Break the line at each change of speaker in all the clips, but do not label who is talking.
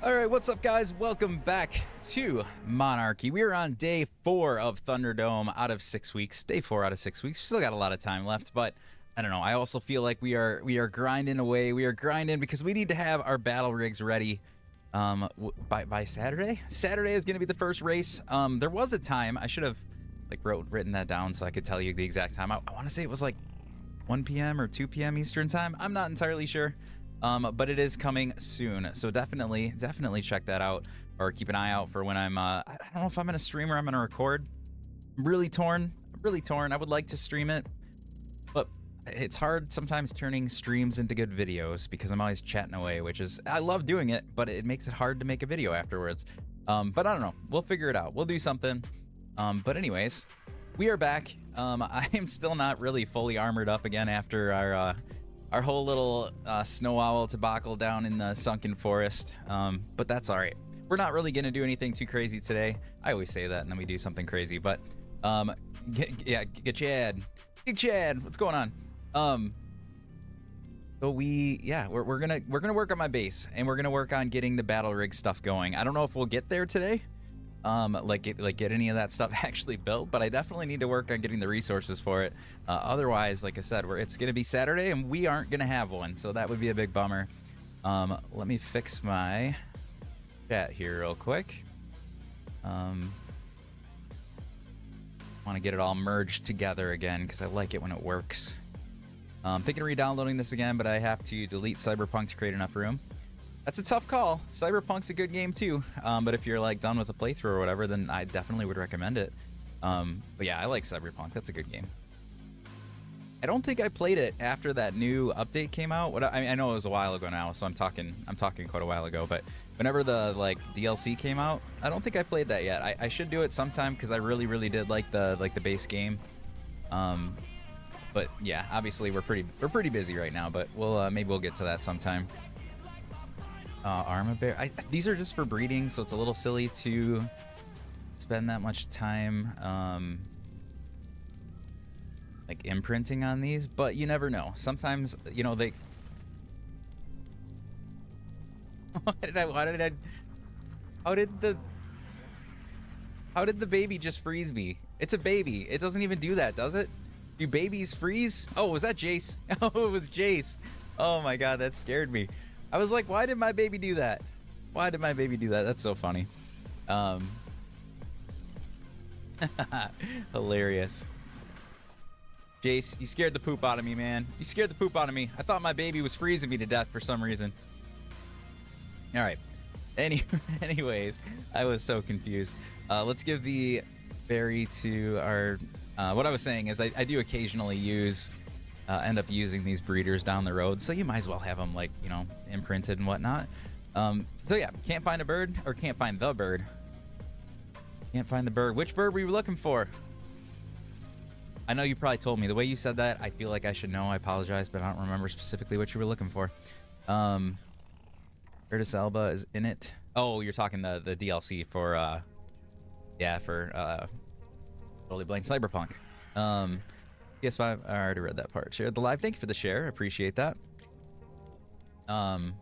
All right, what's up, guys? Welcome back to Monarchy. We are on day 4 of Thunderdome out of 6 weeks. Day 4 out of 6 weeks. Still got a lot of time left, but I don't know. I also feel like we are grinding away. We are grinding because we need to have our battle rigs ready by Saturday. Saturday is going to be the first race. There was a time I should have written that down so I could tell you the exact time. I want to say it was like 1 p.m. or 2 p.m. Eastern time. I'm not entirely sure. But it is coming soon, so definitely check that out, or keep an eye out for when I'm, I don't know if I'm gonna stream or I'm gonna record. I'm really torn. I would like to stream it, but it's hard sometimes turning streams into good videos because I'm always chatting away, which is, I love doing it, but it makes it hard to make a video afterwards. But I don't know, we'll figure it out. We'll do something. But anyways, we are back. I am still not really fully armored up again after our whole little snow owl debacle down in the sunken forest, but that's all right. We're not really gonna do anything too crazy today. I always say that and then we do something crazy, but get Chad, what's going on? So we're gonna work on my base, and we're gonna work on getting the battle rig stuff going. I don't know if we'll get there today, get any of that stuff actually built, but I definitely need to work on getting the resources for it. Otherwise, like I said, it's gonna be Saturday and we aren't gonna have one, so that would be a big bummer. Let me fix my chat here real quick. Want to get it all merged together again because I like it when it works. Thinking of re-downloading this again, but I have to delete Cyberpunk to create enough room. That's a tough call. Cyberpunk's a good game too, but if you're like done with a playthrough or whatever, then I definitely would recommend it. But yeah, I like Cyberpunk. That's a good game. I don't think I played it after that new update came out. I mean, I know it was a while ago now, so I'm talking quite a while ago. But whenever the DLC came out, I don't think I played that yet. I should do it sometime because I really did like the base game. But yeah, obviously we're pretty busy right now. But we'll maybe we'll get to that sometime. Arma bear. These are just for breeding, so it's a little silly to spend that much time like imprinting on these, but you never know. Sometimes, you know, they how did the baby just freeze me? It's a baby. It doesn't even do that, does it? Do babies freeze? Oh, was that Jace? Oh, it was Jace. Oh my god, that scared me. I was like, why did my baby do that? Why did my baby do that? That's so funny. Hilarious. Jace, you scared the poop out of me, man. You scared the poop out of me. I thought my baby was freezing me to death for some reason. All right. Anyways, I was so confused. Let's give the berry to our... what I was saying is I do occasionally end up using these breeders down the road, so you might as well have them, like, you know, imprinted and whatnot. So yeah, can't find a bird, or can't find the bird. Can't find the bird. Which bird were you looking for? I know you probably told me. The way you said that, I feel like I should know. I apologize, but I don't remember specifically what you were looking for. Curtis Elba is in it. Oh, you're talking the DLC for totally blank Cyberpunk. PS5, I already read that part. Shared the live. Thank you for the share. Appreciate that. Find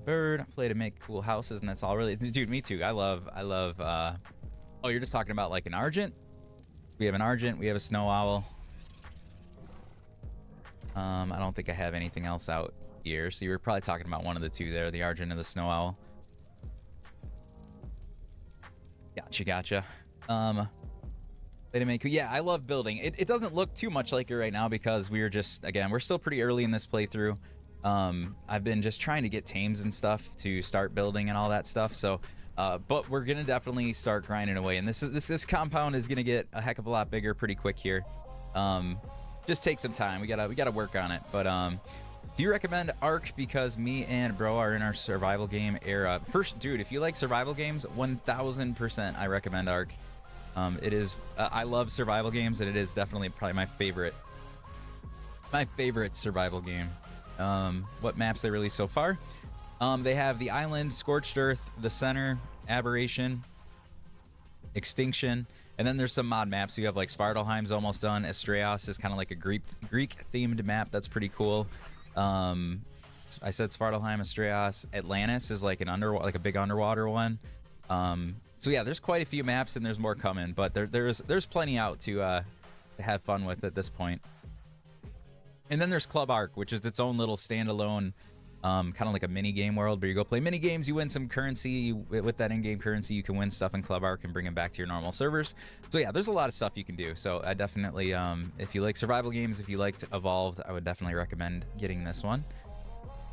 bird. Play to make cool houses, and that's all really. Dude, me too. I love. Oh, you're just talking about like an Argent? We have an Argent. We have a Snow Owl. I don't think I have anything else out here. So you were probably talking about one of the two there, the Argent and the Snow Owl. Gotcha. Yeah, I love building. It doesn't look too much like it right now because we're still pretty early in this playthrough. I've been just trying to get tames and stuff to start building and all that stuff. So, but we're gonna definitely start grinding away. And this compound is gonna get a heck of a lot bigger pretty quick here. Just take some time. We gotta work on it. But do you recommend Ark? Because me and bro are in our survival game era. First, dude, if you like survival games, 1000% I recommend Ark. It is I love survival games, and it is definitely probably my favorite survival game. What maps they released so far? They have the Island, Scorched Earth, the Center, Aberration, Extinction, and then there's some mod maps. You have like Svartalheim's almost done. Estraios is kind of like a Greek themed map. That's pretty cool. I said Svartalheim, Astraeus, Atlantis is like a big underwater one. So yeah, there's quite a few maps and there's more coming, but there's plenty out to have fun with at this point. And then there's Club Arc, which is its own little standalone, kind of like a mini game world where you go play mini games, you win some currency. With that in-game currency, you can win stuff in Club Arc and bring them back to your normal servers. So yeah, there's a lot of stuff you can do. So I definitely, if you like survival games, if you liked Evolved, I would definitely recommend getting this one.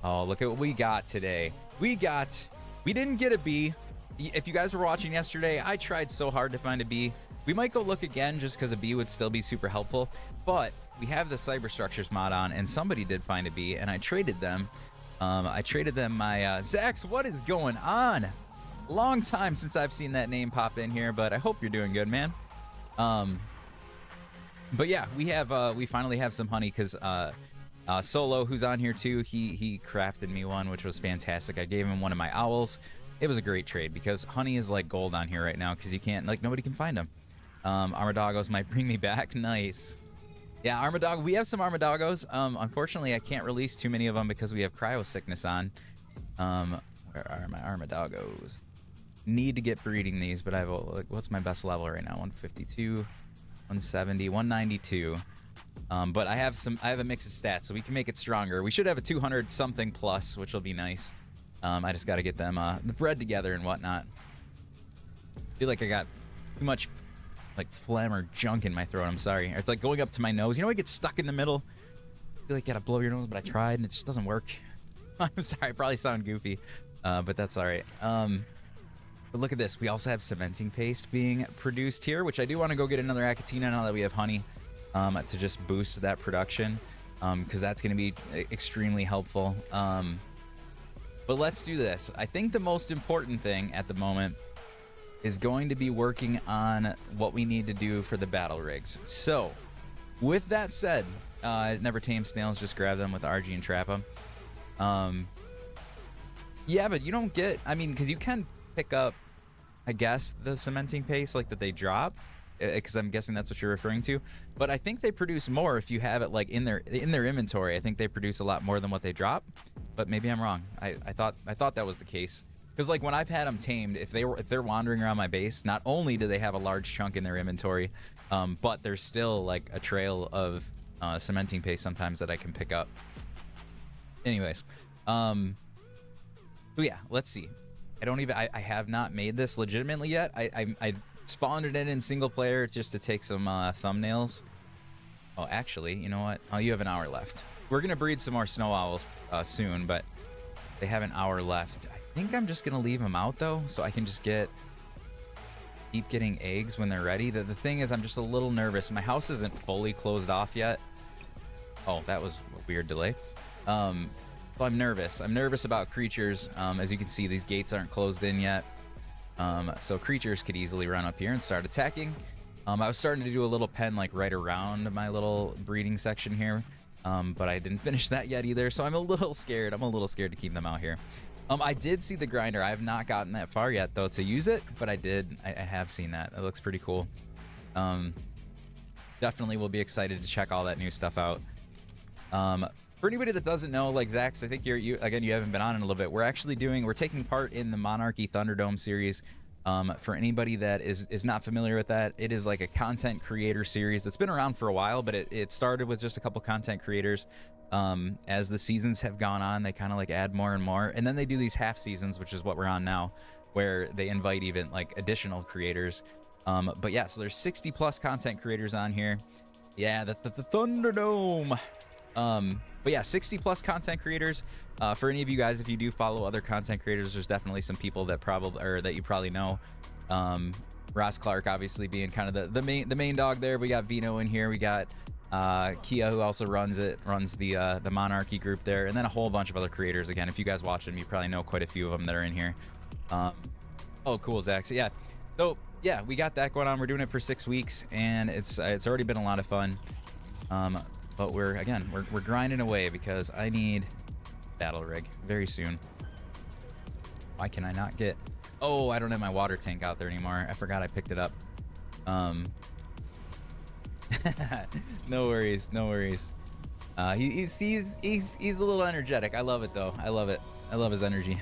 Oh, look at what we got today. We didn't get a B. If you guys were watching yesterday, I tried so hard to find a B. We might go look again just because a B would still be super helpful. But we have the Cyberstructures mod on, and somebody did find a B, and I traded them. I traded them my... Zax, what is going on? Long time since I've seen that name pop in here, but I hope you're doing good, man. But yeah, we finally have some honey because Solo, who's on here too, he crafted me one, which was fantastic. I gave him one of my owls. It was a great trade because honey is like gold on here right now because you can't, like, nobody can find them. Armadagos might bring me back. Nice. Yeah, Armadago. We have some Armadagos. Unfortunately, I can't release too many of them because we have cryo sickness on. Where are my Armadagos? Need to get breeding these, but I have like, what's my best level right now? 152, 170, 192. But I have a mix of stats, so we can make it stronger. We should have a 200 something plus, which will be nice. I just got to get them bred together and whatnot. I feel like I got too much like phlegm or junk in my throat. I'm sorry. It's like going up to my nose. You know, I get stuck in the middle. I feel like you gotta blow your nose, but I tried and it just doesn't work. I'm sorry. I probably sound goofy, but that's all right. But look at this. We also have cementing paste being produced here, which I do want to go get another Achatina now that we have honey to just boost that production because that's going to be extremely helpful. But let's do this. I think the most important thing at the moment is going to be working on what we need to do for the battle rigs. So, with that said, never tame snails, just grab them with RG and trap them. Yeah, but you don't get, I mean, because you can pick up, I guess, the cementing paste like that they drop, because I'm guessing that's what you're referring to. But I think they produce more if you have it like in their inventory. I think they produce a lot more than what they drop. But maybe I'm wrong. I thought that was the case. Because like when I've had them tamed, if they're wandering around my base, not only do they have a large chunk in their inventory, but there's still like a trail of cementing paste sometimes that I can pick up. Anyways, so yeah, let's see. I have not made this legitimately yet. I spawned it in single player just to take some thumbnails. Oh, actually, you know what? Oh, you have an hour left. We're gonna breed some more snow owls soon, but they have an hour left. I think I'm just gonna leave them out though, so I can just keep getting eggs when they're ready. The thing is, I'm just a little nervous. My house isn't fully closed off yet. Oh, that was a weird delay. So I'm nervous. I'm nervous about creatures. As you can see, these gates aren't closed in yet. So creatures could easily run up here and start attacking. I was starting to do a little pen like right around my little breeding section here. But I didn't finish that yet either, so I'm a little scared. I'm a little scared to keep them out here. I did see the grinder. I have not gotten that far yet, though, to use it, but I have seen that. It looks pretty cool. Definitely will be excited to check all that new stuff out. For anybody that doesn't know, like Zax, I think you haven't been on in a little bit. We're taking part in the Monarky Thunderdome series. For anybody that is not familiar with that, it is like a content creator series that's been around for a while, but it started with just a couple content creators. As the seasons have gone on, they kind of like add more and more, and then they do these half seasons, which is what we're on now, where they invite even like additional creators. But yeah, so there's 60 plus content creators on here. Yeah, the Thunderdome. But yeah, 60 plus content creators. For any of you guys, if you do follow other content creators, there's definitely some people that you probably know. Ross Clark obviously being kind of the main dog there. We got Vino in here. We got Kia, who also runs the Monarchy group there, and then a whole bunch of other creators. Again, if you guys watch them, you probably know quite a few of them that are in here. Oh, cool, Zach. So, yeah. So yeah, we got that going on. We're doing it for 6 weeks, and it's already been a lot of fun. But we're grinding away because I need battle rig very soon. Why can I not get? Oh, I don't have my water tank out there anymore. I forgot I picked it up. No worries, no worries. He's a little energetic. I love it though. I love it. I love his energy.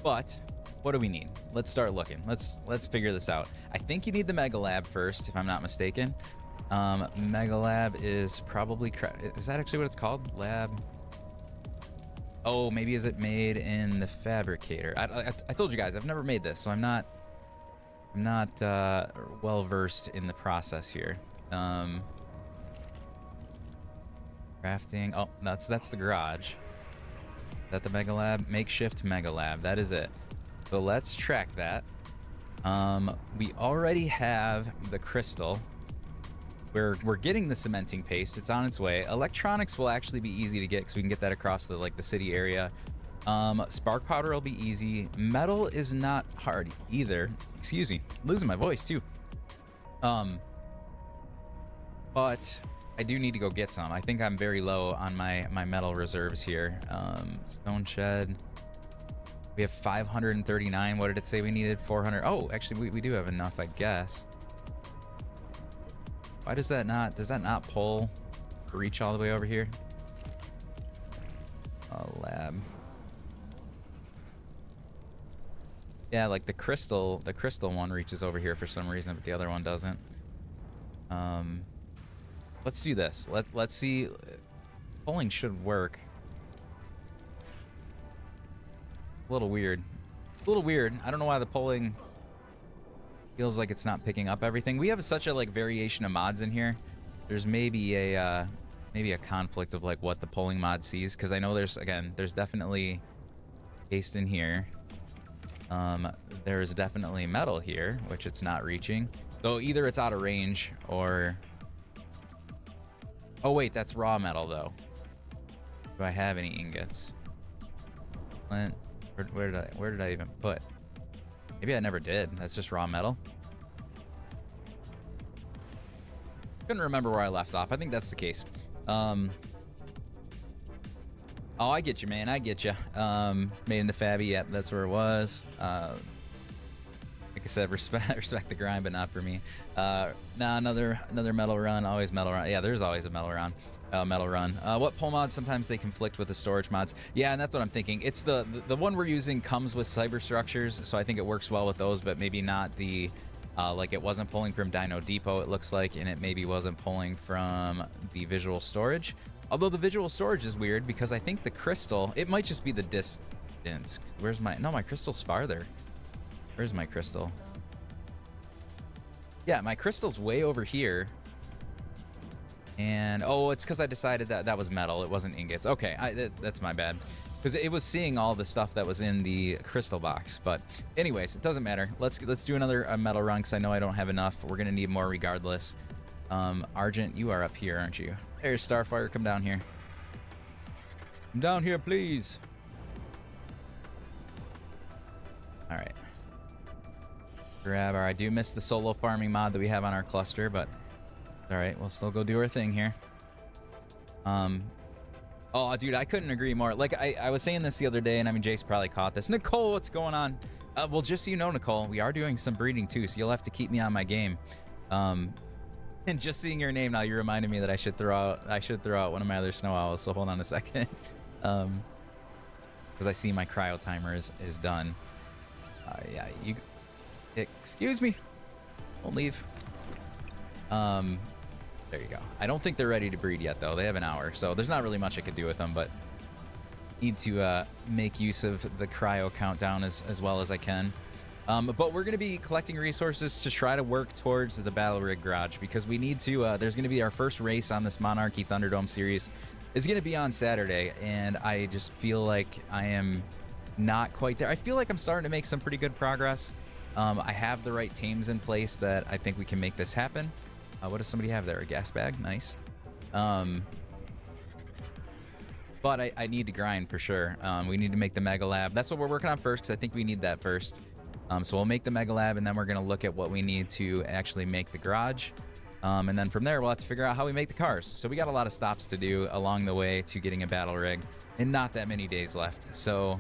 But what do we need? Let's start looking. Let's figure this out. I think you need the Mega Lab first, if I'm not mistaken. Mega Lab is probably is that actually what it's called? Lab. Oh, maybe is it made in the fabricator? I told you guys I've never made this, so I'm not well versed in the process here. Crafting. Oh, that's the garage. Is that the Mega Lab? Makeshift Mega Lab. That is it. So let's track that. We already have the crystal. We're getting the cementing paste. It's on its way. Electronics will actually be easy to get because we can get that across the city area. Spark powder will be easy. Metal is not hard either. Excuse me, losing my voice too. But I do need to go get some. I think I'm very low on my metal reserves here. Stone shed. We have 539. What did it say we needed? 400. Oh, actually, we do have enough, I guess. Why does that not pull, reach all the way over here? Lab. Yeah, like the crystal one reaches over here for some reason, but the other one doesn't. Let's do this. Let's see. Pulling should work. A little weird. A little weird. I don't know why the pulling feels like it's not picking up everything. We have such a variation of mods in here. There's maybe a conflict of what the pulling mod sees, because I know there's definitely paste in here. There's definitely metal here, which it's not reaching. So either it's out of range or... Oh wait, that's raw metal though. Do I have any ingots? Flint. Where did I even put? Maybe I never did. That's just raw metal. Couldn't remember where I left off. I think that's the case. Oh, I get you, man. I get you. Made in the Fabby. Yep, that's where it was. Like I said, respect the grind, but not for me. Nah, another metal run. Always metal run. Yeah, there's always a metal run. What pull mods? Sometimes they conflict with the storage mods. Yeah, and that's what I'm thinking. It's the one we're using comes with cyber structures, so I think it works well with those, but maybe not the it wasn't pulling from Dino Depot, it looks like, and it maybe wasn't pulling from the visual storage. Although the visual storage is weird because I think the crystal, it might just be the distance. Where's my... No, my crystal's farther. Where's my crystal? Yeah, my crystal's way over here. And, oh, it's because I decided that was metal. It wasn't ingots. Okay, that's my bad. Because it was seeing all the stuff that was in the crystal box. But anyways, it doesn't matter. Let's do another metal run because I know I don't have enough. We're going to need more regardless. Argent, you are up here, aren't you? There's Starfire. Come down here. Come down here, please. All right. Grab our... I do miss the solo farming mod that we have on our cluster, but... All right, we'll still go do our thing here. Oh, dude, I couldn't agree more. Like, I was saying this the other day, and I mean, Jace probably caught this. Nicole, what's going on? Well, just so you know, Nicole, we are doing some breeding, too, so you'll have to keep me on my game. And just seeing your name now, you reminded me that I should throw out one of my other snow owls, so hold on a second. Because I see my cryo timer is done. Yeah, you... Excuse me. Don't leave. There you go. I don't think they're ready to breed yet, though. They have an hour, so there's not really much I could do with them, but need to make use of the cryo countdown as well as I can. But we're going to be collecting resources to try to work towards the Battle Rig Garage because we need to... there's going to be our first race on this Monarchy Thunderdome series. It's going to be on Saturday, and I just feel like I am not quite there. I feel like I'm starting to make some pretty good progress. I have the right tames in place that I think we can make this happen. What does somebody have there? A gas bag? Nice. But I need to grind for sure. We need to make the Mega Lab. That's what we're working on first because I think we need that first. So we'll make the Mega Lab, and then we're going to look at what we need to actually make the garage. And then from there, we'll have to figure out how we make the cars. So we got a lot of stops to do along the way to getting a battle rig, and not that many days left. So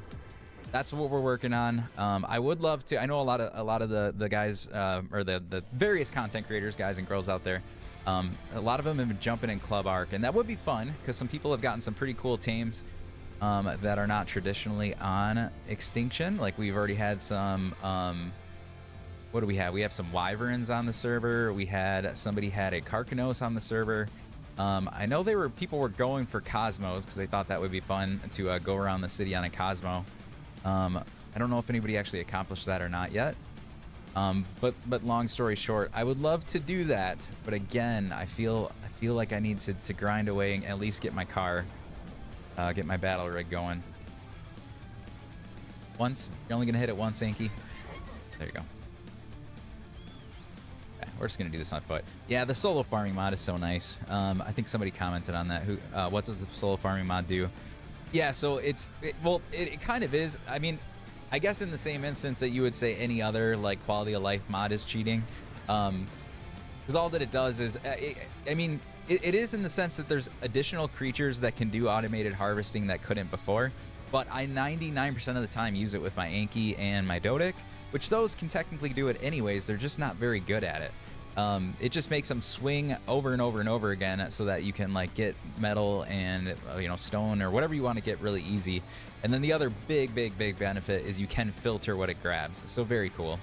that's what we're working on. I would love to... I know a lot of the guys, or the various content creators, guys and girls out there, A lot of them have been jumping in Club Arc, and that would be fun because some people have gotten some pretty cool tames that are not traditionally on Extinction. Like we've already had some, what do we have? We have some Wyverns on the server. We had, somebody had a Carcanos on the server. I know people were going for Cosmos because they thought that would be fun to go around the city on a Cosmo. I don't know if anybody actually accomplished that or not yet. But long story short, I would love to do that. But again, I feel like I need to grind away and at least get my car, get my battle rig going. Once? You're only gonna hit it once, Anki? There you go. Okay, we're just gonna do this on foot. Yeah, the solo farming mod is so nice. I think somebody commented on that. What does the solo farming mod do? Yeah, so it kind of is. I mean, I guess in the same instance that you would say any other like quality of life mod is cheating, because all that it does is, it is in the sense that there's additional creatures that can do automated harvesting that couldn't before, but I 99% of the time use it with my Anki and my Dodic, which those can technically do it anyways. They're just not very good at it. It just makes them swing over and over and over again so that you can like get metal and stone or whatever you want to get really easy. And then the other big benefit is you can filter what it grabs. So very cool.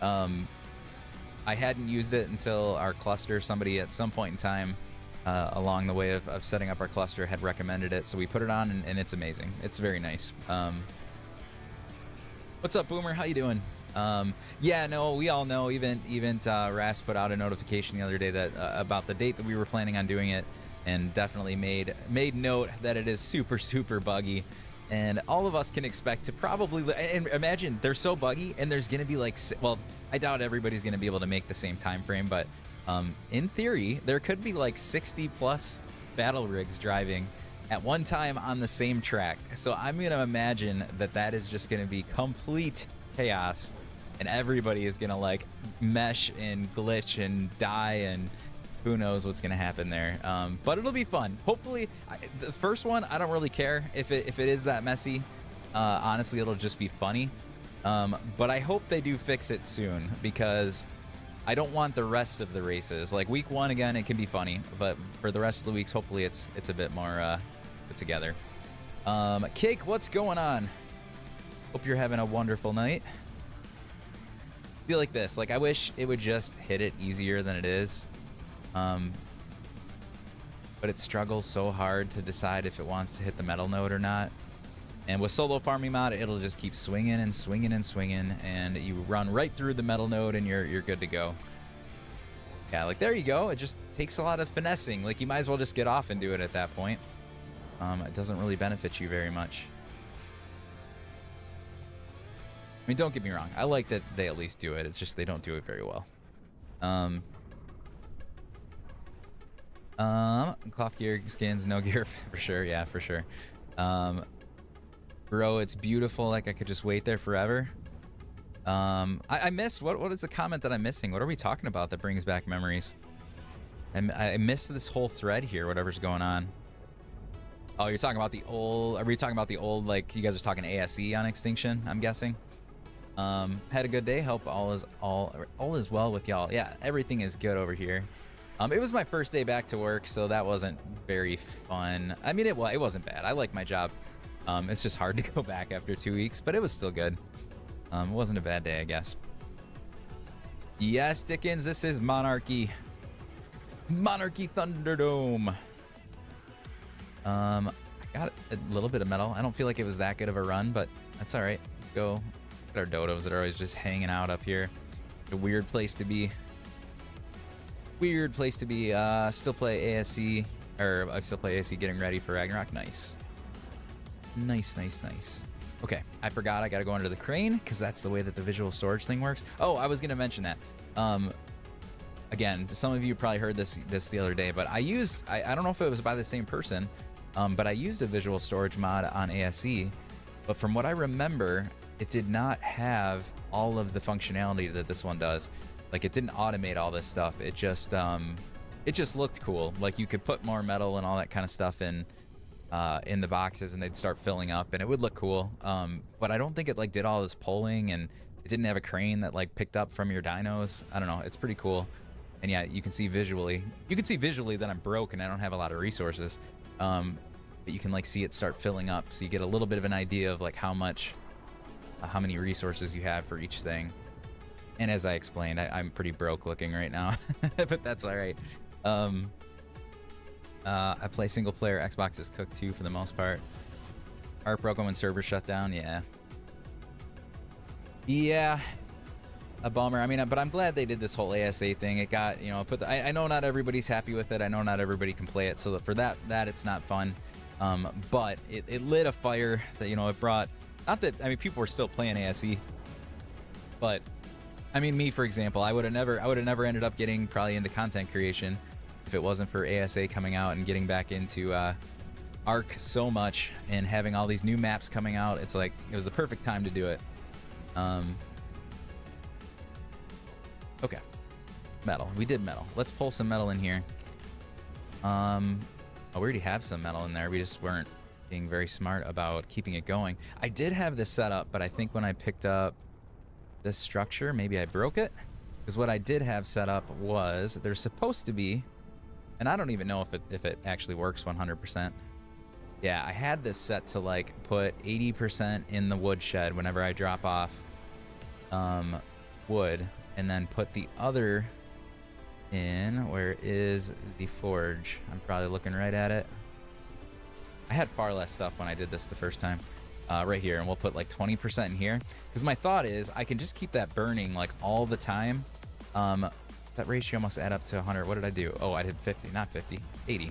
I hadn't used it until our cluster. Somebody at some point in time along the way of setting up our cluster had recommended it. So we put it on and it's amazing. It's very nice. What's up, Boomer? How you doing? Yeah, no, we all know. Even Ras put out a notification the other day that about the date that we were planning on doing it, and definitely made note that it is super buggy, and all of us can expect to probably, and imagine they're so buggy, and there's gonna be like, well, I doubt everybody's gonna be able to make the same time frame, but in theory there could be like 60 plus battle rigs driving at one time on the same track. So I'm gonna imagine that is just gonna be complete chaos, and everybody is gonna like mesh and glitch and die, and who knows what's gonna happen there. But it'll be fun. Hopefully, the first one, I don't really care if it is that messy. Honestly, it'll just be funny. But I hope they do fix it soon, because I don't want the rest of the races. Like week 1, again, it can be funny, but for the rest of the weeks, hopefully it's a bit more put together. Cake, what's going on? Hope you're having a wonderful night. Feel like this. Like I wish it would just hit it easier than it is. But it struggles so hard to decide if it wants to hit the metal node or not. And with solo farming mod, it'll just keep swinging and swinging and swinging, and you run right through the metal node and you're good to go. Yeah, like there you go. It just takes a lot of finessing. Like you might as well just get off and do it at that point. It doesn't really benefit you very much. I mean, don't get me wrong. I like that they at least do it. It's just they don't do it very well. Cloth gear skins, no gear for sure. Yeah, for sure. Bro, it's beautiful. Like I could just wait there forever. I miss what is the comment that I'm missing? What are we talking about that brings back memories? I missed this whole thread here. Whatever's going on. Oh, you're talking about the old. Are we talking about the old? Like you guys are talking ASE on Extinction? I'm guessing. Had a good day. Hope all is well with y'all. Yeah, everything is good over here. It was my first day back to work, so that wasn't very fun. I mean, it wasn't bad. I like my job. It's just hard to go back after 2 weeks, but it was still good. It wasn't a bad day, I guess. Yes, Dickens, this is Monarky Thunderdome. I got a little bit of metal. I don't feel like it was that good of a run, but that's all right. Let's go. Our dodos that are always just hanging out up here. A weird place to be. Still play ASE, or I still play ASE getting ready for Ragnarok. Nice. Okay, I forgot I gotta go under the crane because that's the way that the visual storage thing works. Oh, I was gonna mention that. Again, some of you probably heard this the other day, but I don't know if it was by the same person, but I used a visual storage mod on ASE, but from what I remember, it did not have all of the functionality that this one does. Like it didn't automate all this stuff. It just looked cool. Like you could put more metal and all that kind of stuff in the boxes, and they'd start filling up, and it would look cool. But I don't think it like did all this polling, and it didn't have a crane that like picked up from your dinos. I don't know. It's pretty cool. And yeah, you can see visually that I'm broke and I don't have a lot of resources. But you can like see it start filling up, so you get a little bit of an idea of like how many resources you have for each thing. And as I explained, I'm pretty broke looking right now, but that's all right. I play single player. Xbox is cooked too for the most part. Heartbroken when servers shut down. Yeah, a bummer. I mean, but I'm glad they did this whole ASA thing. It got, you know, I know not everybody's happy with it. I know not everybody can play it, so for that it's not fun. But it lit a fire that, you know, it brought. Not that, I mean, people were still playing ASE, but I mean, me for example, I would have never ended up getting probably into content creation if it wasn't for ASA coming out and getting back into Ark so much and having all these new maps coming out. It's like it was the perfect time to do it. Okay, metal. We did metal. Let's pull some metal in here. Oh, we already have some metal in there. We just weren't being very smart about keeping it going. I did have this set up, but I think when I picked up this structure, maybe I broke it, because what I did have set up was there's supposed to be, and I don't even know if it actually works 100%. Yeah, I had this set to like put 80% in the woodshed whenever I drop off wood, and then put the other in, where is the forge? I'm probably looking right at it. I had far less stuff when I did this the first time. Right here, and we'll put like 20% in here, because my thought is I can just keep that burning like all the time. That ratio must add up to 100. What did I do? Oh, I did 50, not 50, 80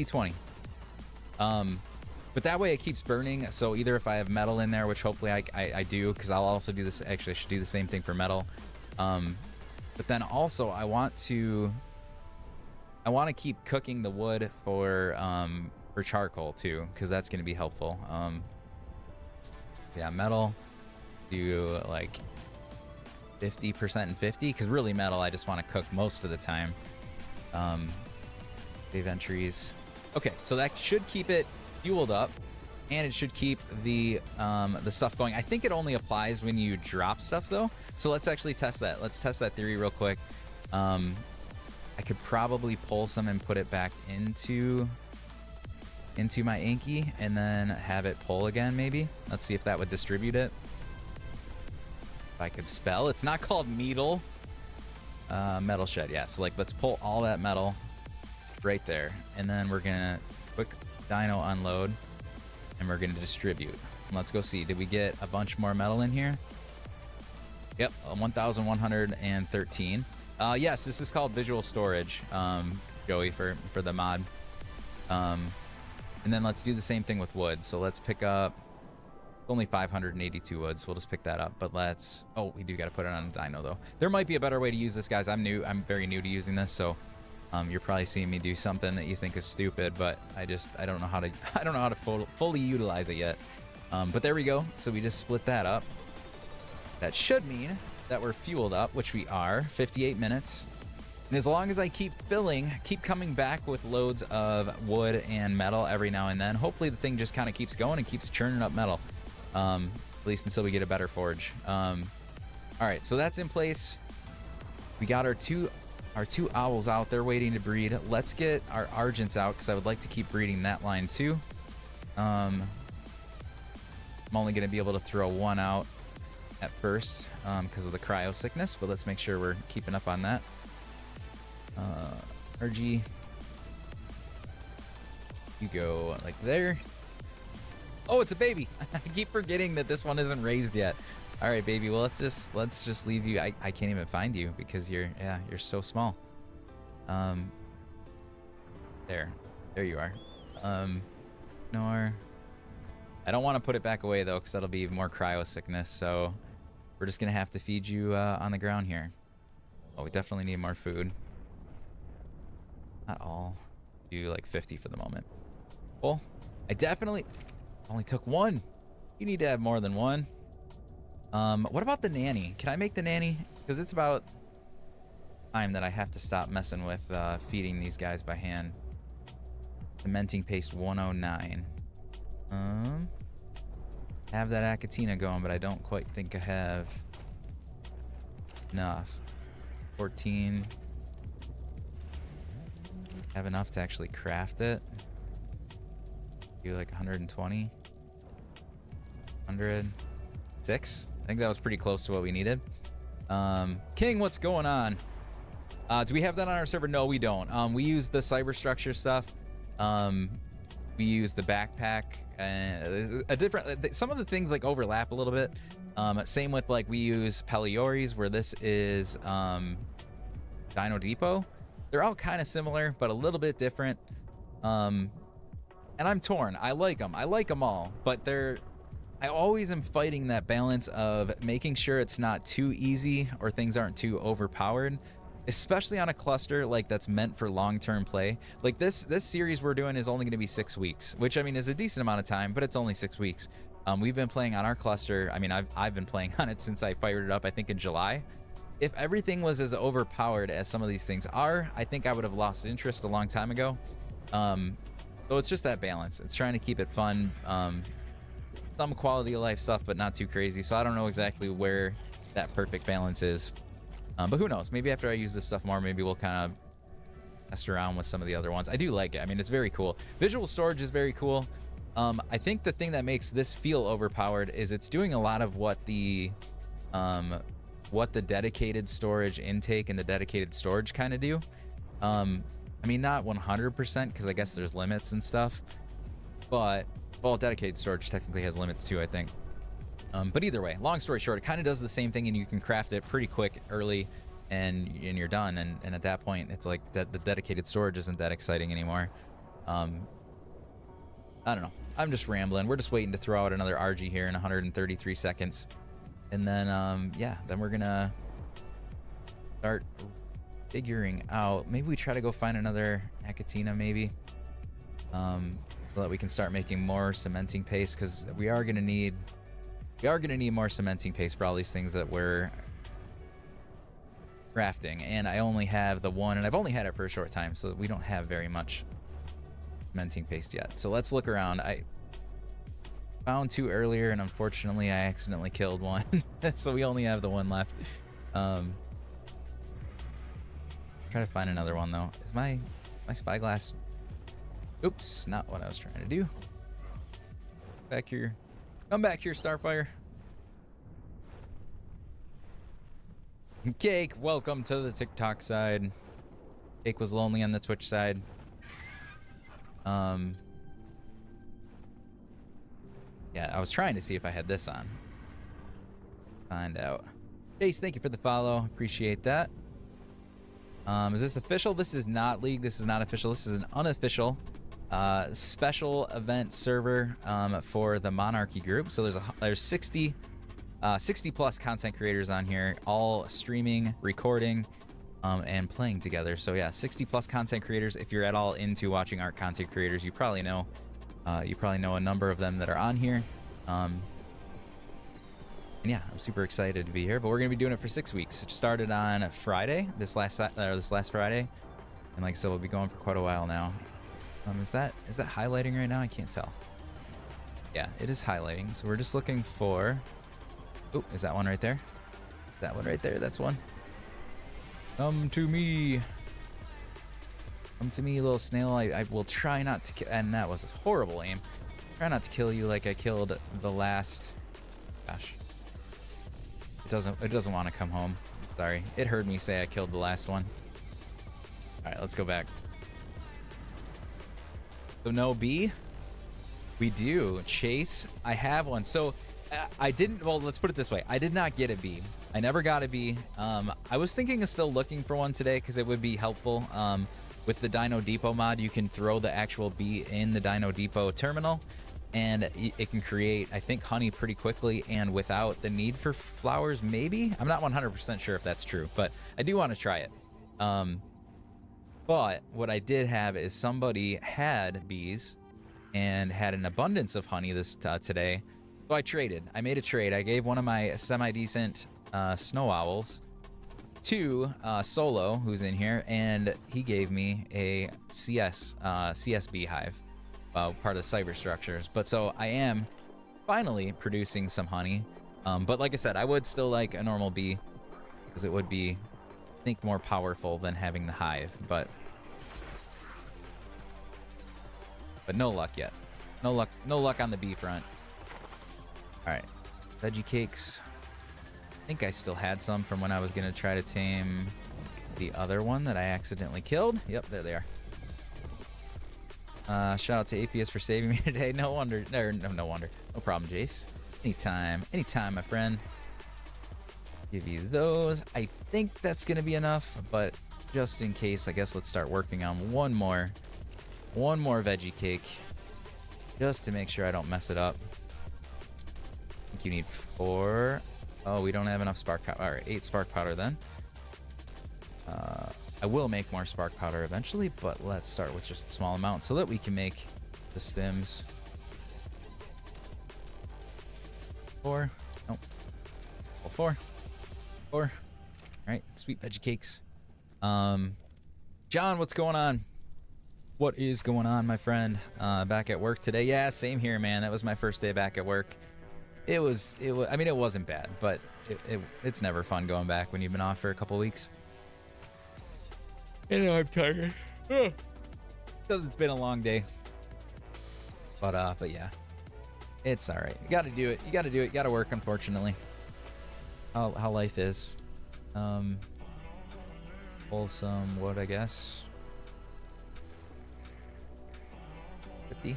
20. But that way it keeps burning. So either if I have metal in there, which hopefully I do, because I'll also do this. Actually, I should do the same thing for metal. But then also I want to keep cooking the wood for charcoal too, because that's going to be helpful. Yeah, metal, do like 50% and 50, because really metal I just want to cook most of the time. Save entries. Okay, so that should keep it fueled up, and it should keep the stuff going. I think it only applies when you drop stuff though, so let's actually test that. Let's test that theory real quick. I could probably pull some and put it back into my Anki and then have it pull again, maybe. Let's see if that would distribute it. If I could spell. It's not called metal. Metal shed, yeah. So like, let's pull all that metal right there, and then we're gonna quick dyno unload, and we're gonna distribute. Let's go see, did we get a bunch more metal in here? Yep, 1,113. Yes, this is called visual storage, Joey, for the mod. And then let's do the same thing with wood. So let's pick up only 582 wood, so we'll just pick that up. But let's, oh, we do got to put it on a dyno though. There might be a better way to use this, guys. I'm very new to using this, so you're probably seeing me do something that you think is stupid, but I don't know how to fully utilize it yet. But there we go. So we just split that up. That should mean that we're fueled up, which we are. 58 minutes. And as long as I keep coming back with loads of wood and metal every now and then, hopefully the thing just kind of keeps going and keeps churning up metal. At least until we get a better forge. All right, so that's in place. We got our two owls out there waiting to breed. Let's get our argents out, because I would like to keep breeding that line too. I'm only going to be able to throw one out at first because of the cryo sickness, but let's make sure we're keeping up on that. RG, you go like there. Oh, it's a baby. I keep forgetting that this one isn't raised yet. All right, baby. Well, let's just leave you. I can't even find you because you're so small. There you are. Nor. I don't want to put it back away though, because that'll be more cryo sickness. So we're just gonna have to feed you on the ground here. Oh, we definitely need more food. Not all. Do like 50 for the moment. Well, I definitely only took one. You need to have more than one. What about the nanny? Can I make the nanny? Because it's about time that I have to stop messing with feeding these guys by hand. Cementing paste 109. Have that Acatina going, but I don't quite think I have enough. 14. have enough to actually craft it. Do like 120, 106. I think that was pretty close to what we needed. King, what's going on? Do we have that on our server? No, we don't. We use the cyberstructure stuff. We use the backpack and some of the things like overlap a little bit. Same with like we use Pelioris, where this is Dino Depot. They're all kind of similar, but a little bit different. And I'm torn. I like them all, but I always am fighting that balance of making sure it's not too easy or things aren't too overpowered, especially on a cluster like that's meant for long-term play. Like this series we're doing is only going to be 6 weeks, which I mean is a decent amount of time, but it's only 6 weeks. We've been playing on our cluster. I mean, I've been playing on it since I fired it up, I think in July. If everything was as overpowered as some of these things are, I think I would have lost interest a long time ago. So it's just that balance. It's trying to keep it fun. Some quality of life stuff, but not too crazy. So I don't know exactly where that perfect balance is. But who knows? Maybe after I use this stuff more, maybe we'll kind of mess around with some of the other ones. I do like it. I mean, it's very cool. Visual storage is very cool. I think the thing that makes this feel overpowered is it's doing a lot of what the dedicated storage intake and the dedicated storage kind of do. I mean, not 100% because I guess there's limits and stuff, but well, dedicated storage technically has limits too, I think. But either way, long story short, it kind of does the same thing, and you can craft it pretty quick early, and you're done. And at that point, it's like that the dedicated storage isn't that exciting anymore. I don't know. I'm just rambling. We're just waiting to throw out another RG here in 133 seconds, and then yeah, then we're gonna start figuring out. Maybe we try to go find another Achatina, maybe, so that we can start making more cementing paste, because we are gonna need more cementing paste for all these things that we're crafting. And I only have the one, and I've only had it for a short time, so we don't have very much cementing paste yet. So let's look around. I found 2 earlier, and unfortunately I accidentally killed one. So we only have the one left. Try to find another one though. Is my spyglass? Oops, not what I was trying to do. Back here. Come back here, Starfire. Cake, welcome to the TikTok side. Cake was lonely on the Twitch side. Yeah, I was trying to see if I had this on. Find out. Chase, thank you for the follow. Appreciate that. Is this official? This is not League. This is not official. This is an unofficial special event server for the Monarchy group. So there's 60 plus content creators on here, all streaming, recording, and playing together. So yeah, 60 plus content creators. If you're at all into watching art content creators, you probably know a number of them that are on here. And yeah, I'm super excited to be here, but we're gonna be doing it for 6 weeks. It started on Friday, this last Friday, and like I said, we'll be going for quite a while now. Is that highlighting right now? I can't tell. Yeah, it is highlighting. So we're just looking for. Oh, is that one right there? That one right there. That's one. Come to me. Come to me, little snail. I will try not to. And that was a horrible aim. Try not to kill you like I killed the last. Gosh. It doesn't want to come home. Sorry. It heard me say I killed the last one. All right, let's go back. So no B? We do. Chase, I have one. So I didn't, well, let's put it this way. I did not get a B. I never got a B. I was thinking of still looking for one today because it would be helpful. With the Dino Depot mod, you can throw the actual bee in the Dino Depot terminal, and it can create, I think, honey pretty quickly and without the need for flowers, maybe? I'm not 100% sure if that's true, but I do want to try it. But what I did have is somebody had bees and had an abundance of honey today. So I traded. I made a trade. I gave one of my semi-decent snow owls to Solo, who's in here, and he gave me a CS beehive, part of the cyber structures. But so I am finally producing some honey. But like I said, I would still like a normal bee because it would be, I think, more powerful than having the hive. But but no luck yet. No luck on the bee front. All right, veggie cakes. I think I still had some from when I was gonna try to tame the other one that I accidentally killed. Yep, there they are. Shout out to Aifias for saving me today. No wonder. No wonder. No problem, Jace. Anytime, my friend. Give you those. I think that's gonna be enough, but just in case, I guess let's start working on one more veggie cake, just to make sure I don't mess it up. I think you need 4. Oh, we don't have enough spark powder. All right, 8 spark powder then. I will make more spark powder eventually, but let's start with just a small amount so that we can make the stems. 4. Nope. 4. All right, sweet veggie cakes. John, what's going on? What is going on, my friend? Back at work today? Yeah, same here, man. That was my first day back at work. It was. I mean, it wasn't bad, but it's never fun going back when you've been off for a couple weeks. I know I'm tired because it's been a long day. But yeah, it's all right. You got to do it. You got to do it. You got to work, unfortunately. How life is. Wholesome wood, I guess. 50.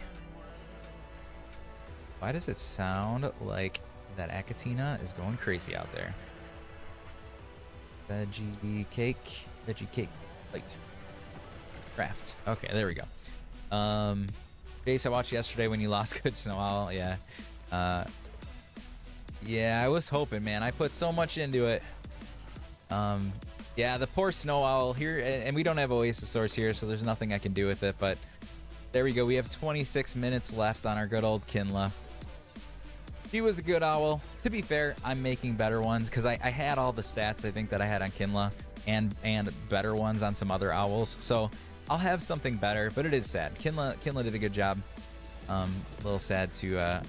Why does it sound like that Acatina is going crazy out there? Veggie cake. Plate. Craft. Okay, there we go. Jace, I watched yesterday when you lost good snow owl. Yeah. Yeah, I was hoping, man. I put so much into it. Yeah, the poor snow owl here, and we don't have Oasis source here, so there's nothing I can do with it, but there we go. We have 26 minutes left on our good old Kinla. She was a good owl. To be fair, I'm making better ones because I had all the stats I think that I had on Kinla and better ones on some other owls. So I'll have something better, but it is sad. Kinla did a good job. A little sad to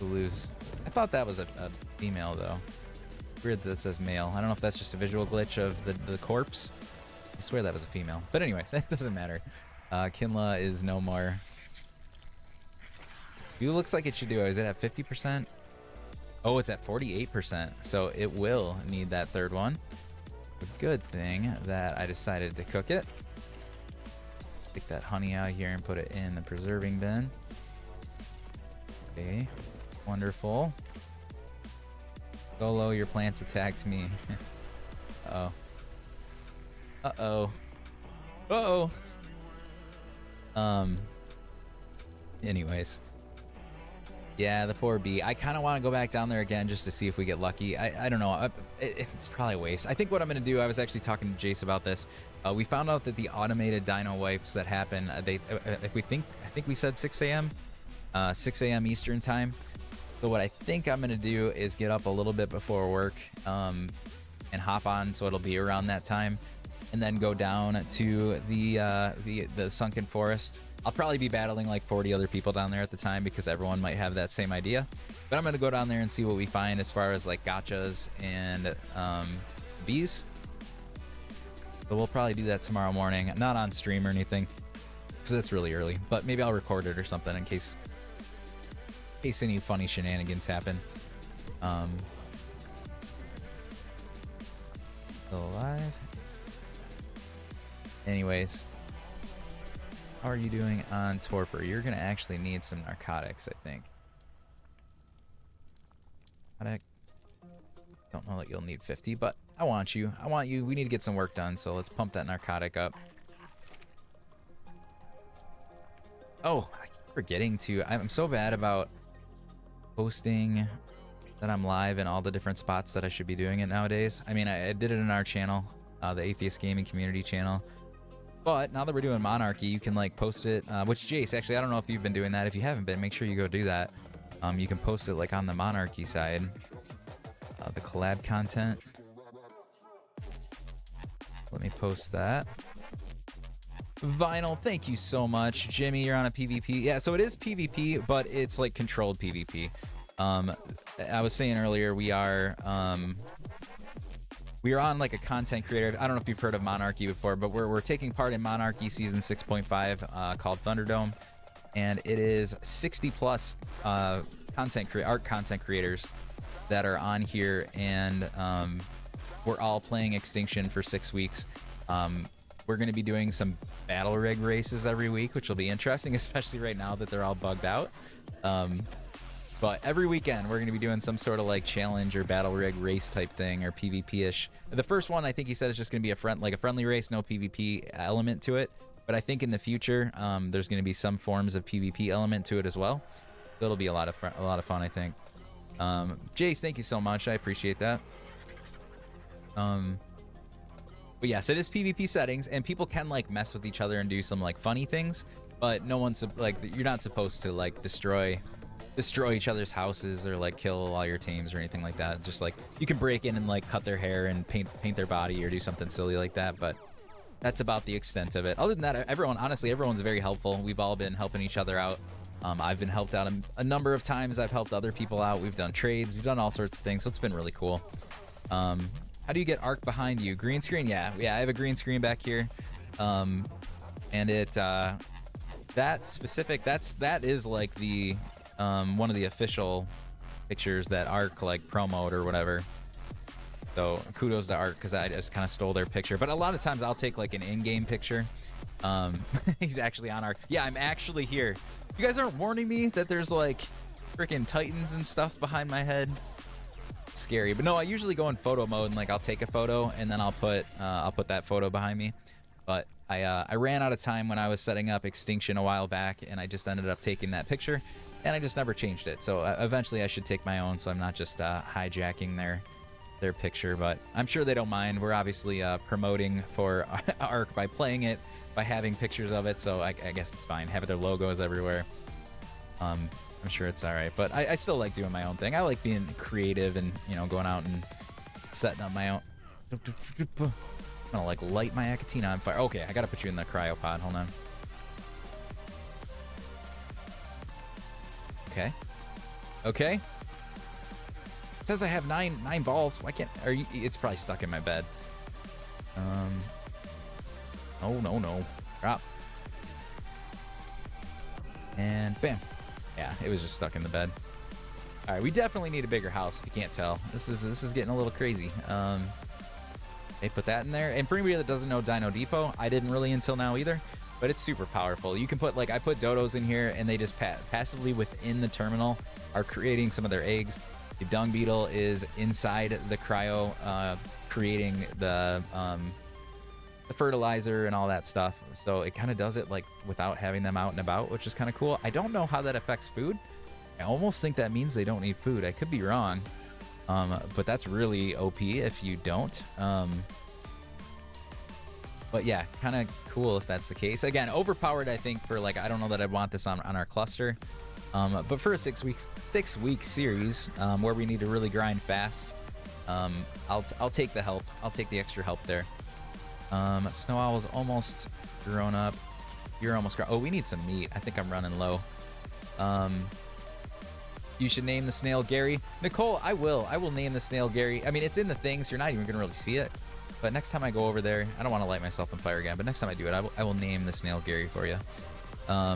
lose. I thought that was a female though. Weird that it says male. I don't know if that's just a visual glitch of the corpse. I swear that was a female. But anyways, it doesn't matter. Kinla is no more. It looks like it should do. Is it at 50%? Oh, it's at 48%. So it will need that third one. A good thing that I decided to cook it. Take that honey out here and put it in the preserving bin. Okay, wonderful. Solo, your plants attacked me. Uh-oh. Uh-oh. Uh-oh. Anyways. Yeah, the poor bee. I kind of want to go back down there again just to see if we get lucky. I don't know. It's probably a waste. I think what I'm going to do, I was actually talking to Jace about this. We found out that the automated dino wipes that happen, I think we said 6 a.m. 6 a.m. Eastern time. So what I think I'm going to do is get up a little bit before work and hop on, so it'll be around that time, and then go down to the sunken forest. I'll probably be battling like 40 other people down there at the time because everyone might have that same idea. But I'm going to go down there and see what we find as far as like gotchas and bees. So we'll probably do that tomorrow morning. Not on stream or anything because that's really early. But maybe I'll record it or something in case any funny shenanigans happen. Still alive. Anyways. How are you doing on torpor? You're gonna actually need some narcotics, I think. Don't know that you'll need 50, but I want you. We need to get some work done, so let's pump that narcotic up. Oh, I keep forgetting to. I'm so bad about posting that I'm live in all the different spots that I should be doing it nowadays. I mean, I did it in our channel, the Aifias Gaming community channel. But now that we're doing Monarchy, you can like post it, which Jace, actually, I don't know if you've been doing that. If you haven't been, make sure you go do that. You can post it like on the Monarchy side, the collab content. Let me post that. Vinyl, thank you so much. Jimmy, you're on a PvP. Yeah, so it is PvP, but it's like controlled PvP. I was saying earlier, we are we are on like a content creator. I don't know if you've heard of Monarchy before, but we're taking part in Monarchy season 6.5 called Thunderdome, and it is 60 plus art content creators that are on here, and we're all playing Extinction for 6 weeks. We're going to be doing some battle rig races every week, which will be interesting, especially right now that they're all bugged out. But every weekend, we're going to be doing some sort of like challenge or battle rig race type thing, or PvP-ish. The first one, I think he said, is just going to be a friendly race, no PvP element to it. But I think in the future, there's going to be some forms of PvP element to it as well. It'll be a lot of fun, I think. Jace, thank you so much. I appreciate that. But yes, it is PvP settings, and people can like mess with each other and do some like funny things, but no one's like, you're not supposed to like destroy each other's houses or like kill all your teams or anything like that. Just like you can break in and like cut their hair and paint their body or do something silly like that, but that's about the extent of it. Other than that, everyone's very helpful. We've all been helping each other out. I've been helped out a number of times. I've helped other people out. We've done trades. We've done all sorts of things, so it's been really cool. How do you get Ark behind you? Green screen? Yeah, I have a green screen back here. And it that is like the one of the official pictures that Ark like promote or whatever. So kudos to Ark, because I just kind of stole their picture. But a lot of times I'll take like an in-game picture. He's actually on Ark. Yeah, I'm actually here. You guys aren't warning me that there's like freaking titans and stuff behind my head. Scary. But no, I usually go in photo mode, and like I'll take a photo and then I'll put that photo behind me. But I ran out of time when I was setting up Extinction a while back, and I just ended up taking that picture, and I just never changed it. So eventually I should take my own, so I'm not just hijacking their picture. But I'm sure they don't mind. We're obviously promoting for Ark by playing it, by having pictures of it, so I guess it's fine. Having their logos everywhere. I'm sure it's all right, but I still like doing my own thing. I like being creative and, you know, going out and setting up my own. I'm gonna like light my Akatina on fire. Okay, I gotta put you in the cryopod. Hold on. Okay. It says I have nine balls. Why can't? Are you? It's probably stuck in my bed. Oh no. Drop. And bam. Yeah, it was just stuck in the bed. All right, we definitely need a bigger house. If you can't tell, this is getting a little crazy. They put that in there, and for anybody that doesn't know Dino Depot, I didn't really until now either, but it's super powerful. You can put, like, I put dodos in here, and they just passively within the terminal are creating some of their eggs. The dung beetle is inside the cryo, creating the fertilizer and all that stuff. So it kind of does it like without having them out and about, which is kind of cool. I don't know how that affects food. I almost think that means they don't need food. I could be wrong, but that's really OP if you don't. But yeah, kind of cool if that's the case. Again, overpowered, I think, for like, I don't know that I'd want this on our cluster, but for a 6 week series where we need to really grind fast, I'll take the help. I'll take the extra help there. Snow Owl's almost grown up. You're almost grown. Oh, we need some meat. I think I'm running low. You should name the snail Gary. Nicole, I will name the snail Gary. I mean, it's in the thing, so you're not even gonna really see it. But next time I go over there, I don't want to light myself on fire again, but next time I do it, I will name the snail Gary for you. Yeah,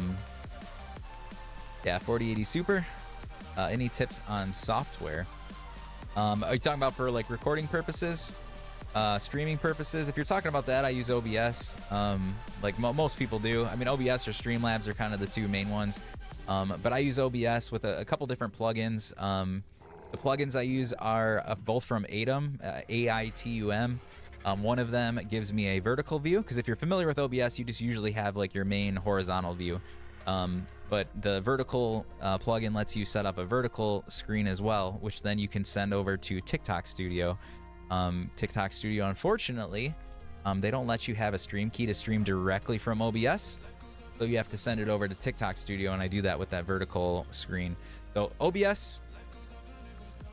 4080 Super. Any tips on software? Are you talking about for like recording purposes? Streaming purposes? If you're talking about that, I use OBS, like most people do. I mean, OBS or Streamlabs are kind of the two main ones, but I use OBS with a couple different plugins. The plugins I use are both from Atom, AITUM. One of them gives me a vertical view, because if you're familiar with OBS, you just usually have like your main horizontal view, but the vertical plugin lets you set up a vertical screen as well, which then you can send over to TikTok Studio. TikTok Studio, unfortunately, they don't let you have a stream key to stream directly from OBS, so you have to send it over to TikTok Studio, and I do that with that vertical screen. So OBS,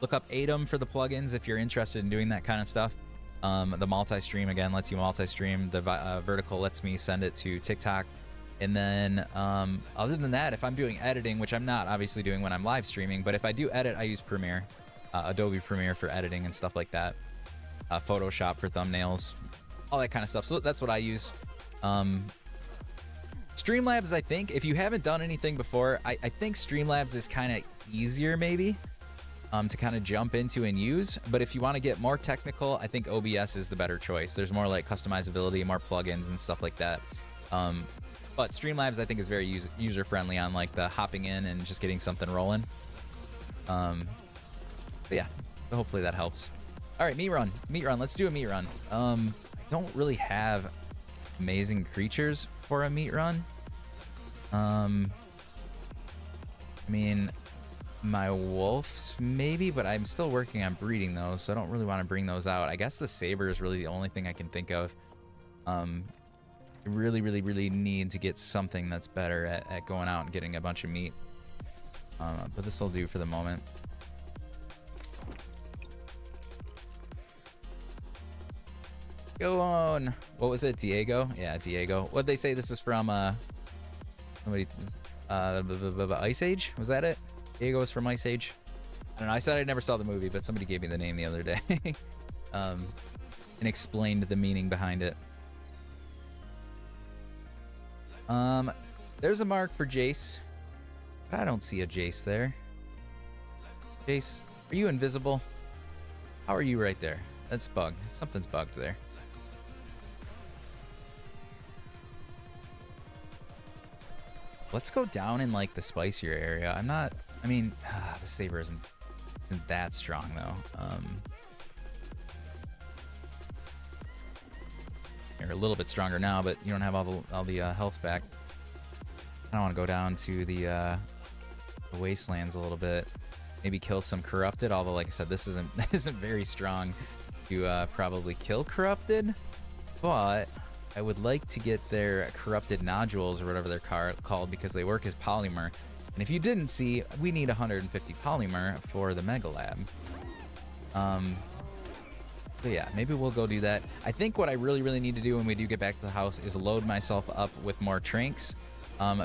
look up Atom for the plugins if you're interested in doing that kind of stuff. The multi-stream, again, lets you multi-stream. The vertical lets me send it to TikTok. And then other than that, if I'm doing editing, which I'm not obviously doing when I'm live streaming, but if I do edit, I use Premiere, Adobe Premiere for editing and stuff like that. Photoshop for thumbnails, all that kind of stuff. So that's what I use. Streamlabs, I think, if you haven't done anything before, I think Streamlabs is kind of easier maybe to kind of jump into and use. But if you want to get more technical, I think OBS is the better choice. There's more like customizability, more plugins and stuff like that. But Streamlabs, I think, is very user-friendly on like the hopping in and just getting something rolling. But yeah, so hopefully that helps. All right, meat run. Let's do a meat run. I don't really have amazing creatures for a meat run. I mean, my wolves maybe, but I'm still working on breeding those, so I don't really want to bring those out. I guess the saber is really the only thing I can think of. I really need to get something that's better at going out and getting a bunch of meat. But this will do for the moment. Go on. What was it? Diego? Yeah, Diego. What'd they say this is from? Somebody. Ice Age? Was that it? Diego was from Ice Age. I don't know. I said I never saw the movie, but somebody gave me the name the other day, and explained the meaning behind it. There's a mark for Jace, but I don't see a Jace there. Jace, are you invisible? How are you right there? That's bugged. Something's bugged there. Let's go down in like the spicier area. I mean, the saber isn't that strong though. You're a little bit stronger now, but you don't have all the health back. I don't want to go down to the wastelands a little bit. Maybe kill some corrupted. Although, like I said, this isn't very strong to probably kill corrupted. But I would like to get their corrupted nodules or whatever they're called, because they work as polymer. And if you didn't see, we need 150 polymer for the Mega Lab. So yeah, maybe we'll go do that. I think what I really need to do when we do get back to the house is load myself up with more trinks.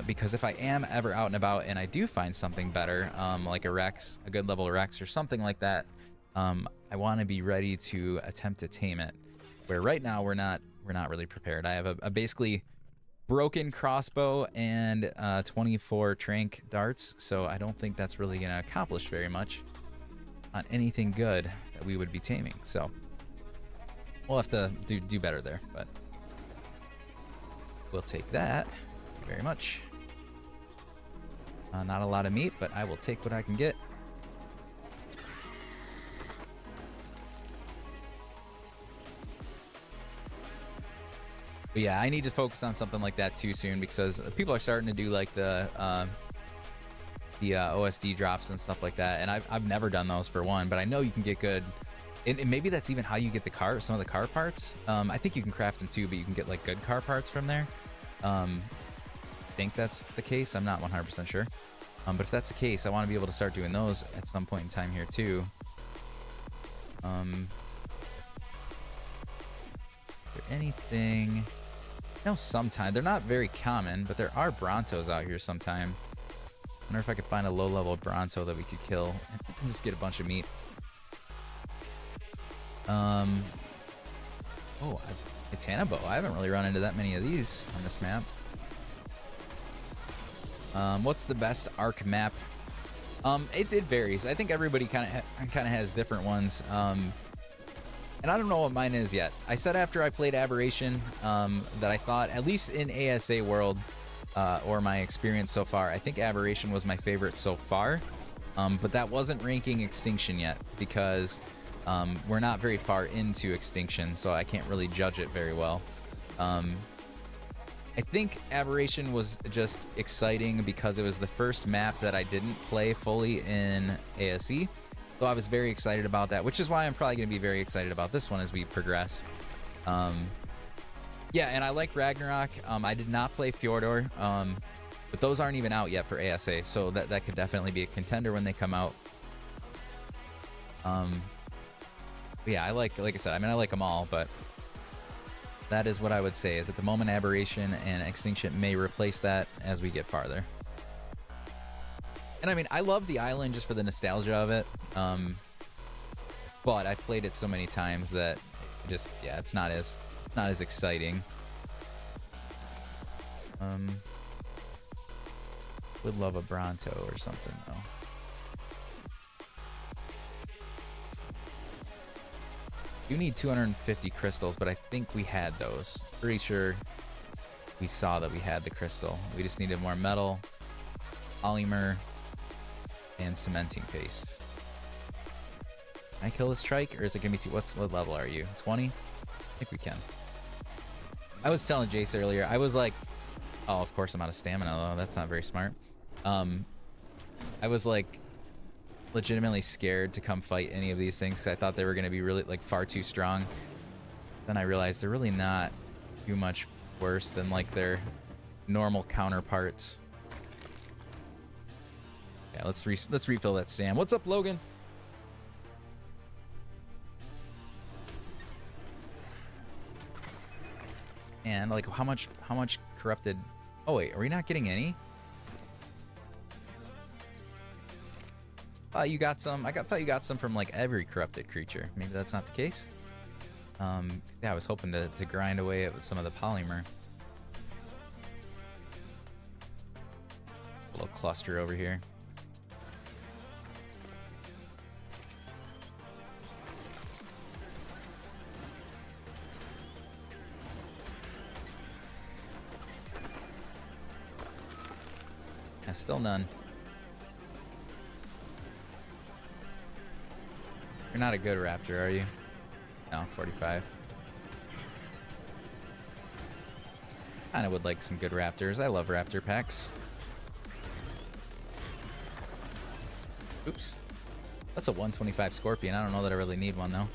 Because if I am ever out and about and I do find something better, like a Rex, a good level Rex or something like that, I want to be ready to attempt to tame it. Where right now we're not really prepared. I have a basically broken crossbow and 24 trank darts, so I don't think that's really gonna accomplish very much on anything good that we would be taming. So we'll have to do better there, but we'll take that. Thank you very much. Not a lot of meat, but I will take what I can get. But yeah, I need to focus on something like that too soon, because people are starting to do like the OSD drops and stuff like that, and I've never done those for one, but I know you can get good. And maybe that's even how you get some of the car parts. I think you can craft them too, but you can get like good car parts from there. I think that's the case. I'm not 100% sure. But if that's the case, I want to be able to start doing those at some point in time here too. Is there anything? No, sometimes they're not very common, but there are Brontos out here sometime. I wonder if I could find a low-level Bronto that we could kill and just get a bunch of meat. Oh, Katana bow. I haven't really run into that many of these on this map. What's the best arc map? It varies. I think everybody kind of has different ones. And I don't know what mine is yet. I said after I played Aberration that I thought, at least in ASA world, or my experience so far, I think Aberration was my favorite so far. But that wasn't ranking Extinction yet, because we're not very far into Extinction, so I can't really judge it very well. I think Aberration was just exciting because it was the first map that I didn't play fully in ASE. So I was very excited about that, which is why I'm probably going to be very excited about this one as we progress. Yeah, and I like Ragnarok. I did not play Fjordor, but those aren't even out yet for ASA, so that could definitely be a contender when they come out. Yeah, like I said, I mean, I like them all, but that is what I would say is at the moment Aberration and Extinction may replace that as we get farther. And I mean, I love the island just for the nostalgia of it. but I played it so many times that just, yeah, it's not as exciting. Would love a Bronto or something though. You need 250 crystals, but I think we had those. Pretty sure we saw that we had the crystal. We just needed more metal, polymer, and cementing paste. Can I kill this trike, or is it gonna be too? What level are you? 20? I think we can. I was telling Jace earlier, I was like, oh, of course I'm out of stamina though. That's not very smart. I was like legitimately scared to come fight any of these things because I thought they were gonna be really like far too strong. Then I realized they're really not too much worse than like their normal counterparts. Yeah, let's refill that stam. What's up, Logan? And like how much corrupted? Oh wait, are we not getting any? You got some. I thought you got some from like every corrupted creature. Maybe that's not the case. Yeah, I was hoping to grind away it with some of the polymer. A little cluster over here. Yeah, still none. You're not a good raptor, are you? No, 45. Kinda would like some good raptors. I love raptor packs. Oops. That's a 125 scorpion. I don't know that I really need one though.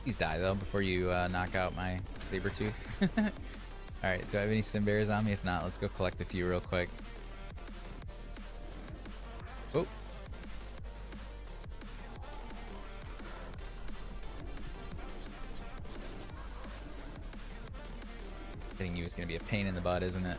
Please die though before you knock out my saber tooth. Alright, do I have any stim berries on me? If not, let's go collect a few real quick. Oh. Hitting you is going to be a pain in the butt, isn't it?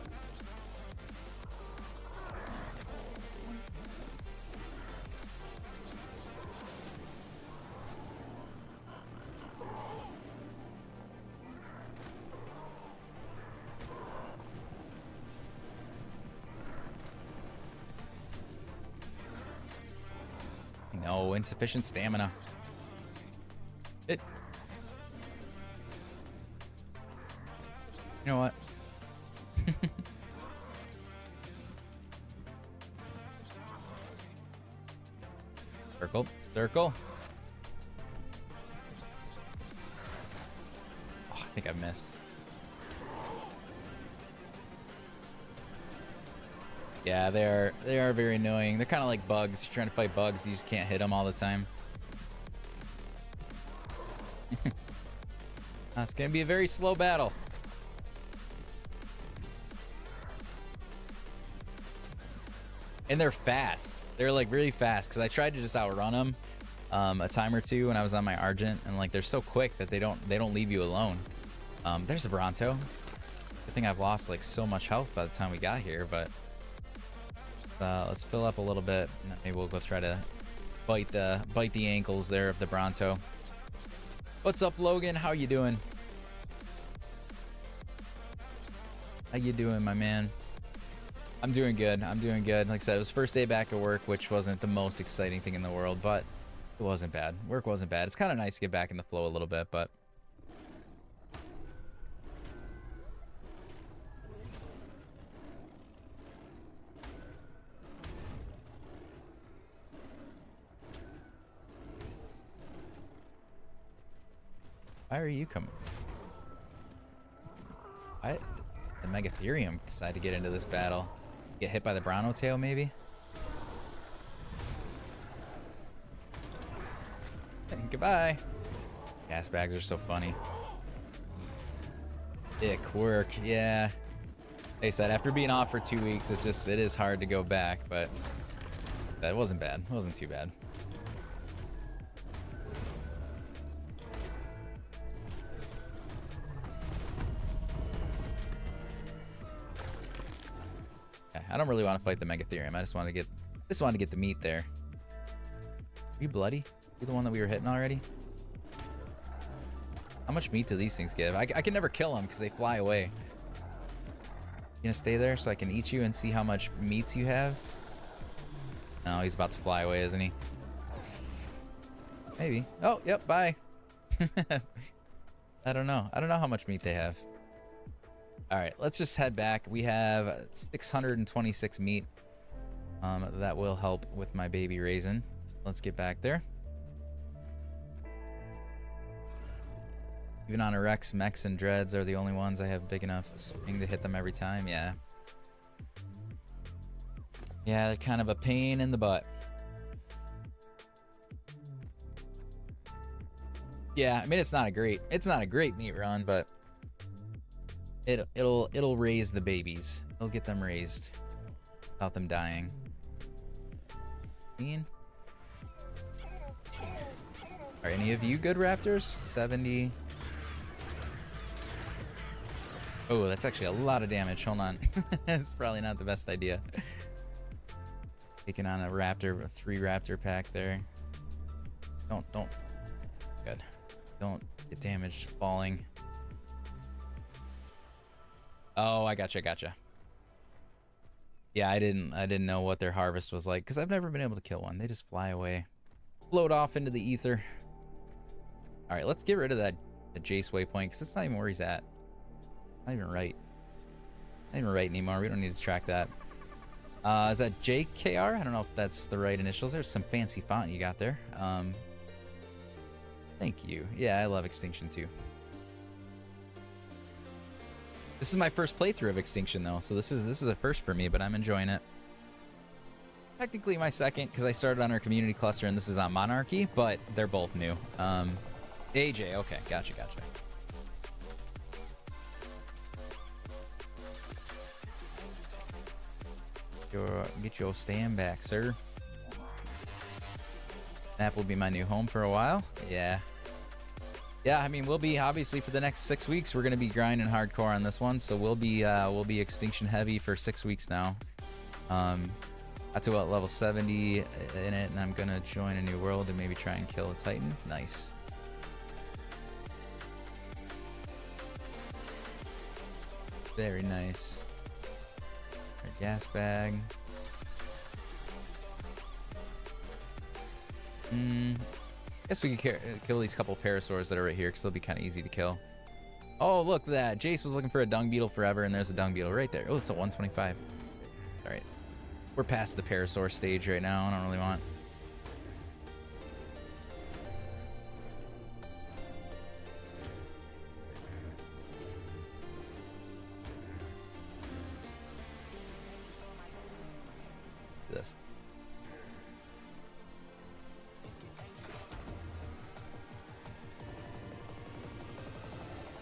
No, insufficient stamina. You know what? Circle, circle. Oh, I think I missed. Yeah, they are very annoying. They're kind of like bugs. You're trying to fight bugs, you just can't hit them all the time. It's gonna be a very slow battle. And they're fast. They're like really fast because I tried to just outrun them a time or two when I was on my Argent, and like they're so quick that they don't leave you alone. There's a Bronto. I think I've lost like so much health by the time we got here, but let's fill up a little bit. Maybe we'll go try to bite the ankles there of the Bronto. What's up, Logan? How you doing? How you doing, my man? I'm doing good. I'm doing good. Like I said, it was first day back at work, which wasn't the most exciting thing in the world, but it wasn't bad. Work wasn't bad. It's kind of nice to get back in the flow a little bit, but why are you coming? Why the Megatherium decided to get into this battle? Get hit by the Bronto tail, maybe? Goodbye. Gas bags are so funny. Ick work, yeah. Like I said, after being off for 2 weeks, it is hard to go back, but that wasn't bad. It wasn't too bad. I don't really want to fight the Megatherium. I just want to get the meat there. Are you bloody? You the one that we were hitting already? How much meat do these things give? I can never kill them because they fly away. You gonna stay there so I can eat you and see how much meats you have? No, he's about to fly away, isn't he? Maybe. Oh, yep, bye. I don't know. I don't know how much meat they have. All right, let's just head back. We have 626 meat. That will help with my baby raisin. Let's get back there. Even on a Rex, Mechs, and Dreads are the only ones I have big enough swing to hit them every time. Yeah. Yeah, they're kind of a pain in the butt. Yeah, I mean it's not a great meat run, but it'll raise the babies. It'll get them raised without them dying. Are any of you good raptors? 70. Oh, that's actually a lot of damage. Hold on. It's probably not the best idea. Taking on a raptor, a 3 raptor pack there. Don't. Good. Don't get damaged falling. Oh, I gotcha. Yeah, I didn't know what their harvest was like because I've never been able to kill one. They just fly away, float off into the ether. All right, let's get rid of that Jace waypoint because that's not even where he's at. Not even right. Not even right anymore. We don't need to track that. Is that JKR? I don't know if that's the right initials. There's some fancy font you got there. Thank you. Yeah, I love Extinction too. This is my first playthrough of Extinction though, so this is a first for me, but I'm enjoying it. Technically my second because I started on our community cluster and this is on Monarchy, but they're both new. AJ, okay, gotcha. Get your stand back, sir. Snap will be my new home for a while. Yeah, I mean we'll be obviously for the next 6 weeks we're gonna be grinding hardcore on this one, so we'll be Extinction heavy for 6 weeks now. Got to about level 70 in it, and I'm gonna join a new world and maybe try and kill a Titan. Nice. Very nice. Our gas bag. Guess we could kill these couple parasaurs that are right here because they'll be kind of easy to kill. Oh, look at that. Jace was looking for a dung beetle forever, and there's a dung beetle right there. Oh, it's a 125. All right. We're past the parasaur stage right now. I don't really want... this.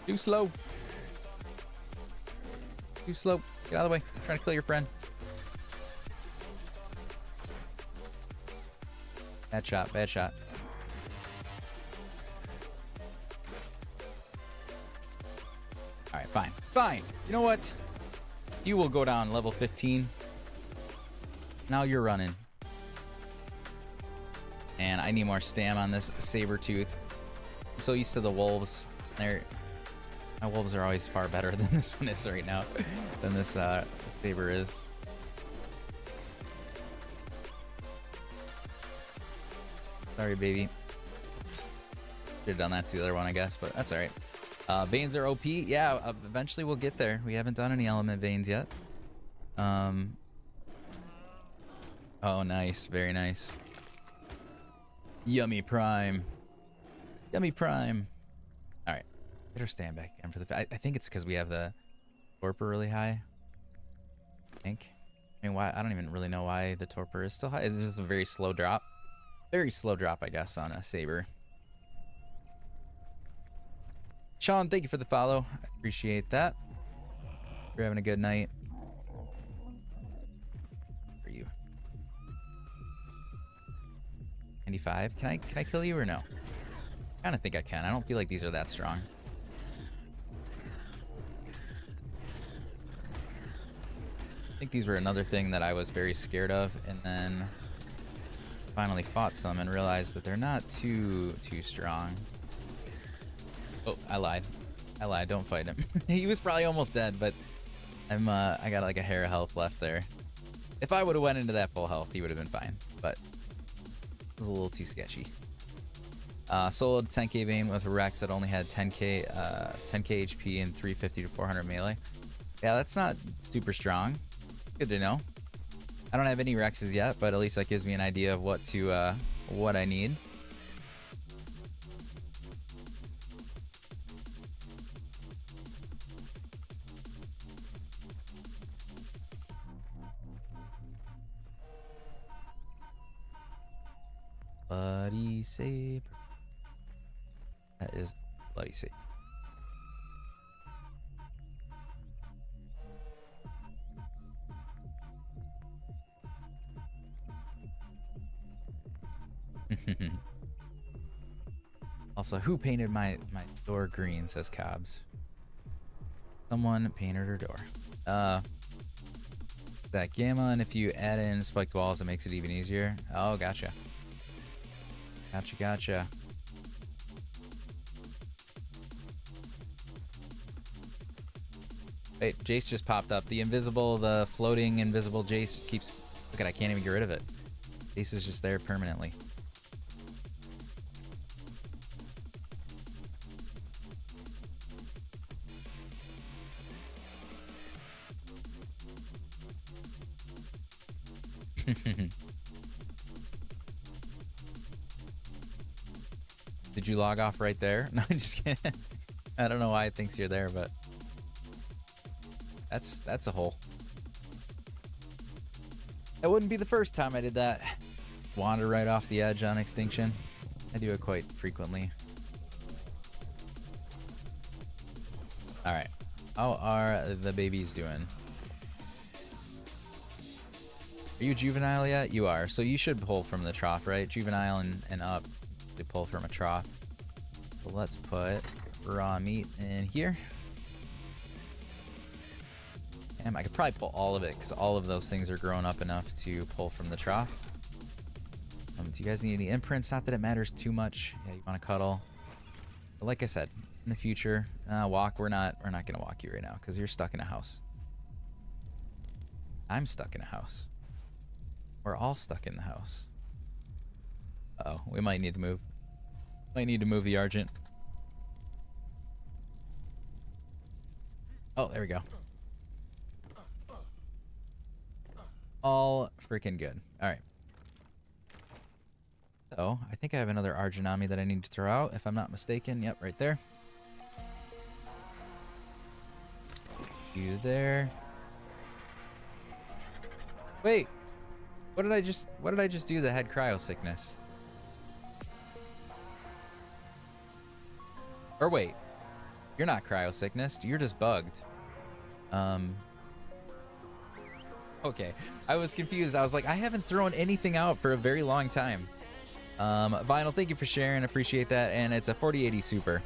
Too slow. Too slow. Get out of the way. I'm trying to kill your friend. Bad shot. Bad shot. All right, fine. Fine. You know what? You will go down level 15. Now you're running. And I need more stam on this saber tooth. I'm so used to the wolves. My wolves are always far better than this one is right now. Than this saber is. Sorry, baby. Should have done that to the other one, I guess, but that's all right. Veins are OP. Yeah, eventually we'll get there. We haven't done any element veins yet. Oh, nice. Very nice. Yummy Prime. Yummy Prime. All right. Get our stand back again for the... I think it's because we have the torpor really high. I think. I mean, why? I don't even really know why the torpor is still high. It's just a very slow drop. Very slow drop, I guess, on a saber. Sean, thank you for the follow. I appreciate that. You're having a good night. For you. 95. Can I kill you or no? I kind of think I can. I don't feel like these are that strong. think these were another thing that I was very scared of, and then finally fought some and realized that they're not too strong. Oh, I lied. Don't fight him. He was probably almost dead, but I got like a hair of health left there. If I would have went into that full health, he would have been fine, but it was a little too sketchy. Soloed 10k Bane with a Rex that only had 10k HP and 350 to 400 melee. Yeah, that's not super strong. Good to know. I don't have any Rexes yet, but at least that gives me an idea of what I need. Bloody Saber. That is Bloody Saber. Also, who painted my door green, says Cobbs. Someone painted her door. That gamma, and if you add in spiked walls, it makes it even easier. Oh, gotcha. Gotcha. Wait, Jace just popped up. The floating invisible Jace keeps... Look at it, I can't even get rid of it. Jace is just there permanently. Did you log off right there? No, I'm just kidding. I don't know why it thinks you're there, but that's a hole. That wouldn't be the first time I did that. Wander right off the edge on extinction. I do it quite frequently. All right, how are the babies doing? Are you juvenile yet? You are. So you should pull from the trough, right? Juvenile and up. To pull from a trough. So let's put raw meat in here. Damn, I could probably pull all of it because all of those things are grown up enough to pull from the trough. Do you guys need any imprints? Not that it matters too much. Yeah, you want to cuddle. But like I said, in the future, walk. We're not gonna walk you right now because you're stuck in a house. I'm stuck in a house. We're all stuck in the house. Uh-oh, we might need to move. Might need to move the Argent. Oh, there we go. All freaking good. All right. So, I think I have another Argent on me that I need to throw out, if I'm not mistaken. Yep, right there. You there. Wait. What did I just do that had cryo sickness? Or wait. You're not cryo sickness. You're just bugged. Okay. I was confused. I was like, I haven't thrown anything out for a very long time. Vinyl, thank you for sharing. Appreciate that. And it's a 4080 Super.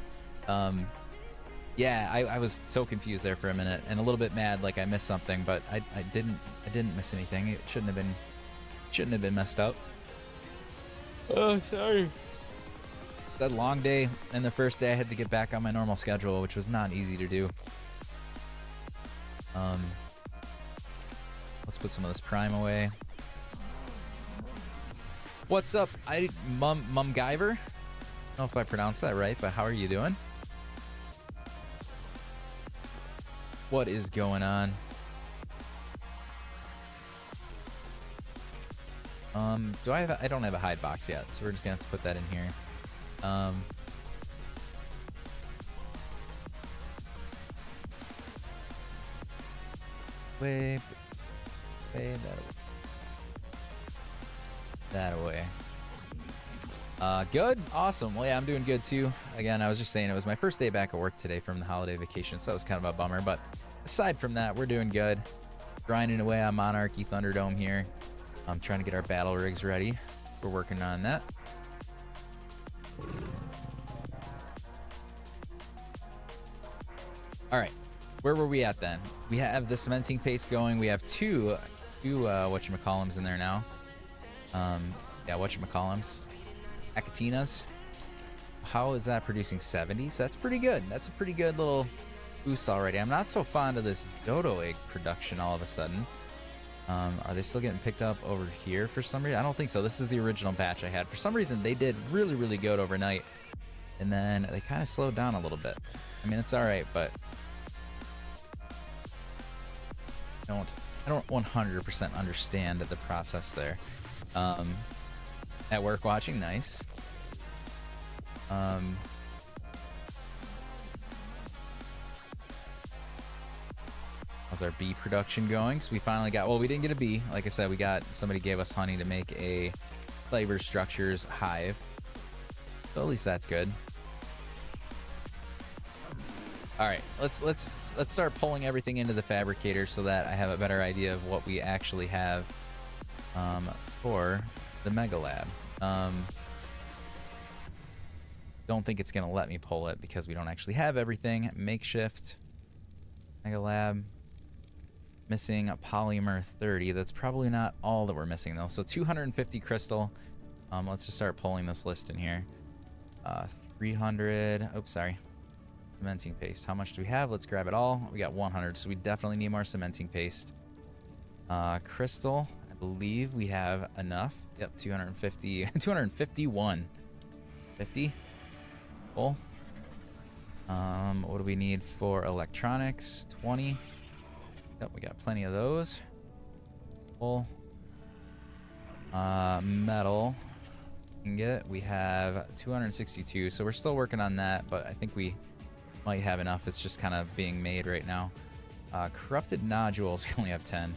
Yeah, I was so confused there for a minute and a little bit mad like I missed something, but I didn't miss anything. It shouldn't have been messed up. Oh, sorry. That long day, and the first day I had to get back on my normal schedule, which was not easy to do. Let's put some of this prime away. What's up, Mumgiver? I don't know if I pronounced that right, but how are you doing? What is going on? I don't have a hide box yet, so we're just gonna have to put that in here. Way that away. Good, awesome. Well, yeah, I'm doing good too. Again, I was just saying it was my first day back at work today from the holiday vacation, so that was kind of a bummer. But aside from that, we're doing good. Grinding away on Monarchy Thunderdome here. I'm trying to get our battle rigs ready. We're working on that. All right. where were we at then? We have the cementing paste going. We have two whatchamacallums in there now. Yeah, whatchamacallums. Acatinas. How is that producing 70s? That's pretty good. That's a pretty good little boost already. I'm not so fond of this dodo egg production all of a sudden. Are they still getting picked up over here for some reason? I don't think so. This is the original batch I had. For some reason, they did really, really good overnight. And then they kind of slowed down a little bit. I mean, it's all right, but I don't 100% understand the process there. At work watching, nice. How's our bee production going? So we finally got, well, we didn't get a bee. Like I said, somebody gave us honey to make a flavor structures hive. So at least that's good. All right, let's start pulling everything into the fabricator so that I have a better idea of what we actually have for the Mega Lab. Don't think it's gonna let me pull it because we don't actually have everything. Makeshift Mega Lab. Missing a polymer 30. That's probably not all that we're missing though. So 250 crystal. Let's just start pulling this list in here. 300. Oops, sorry. Cementing paste. How much do we have? Let's grab it all. We got 100, so we definitely need more cementing paste. Crystal. I believe we have enough. Yep, 250. 251. 50. Full. What do we need for electronics? 20. Yep, we got plenty of those. Full. Metal. We have 262, so we're still working on that, but I think we might have enough. It's just kind of being made right now. Corrupted nodules, we only have 10.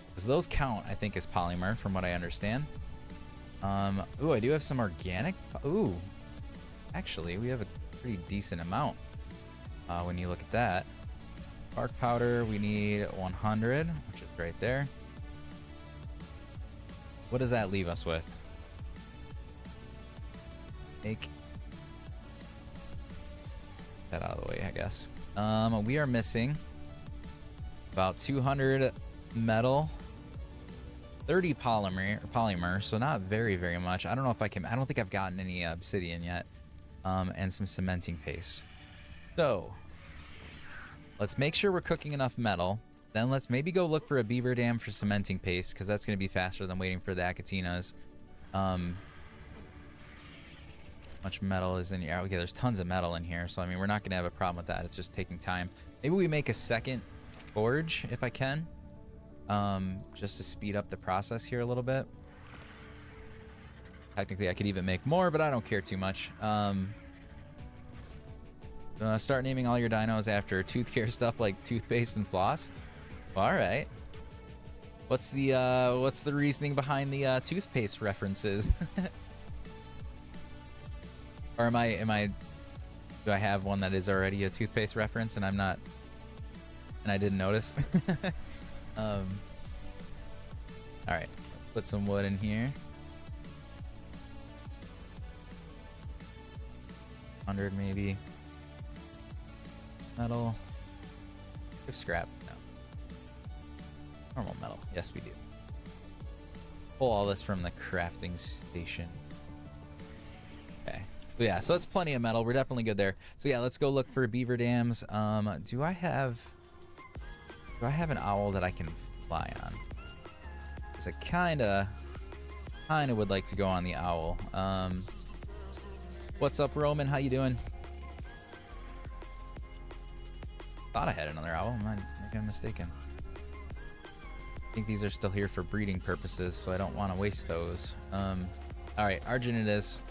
Because those count, I think, as polymer, from what I understand. Ooh, I do have some organic. Ooh, actually, we have a pretty decent amount when you look at that. Bark powder, we need 100, which is right there. What does that leave us with? Take that out of the way, I guess. We are missing about 200 metal, 30 polymer, so not very, very much. I don't know if I can. I don't think I've gotten any obsidian yet, and some cementing paste. So let's make sure we're cooking enough metal. Then let's maybe go look for a beaver dam for cementing paste, because that's going to be faster than waiting for the acatinas. Much metal is in here. Okay, there's tons of metal in here, so I mean, we're not going to have a problem with that. It's just taking time. Maybe we make a second forge if I can, just to speed up the process here a little bit. Technically, I could even make more, but I don't care too much. Start naming all your dinos after tooth care stuff like toothpaste and floss. All right. What's the reasoning behind the toothpaste references? Or do I have one that is already a toothpaste reference and I didn't notice? All right, put some wood in here. 100 maybe. Metal. If scrap, no. Normal metal, yes we do. Pull all this from the crafting station. Okay. Yeah, so that's plenty of metal. We're definitely good there. So yeah, let's go look for beaver dams. Do I have an owl that I can fly on? Because I kinda would like to go on the owl. What's up, Roman? How you doing? Thought I had another owl. Maybe I'm mistaken. I think these are still here for breeding purposes, so I don't want to waste those. All right, Argent it is.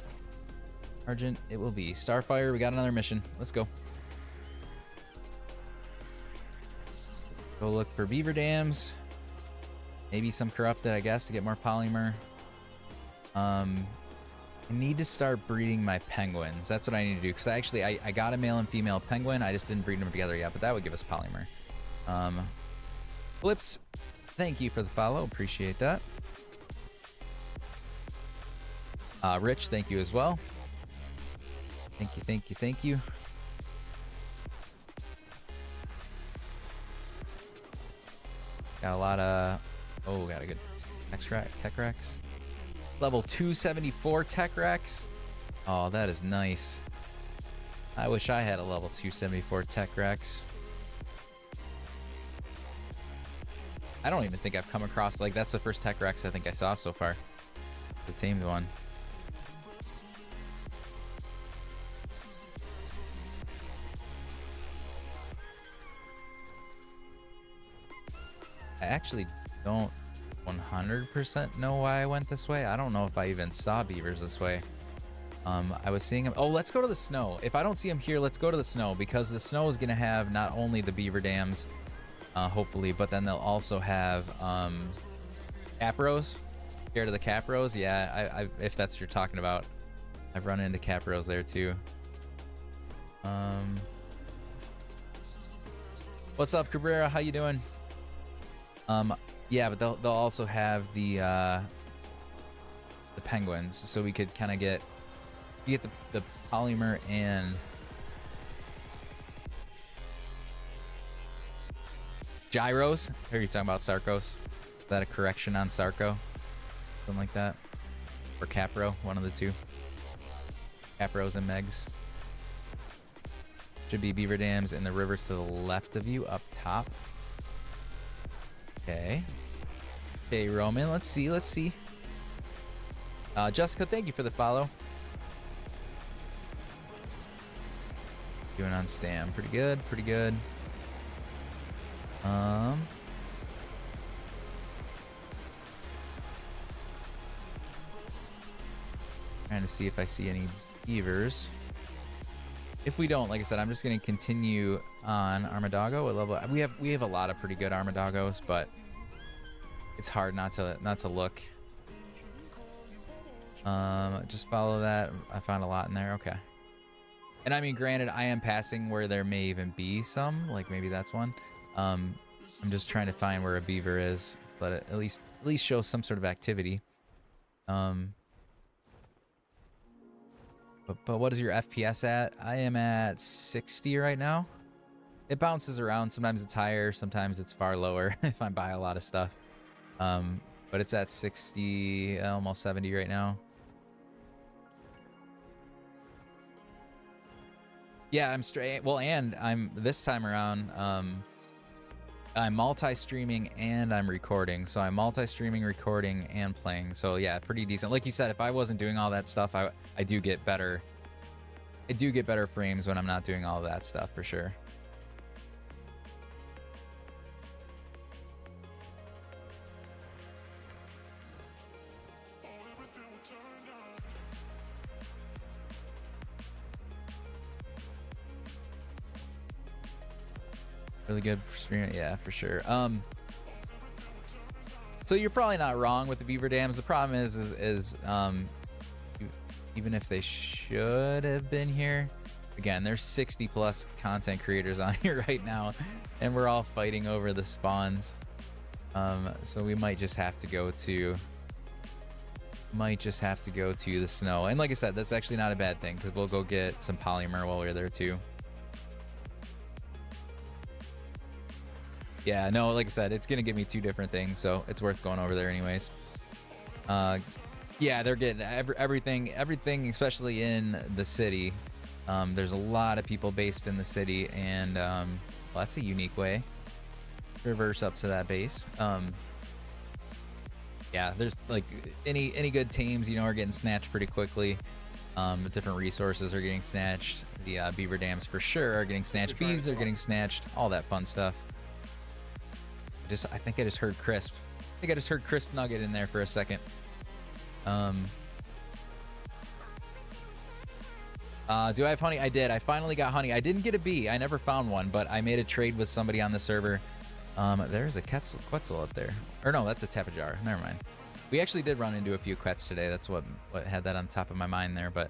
Argent, it will be. Starfire, we got another mission. Let's go. Go look for beaver dams. Maybe some corrupted, I guess, to get more polymer. I need to start breeding my penguins. That's what I need to do. Because I got a male and female penguin. I just didn't breed them together yet, but that would give us polymer. Flips, thank you for the follow. Appreciate that. Rich, thank you as well. Thank you, thank you, thank you. Got a lot of... Oh, got a good tech Rex. Level 274 tech Rex. Oh, that is nice. I wish I had a level 274 tech Rex. I don't even think I've come across... Like, that's the first tech Rex I think I saw so far. The tamed one. I actually don't 100% know why I went this way. I don't know if I even saw beavers this way. I was seeing them. Oh, let's go to the snow. If I don't see them here, let's go to the snow, because the snow is going to have not only the beaver dams, hopefully, but then they'll also have capros. Scared of the capros? Yeah, if that's what you're talking about. I've run into capros there too. What's up, Cabrera? How you doing? Yeah, but they'll also have the penguins, so we could kind of get the polymer and gyros. I heard you talking about Sarcos. Is that a correction on Sarco? Something like that, or Capro, one of the two. Capros and Megs. Should be beaver dams in the river to the left of you, up top. Okay. Okay, Roman. Let's see. Let's see. Jessica, thank you for the follow. Doing on Stam. Pretty good. Pretty good. Trying to see if I see any beavers. If we don't, like I said, I'm just going to continue on Armadago. What level? We have a lot of pretty good Armadagos, but it's hard not to look. Just follow that. I found a lot in there. Okay. And I mean, granted, I am passing where there may even be some. Like maybe that's one. I'm just trying to find where a beaver is, but it at least show some sort of activity. But what is your FPS at? I am at 60 right now. It bounces around. Sometimes it's higher. Sometimes it's far lower if I buy a lot of stuff. But it's at 60, almost 70 right now. Yeah, I'm straight. Well, and I'm this time around. I'm multi-streaming and I'm recording. So I'm multi-streaming, recording, and playing. So yeah, pretty decent. Like you said, if I wasn't doing all that stuff, I do get better. I do get better frames when I'm not doing all of that stuff for sure. Really good for streaming, yeah, for sure. So you're probably not wrong with the beaver dams. The problem is even if they should have been here, again, there's 60 plus content creators on here right now, and we're all fighting over the spawns. So we might just have to go to the snow. And like I said, that's actually not a bad thing, because we'll go get some polymer while we're there too. Yeah, no, like I said, it's gonna give me two different things, so it's worth going over there anyways. Yeah, they're getting everything, especially in the city. There's a lot of people based in the city, and well, that's a unique way. Reverse up to that base. Yeah, there's like any good teams, you know, are getting snatched pretty quickly. Different resources are getting snatched. The beaver dams for sure are getting snatched. Bees are getting snatched. All that fun stuff. I think I just heard Crisp. I think I just heard Crisp Nugget in there for a second. Do I have honey? I did. I finally got honey. I didn't get a bee. I never found one, but I made a trade with somebody on the server. There's a Quetzal up there. Or no, that's a Tapajar. Never mind. We actually did run into a few Quets today. That's what had that on top of my mind there, but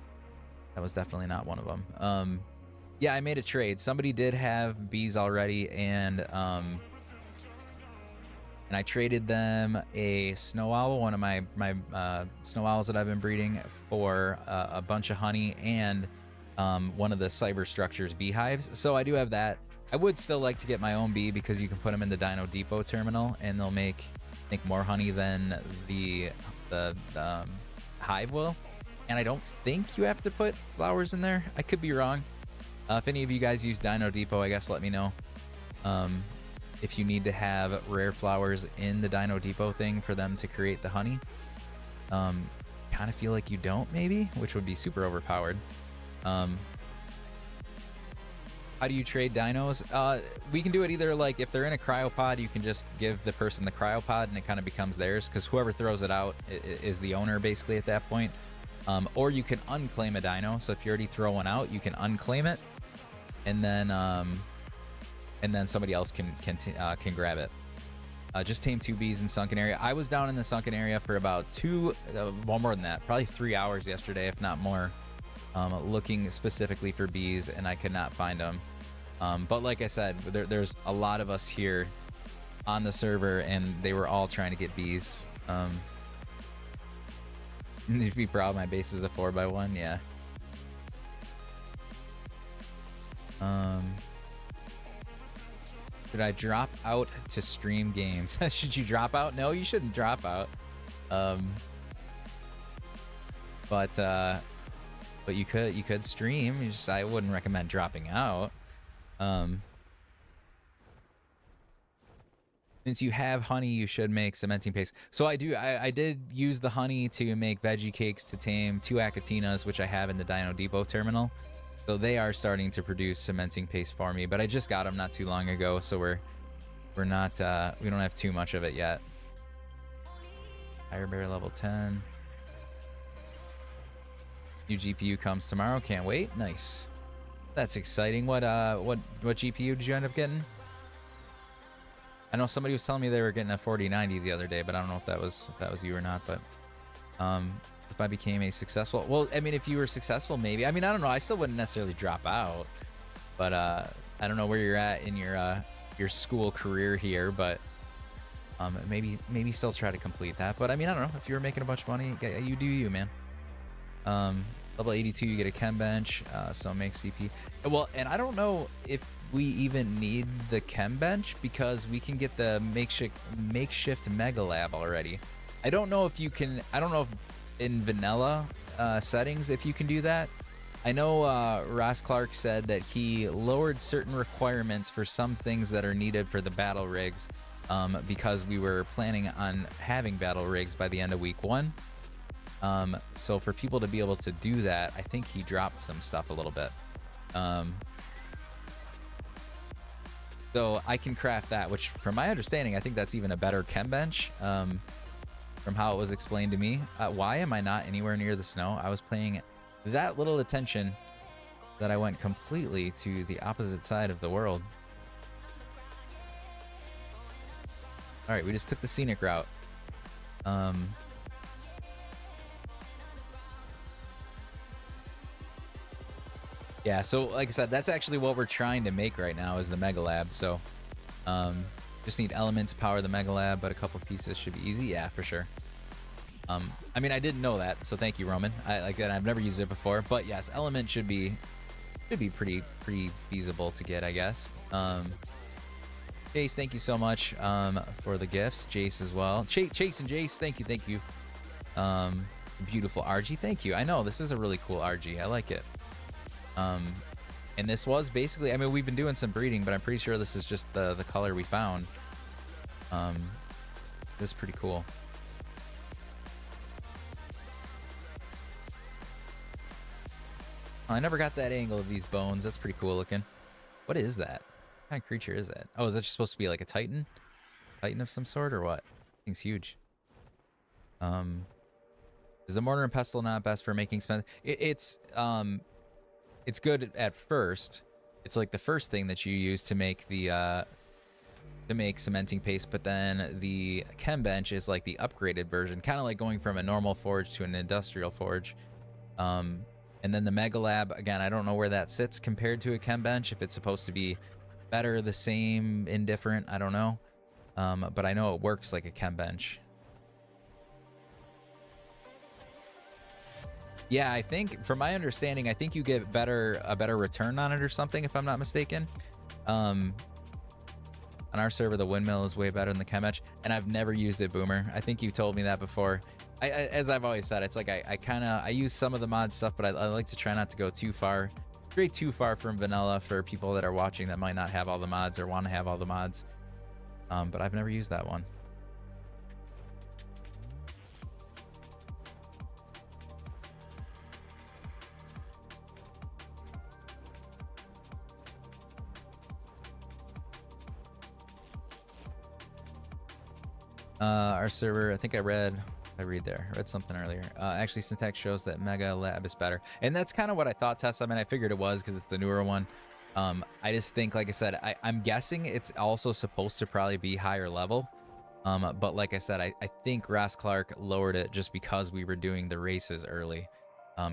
that was definitely not one of them. Yeah, I made a trade. Somebody did have bees already, and I traded them a snow owl, one of my snow owls that I've been breeding, for a bunch of honey and one of the cyber structures beehives. So I do have that. I would still like to get my own bee because you can put them in the Dino Depot terminal and they'll make, I think, more honey than the hive will. And I don't think you have to put flowers in there. I could be wrong. If any of you guys use Dino Depot, I guess let me know. If you need to have rare flowers in the Dino Depot thing for them to create the honey. Kind of feel like you don't, maybe, which would be super overpowered. How do you trade dinos? We can do it either like if they're in a cryopod, you can just give the person the cryopod and it kind of becomes theirs because whoever throws it out is the owner basically at that point. Or you can unclaim a dino. So if you already throw one out, you can unclaim it, and then somebody else can grab it. Just tame 2 bees in sunken area. I was down in the sunken area for about well, more than that, probably 3 hours yesterday, if not more. Looking specifically for bees, and I could not find them. But like I said, there's a lot of us here on the server, and they were all trying to get bees. Need to be proud my base is a 4x1, yeah. Should I drop out to stream games? Should you drop out? No, you shouldn't drop out. But you could stream. I wouldn't recommend dropping out. Since you have honey, you should make cementing paste. So I did use the honey to make veggie cakes to tame 2 acatinas, which I have in the Dino Depot terminal. So they are starting to produce cementing paste for me, but I just got them not too long ago, so we're not we don't have too much of it yet. Higher bear level 10. New GPU comes tomorrow. Can't wait. Nice. That's exciting. What GPU did you end up getting? I know somebody was telling me they were getting a 4090 the other day, but I don't know if that was you or not. But if I became a successful, well, I mean, if you were successful, maybe. I mean, I don't know. I still wouldn't necessarily drop out, but I don't know where you're at in your school career here, but maybe still try to complete that. But I mean, I don't know. If you were making a bunch of money, you do you, man. Level 82, you get a chem bench, so make CP. Well, and I don't know if we even need the chem bench because we can get the makeshift mega lab already. I don't know if you can. I don't know if in vanilla settings if you can do that. I know Ross Clark said that he lowered certain requirements for some things that are needed for the battle rigs because we were planning on having battle rigs by the end of week 1. So for people to be able to do that, I think he dropped some stuff a little bit. So I can craft that, which from my understanding, I think that's even a better chem bench from how it was explained to me. Why am I not anywhere near the snow? I was paying that little attention that I went completely to the opposite side of the world. All right, we just took the scenic route. Yeah, so like I said, that's actually what we're trying to make right now is the Mega Lab. So just need elements to power the Mega Lab, but a couple pieces should be easy. Yeah, for sure. I mean, I didn't know that, so thank you, Roman. I've never used it before, but yes, element should be pretty feasible to get, I guess. Jace, thank you so much for the gifts. Jace as well. Chase and Jace, thank you. Beautiful RG, thank you. I know this is a really cool RG. I like it. And this was basically, I mean, we've been doing some breeding, but I'm pretty sure this is just the color we found. This is pretty cool. I never got that angle of these bones. That's pretty cool looking. What is that? What kind of creature is that? Oh, is that just supposed to be like a titan? Titan of some sort or what? Thing's huge. Is the mortar and pestle not best for making cement? It's good at first. It's like the first thing that you use to make the to make cementing paste, but then the chem bench is like the upgraded version, kind of like going from a normal forge to an industrial forge. And then the Mega Lab, again, I don't know where that sits compared to a chem bench, if it's supposed to be better, the same, indifferent, I don't know. But I know it works like a chem bench. Yeah, I think, from my understanding, I think you get a better return on it or something, if I'm not mistaken. On our server, the windmill is way better than the chem etch, and I've never used it, Boomer. I think you told me that before. As I've always said, it's like I use some of the mod stuff, but I like to try not to go too far, stray too far from vanilla for people that are watching that might not have all the mods or want to have all the mods. But I've never used that one. Our server, I think I read something earlier. Actually, syntax shows that Mega Lab is better. And that's kind of what I thought, Tess. I mean, I figured it was because it's the newer one. I just think, like I said, I'm guessing it's also supposed to probably be higher level. But like I said, I think Ross Clark lowered it just because we were doing the races early.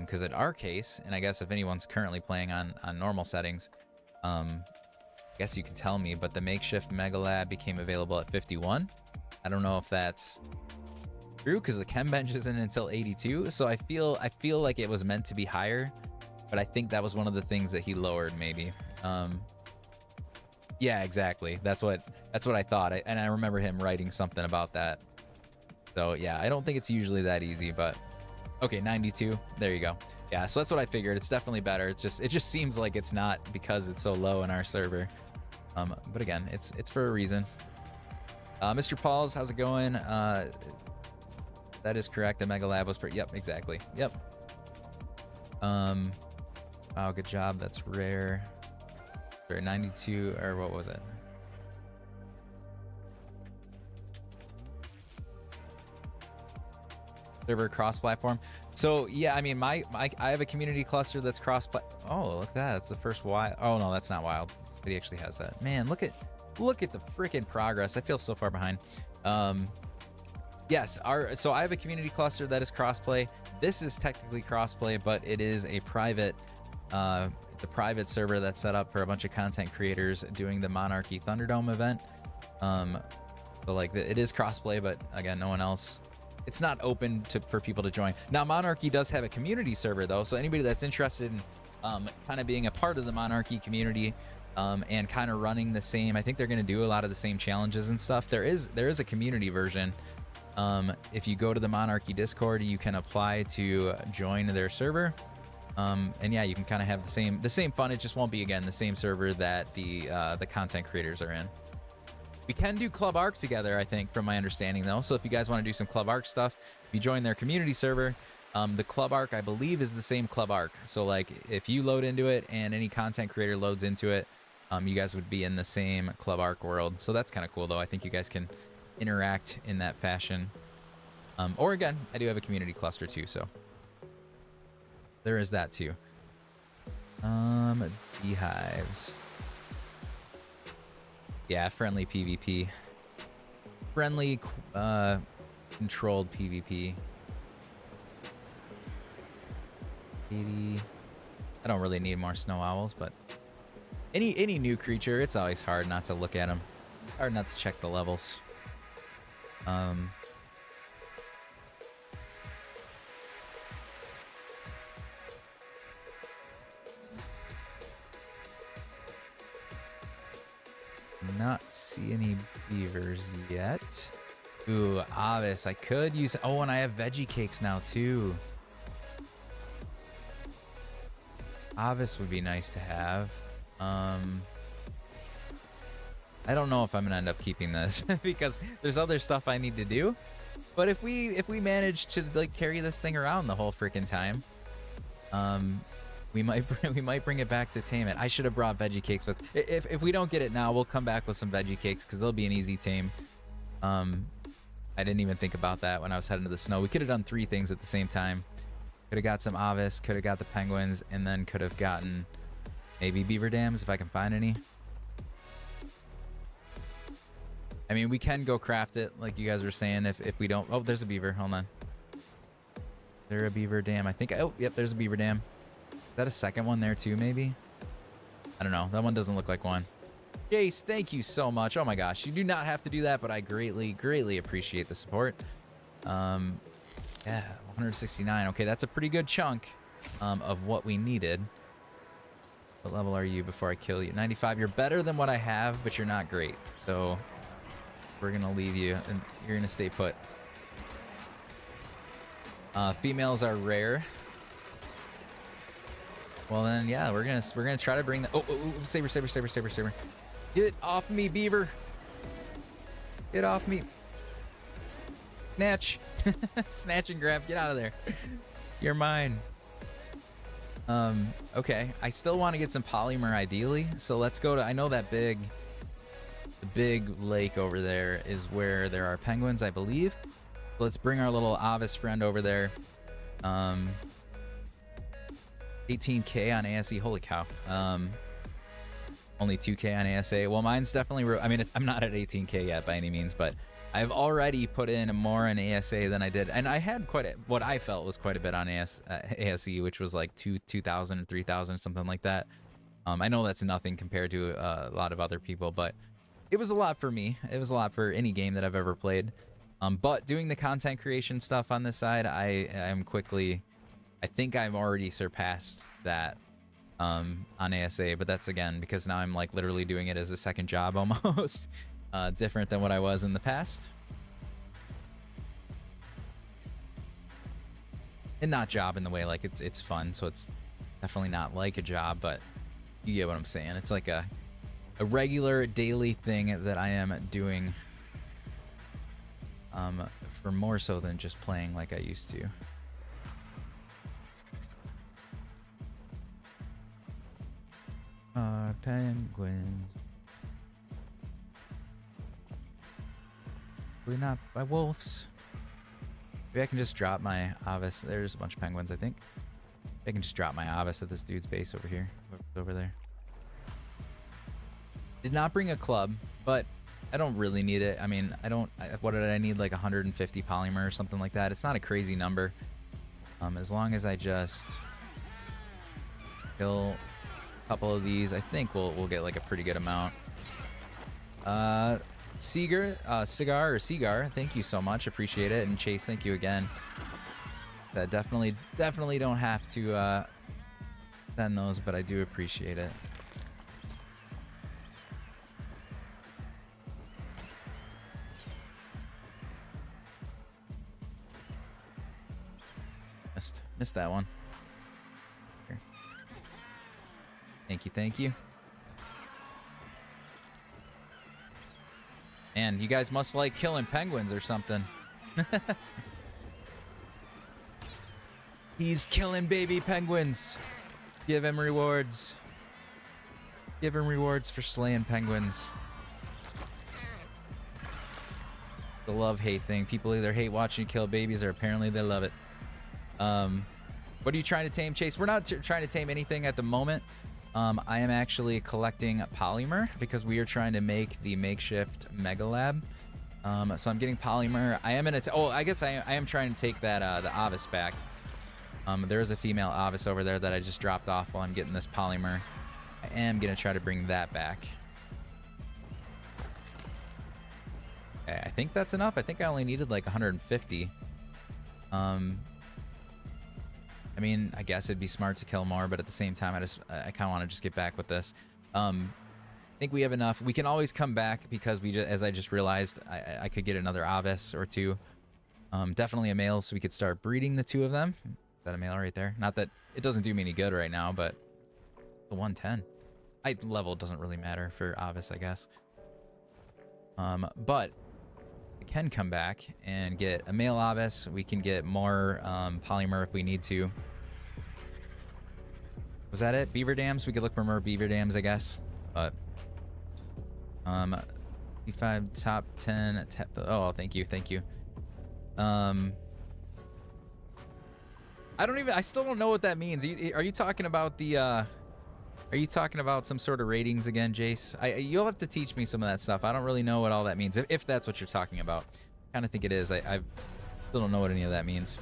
Because in our case, and I guess if anyone's currently playing on normal settings, I guess you can tell me, but the makeshift Mega Lab became available at 51. I don't know if that's true because the chem bench isn't until 82. So I feel like it was meant to be higher, but I think that was one of the things that he lowered maybe. Yeah, exactly. That's what I thought. And I remember him writing something about that. So yeah, I don't think it's usually that easy, but okay, 92. There you go. Yeah, so that's what I figured. It's definitely better. It just seems like it's not because it's so low in our server. But again, it's for a reason. Mr. Pauls, how's it going? That is correct. The Mega Lab was yep, exactly. Yep. Wow, good job. That's rare. Sorry, 92, or what was it? Server cross-platform. So yeah, I mean, I have a community cluster that's cross-platform. Oh, look at that. That's the first wild. Oh no, that's not wild. But he actually has that. Man, look at the freaking progress. I feel so far behind. Yes, so I have a community cluster that is crossplay. This is technically crossplay, but it is a private it's a private server that's set up for a bunch of content creators doing the Monarchy Thunderdome event. So like it is crossplay, but again, no one else. It's not open for people to join. Now, Monarchy does have a community server though, so anybody that's interested in kind of being a part of the Monarchy community and kind of running the same, I think they're going to do a lot of the same challenges and stuff. There is a community version. If you go to the Monarchy Discord, you can apply to join their server. And yeah, you can kind of have the same fun. It just won't be, again, the same server that the content creators are in. We can do Club Arc together, I think, from my understanding, though. So if you guys want to do some Club Arc stuff, if you join their community server, the Club Arc, I believe, is the same Club Arc. So like if you load into it and any content creator loads into it, you guys would be in the same Club Arc world. So that's kind of cool, though. I think you guys can interact in that fashion. Or again, I do have a community cluster too, so there is that too. Beehives. Yeah, friendly PvP. Friendly, controlled PvP. 80. I don't really need more snow owls, but any new creature, it's always hard not to look at them. Hard not to check the levels. Not see any beavers yet. Ooh, Avis, I could use. Oh, and I have veggie cakes now too. Avis would be nice to have. I don't know if I'm gonna end up keeping this because there's other stuff I need to do. But if we manage to like carry this thing around the whole freaking time, we might bring it back to tame it. I should have brought veggie cakes with. If we don't get it now, we'll come back with some veggie cakes because they'll be an easy tame. I didn't even think about that when I was heading to the snow. We could have done 3 things at the same time. Could have got some Avis, could have got the penguins, and then could have gotten maybe beaver dams if I can find any. I mean, we can go craft it like you guys were saying if we don't. Oh, there's a beaver. Hold on. Is there a beaver dam? I think. Oh, yep, there's a beaver dam. Is that a second one there too, maybe? I don't know. That one doesn't look like one. Jace, thank you so much. Oh my gosh, you do not have to do that, but I greatly appreciate the support. Yeah, 169. Okay, that's a pretty good chunk of what we needed. What level are you before I kill you? 95. You're better than what I have, but you're not great. So we're gonna leave you, and you're gonna stay put. Females are rare. Well then, yeah, we're gonna try to bring the. Oh, saber. Get off me, beaver. Get off me. Snatch. Snatch and grab. Get out of there. You're mine. Okay. I still want to get some polymer ideally. So let's go to, I know that the big lake over there is where there are penguins, I believe. Let's bring our little Avis friend over there. 18K on ASE. Holy cow. Only 2K on ASA. Well, mine's definitely, I mean, I'm not at 18K yet by any means, but I've already put in more in ASA than I did. And I had what I felt was quite a bit on ASE, which was like 2,000 or 3,000, something like that. I know that's nothing compared to a lot of other people, but it was a lot for me. It was a lot for any game that I've ever played. But doing the content creation stuff on this side, I think I've already surpassed that on ASA, but that's again because now I'm like literally doing it as a second job almost. Different than what I was in the past. And not job in the way like it's fun, so it's definitely not like a job, but you get what I'm saying. It's like a regular daily thing that I am doing for more so than just playing like I used to. Penguins. We're not by wolves. Maybe I can just drop my Avis. There's a bunch of penguins, I think. I can just drop my Avis at this dude's base over here. Over there. Did not bring a club, but I don't really need it. I mean, what did I need? Like 150 polymer or something like that. It's not a crazy number. As long as I just kill a couple of these, I think we'll get like a pretty good amount. Cigar, thank you so much. Appreciate it. And Chase, thank you again. Definitely don't have to send those, but I do appreciate it. Missed that one. Here. Thank you. Man, you guys must like killing penguins or something. He's killing baby penguins. Give him rewards. Give him rewards for slaying penguins. The love-hate thing. People either hate watching you kill babies or apparently they love it. What are you trying to tame, Chase? We're not trying to tame anything at the moment. I am actually collecting polymer because we are trying to make the makeshift mega lab. So I'm getting polymer. I am gonna. I guess I am trying to take that the Avis back. There is a female Avis over there that I just dropped off while I'm getting this polymer. I am gonna try to bring that back. Okay, I think that's enough. I think I only needed like 150. I mean, I guess it'd be smart to kill more, but at the same time, I kind of want to just get back with this. I think we have enough. We can always come back because as I just realized, I could get another Avis or two. Definitely a male, so we could start breeding the two of them. Is that a male right there? Not that it doesn't do me any good right now, but the 110. Level doesn't really matter for Avis, I guess. But I can come back and get a male Avis. We can get more polymer if we need to. Was that it? Beaver dams? We could look for more beaver dams, I guess. But E5 top 10. Oh, thank you. I still don't know what that means. Are you talking about the are you talking about some sort of ratings again, Jace? You'll have to teach me some of that stuff. I don't really know what all that means, if that's what you're talking about. I kind of think it is. I still don't know what any of that means.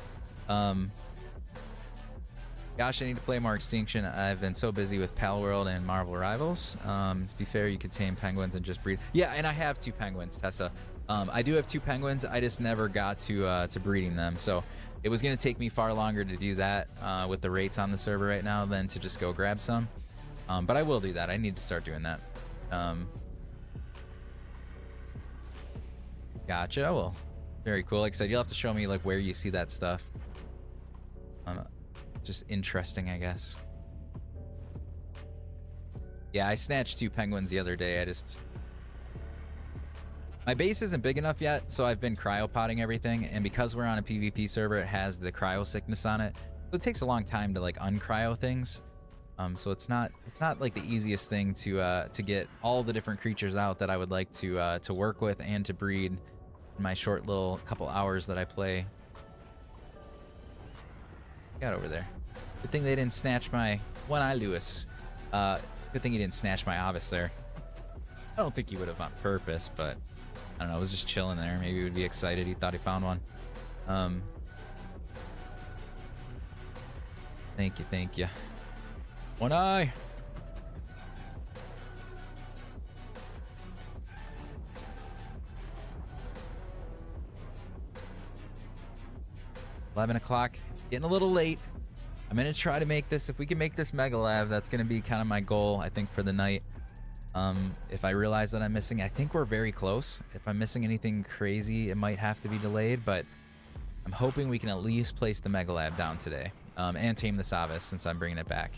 Gosh, I need to play more Extinction. I've been so busy with Pal World and Marvel Rivals. To be fair, you could tame penguins and just breed. Yeah, and I have 2 penguins, Tessa. I do have 2 penguins. I just never got to breeding them. So it was going to take me far longer to do that with the rates on the server right now than to just go grab some. But I will do that. I need to start doing that. Gotcha. Well, very cool. Like I said, you'll have to show me like where you see that stuff. Just interesting, I guess. Yeah, I snatched 2 penguins the other day. My base isn't big enough yet, so I've been cryopotting everything, and because we're on a PvP server, it has the cryo sickness on it. So it takes a long time to like uncryo things. So it's not like the easiest thing to get all the different creatures out that I would like to work with and to breed in my short little couple hours that I play. Got over there. Good thing they didn't snatch my one-eye Lewis. Good thing he didn't snatch my Avis there. I don't think he would have on purpose, but I don't know. I was just chilling there. Maybe he would be excited. He thought he found one. Thank you, thank you. One eye. $11 o'clock. It's getting a little late. I'm gonna try to make this. If we can make this Mega Lab, that's gonna be kind of my goal, I think, for the night. If I realize that I'm missing, I think we're very close. If I'm missing anything crazy, it might have to be delayed, but I'm hoping we can at least place the Mega Lab down today, and tame the Savis since I'm bringing it back.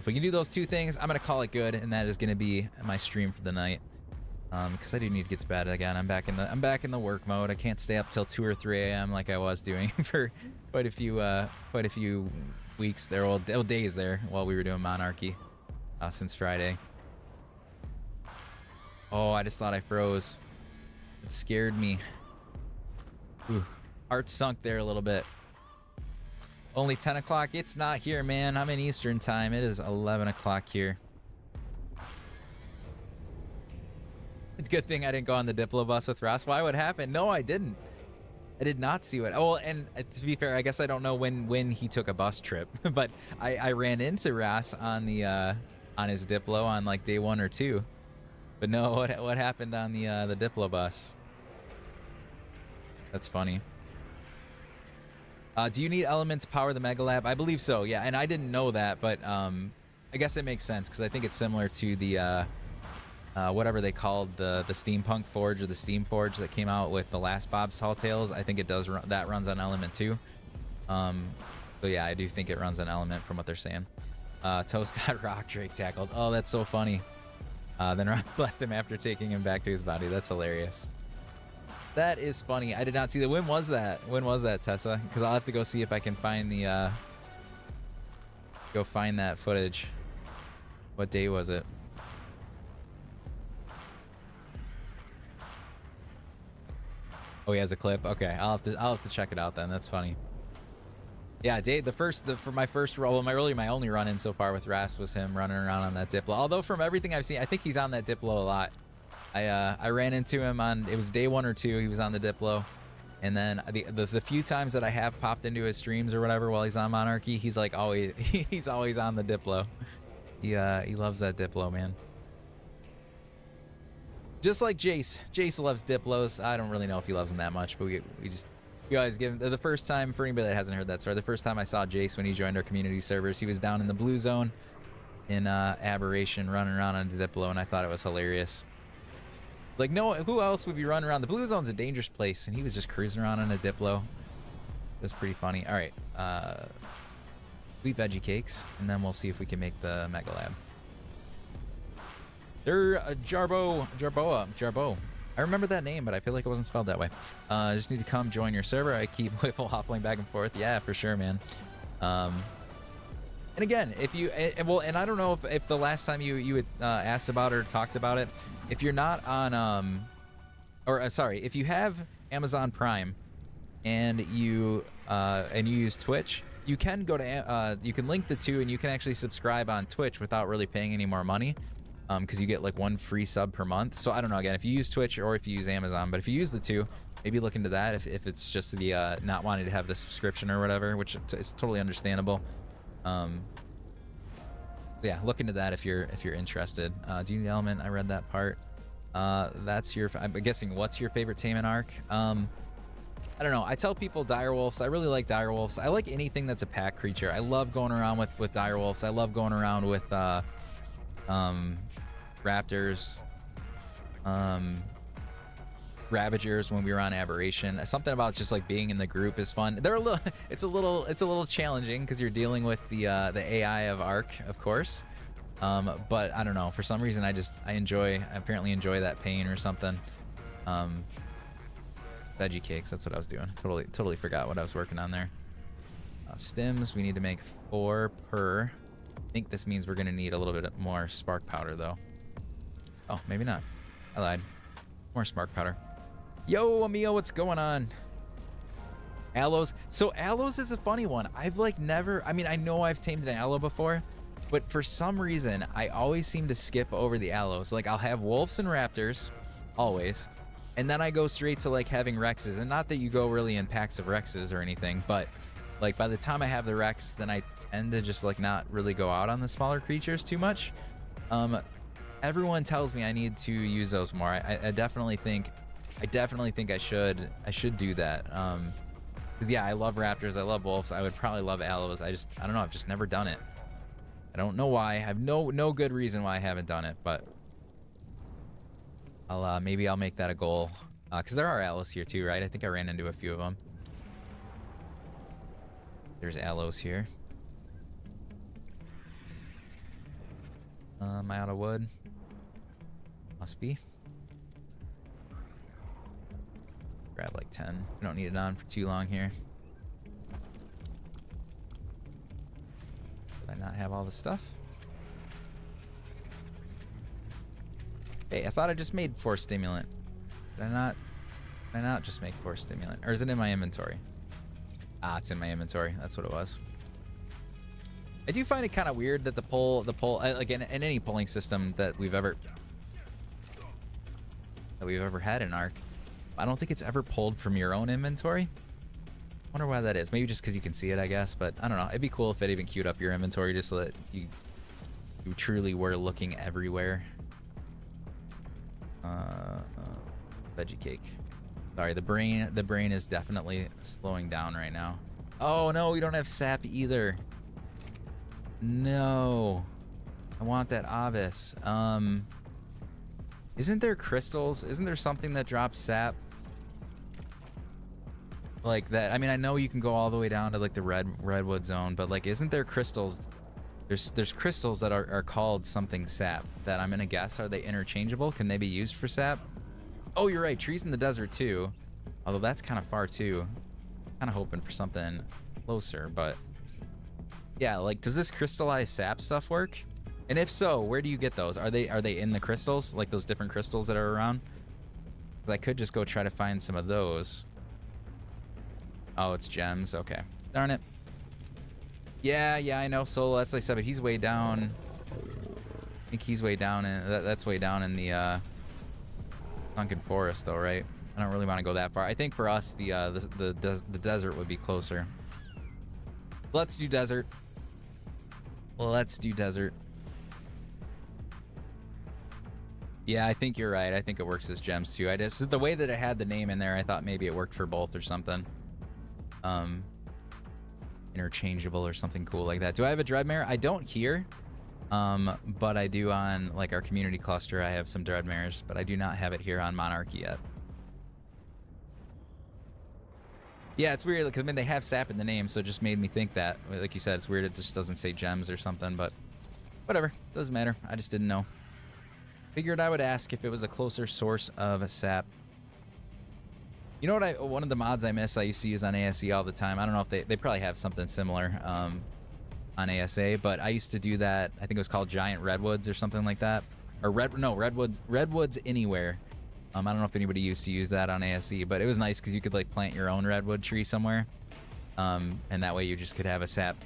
If we can do those 2 things, I'm gonna call it good, and that is gonna be my stream for the night. Because I do need to get to bed again. I'm back in the work mode. I can't stay up till 2 or 3 a.m. like I was doing for quite a few weeks there, old days there while we were doing Monarchy since Friday. Oh, I just thought I froze. It scared me. Ooh, heart sunk there a little bit. Only 10 o'clock. It's not here, man. I'm in Eastern time. It is 11 o'clock here. It's a good thing I didn't go on the Diplo bus with Ross. Why? What happened? No, I didn't. I did not see what. Oh, and to be fair, I guess I don't know when he took a bus trip, but I ran into Ross on the on his Diplo on like day 1 or 2. But no, what happened on the Diplo bus? That's funny. Do you need element to power the Mega Lab? I believe so. Yeah, and I didn't know that, but I guess it makes sense because I think it's similar to the whatever they called the steampunk forge or the steam forge that came out with the last Bob's Tall Tales. I think it does that runs on element too. So yeah, I do think it runs on element from what they're saying. Toast got rock drake tackled. Oh, that's so funny. Then Ron left him after taking him back to his body. That's hilarious. That is funny. I did not see that. When was that? When was that, Tessa? Because I'll have to go see if I can find the go find that footage. What day was it? Oh, he has a clip. Okay, I'll have to check it out then. That's funny. Yeah, for my first role, my only run-in so far with Ras was him running around on that Diplo. Although from everything I've seen, I think he's on that Diplo a lot. I ran into him on, it was day 1 or 2. He was on the Diplo, and then the few times that I have popped into his streams or whatever while he's on Monarchy, he's like always he's always on the Diplo. He loves that Diplo, man. Just like Jace. Jace loves Diplos. I don't really know if he loves them that much, but we always give him the first time, for anybody that hasn't heard that story, the first time I saw Jace when he joined our community servers, he was down in the blue zone in Aberration running around on Diplo, and I thought it was hilarious. Like, no, who else would be running around? The blue zone's a dangerous place, and he was just cruising around on a Diplo. It was pretty funny. All right, sweet veggie cakes, and then we'll see if we can make the Mega Lab. They're Jarboa. I remember that name, but I feel like it wasn't spelled that way. I just need to come join your server. I keep whiffle hoppling back and forth. Yeah, for sure, man. And again, if you and I don't know if the last time you had asked about it or talked about it, if you're not on sorry, if you have Amazon Prime and you use Twitch, you can go to you can link the two, and you can actually subscribe on Twitch without really paying any more money. Because you get like 1 free sub per month. So I don't know, again, if you use Twitch or if you use Amazon, but if you use the two, maybe look into that if it's just the not wanting to have the subscription or whatever, which is totally understandable. Yeah, look into that if you're interested. Do you need element? I read that part. That's your, I'm guessing, what's your favorite tame and arc? I I don't know. I tell people direwolves. I really like direwolves. I like anything that's a pack creature. I love going around with direwolves. I love going around with raptors, ravagers when we were on aberration. Something about just like being in the group is fun. They're a little it's a little challenging because you're dealing with the AI of Ark, of course. But I don't know, for some reason I apparently enjoy that pain or something. Veggie cakes, that's what I was doing. Totally forgot what I was working on there. Stims, we need to make 4 per. I think this means we're gonna need a little bit more spark powder though. Oh, maybe not. I lied. More spark powder. Yo, Emil, what's going on? Aloes. So aloes is a funny one. I've like never, I mean, I know I've tamed an aloe before, but for some reason, I always seem to skip over the aloes. Like I'll have wolves and raptors, always. And then I go straight to like having Rexes. And not that you go really in packs of Rexes or anything, but like by the time I have the Rex, then I tend to just like not really go out on the smaller creatures too much. Everyone tells me I need to use those more. I definitely think I should do that. Cause yeah, I love raptors, I love wolves. I would probably love aloes. I don't know, I've just never done it. I don't know why. I have no good reason why I haven't done it, but maybe I'll make that a goal. Cause there are aloes here too, right? I think I ran into a few of them. There's aloes here. Am I out of wood? Must be. Grab like 10. We don't need it on for too long here. Did I not have all the stuff? Hey, I thought I just made 4 stimulant. Did I not just make 4 stimulant? Or is it in my inventory? Ah, it's in my inventory. That's what it was. I do find it kind of weird that the pull, like in any pulling system that we've ever had in Ark, I don't think it's ever pulled from your own inventory. Wonder why that is. Maybe just because you can see it, I guess. But I don't know. It'd be cool if it even queued up your inventory just so that you truly were looking everywhere. Veggie cake. Sorry, the brain is definitely slowing down right now. Oh no, we don't have sap either. No, I want that Avis. Isn't there crystals? Isn't there something that drops sap? Like that. I mean, I know you can go all the way down to like the redwood zone, but like, isn't there crystals? There's crystals that are called something sap that I'm gonna guess, are they interchangeable? Can they be used for sap? Oh, you're right. Trees in the desert too. Although that's kind of far too. Kind of hoping for something closer, but yeah, like, does this crystallized sap stuff work? And if so, where do you get those? Are they in the crystals? Like those different crystals that are around? I could just go try to find some of those. Oh, it's gems. Okay. Darn it. Yeah, I know Solo. That's what I said, but he's way down. I think he's way down in that's way down in the sunken forest though, right? I don't really want to go that far. I think for us the desert would be closer. Let's do desert. Let's do desert. Yeah, I think you're right. I think it works as gems too. I just, the way that it had the name in there, I thought maybe it worked for both or something. Interchangeable or something cool like that. Do I have a Dreadmare? I don't here. But I do on like our community cluster. I have some Dreadmares, but I do not have it here on Monarchy yet. Yeah, it's weird because I mean they have sap in the name, so it just made me think that. Like you said, it's weird it just doesn't say gems or something, but whatever. Doesn't matter. I just didn't know. Figured I would ask if it was a closer source of a sap. You know what? One of the mods I miss I used to use on ASE all the time. I don't know if they probably have something similar on ASA, but I used to do that. I think it was called Giant Redwoods or something like that, or Redwoods Anywhere. I don't know if anybody used to use that on ASE, but it was nice because you could like plant your own redwood tree somewhere, and that way you just could have a sap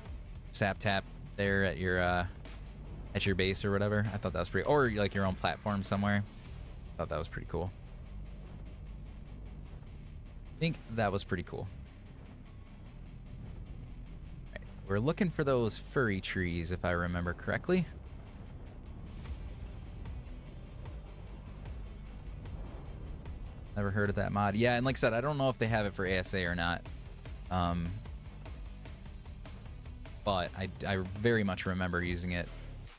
tap there at your base or whatever. I thought that was pretty, or like your own platform somewhere. I thought that was pretty cool. I think that was pretty cool. Right. We're looking for those furry trees, if I remember correctly. Never heard of that mod. Yeah, and like I said, I don't know if they have it for ASA or not. But I very much remember using it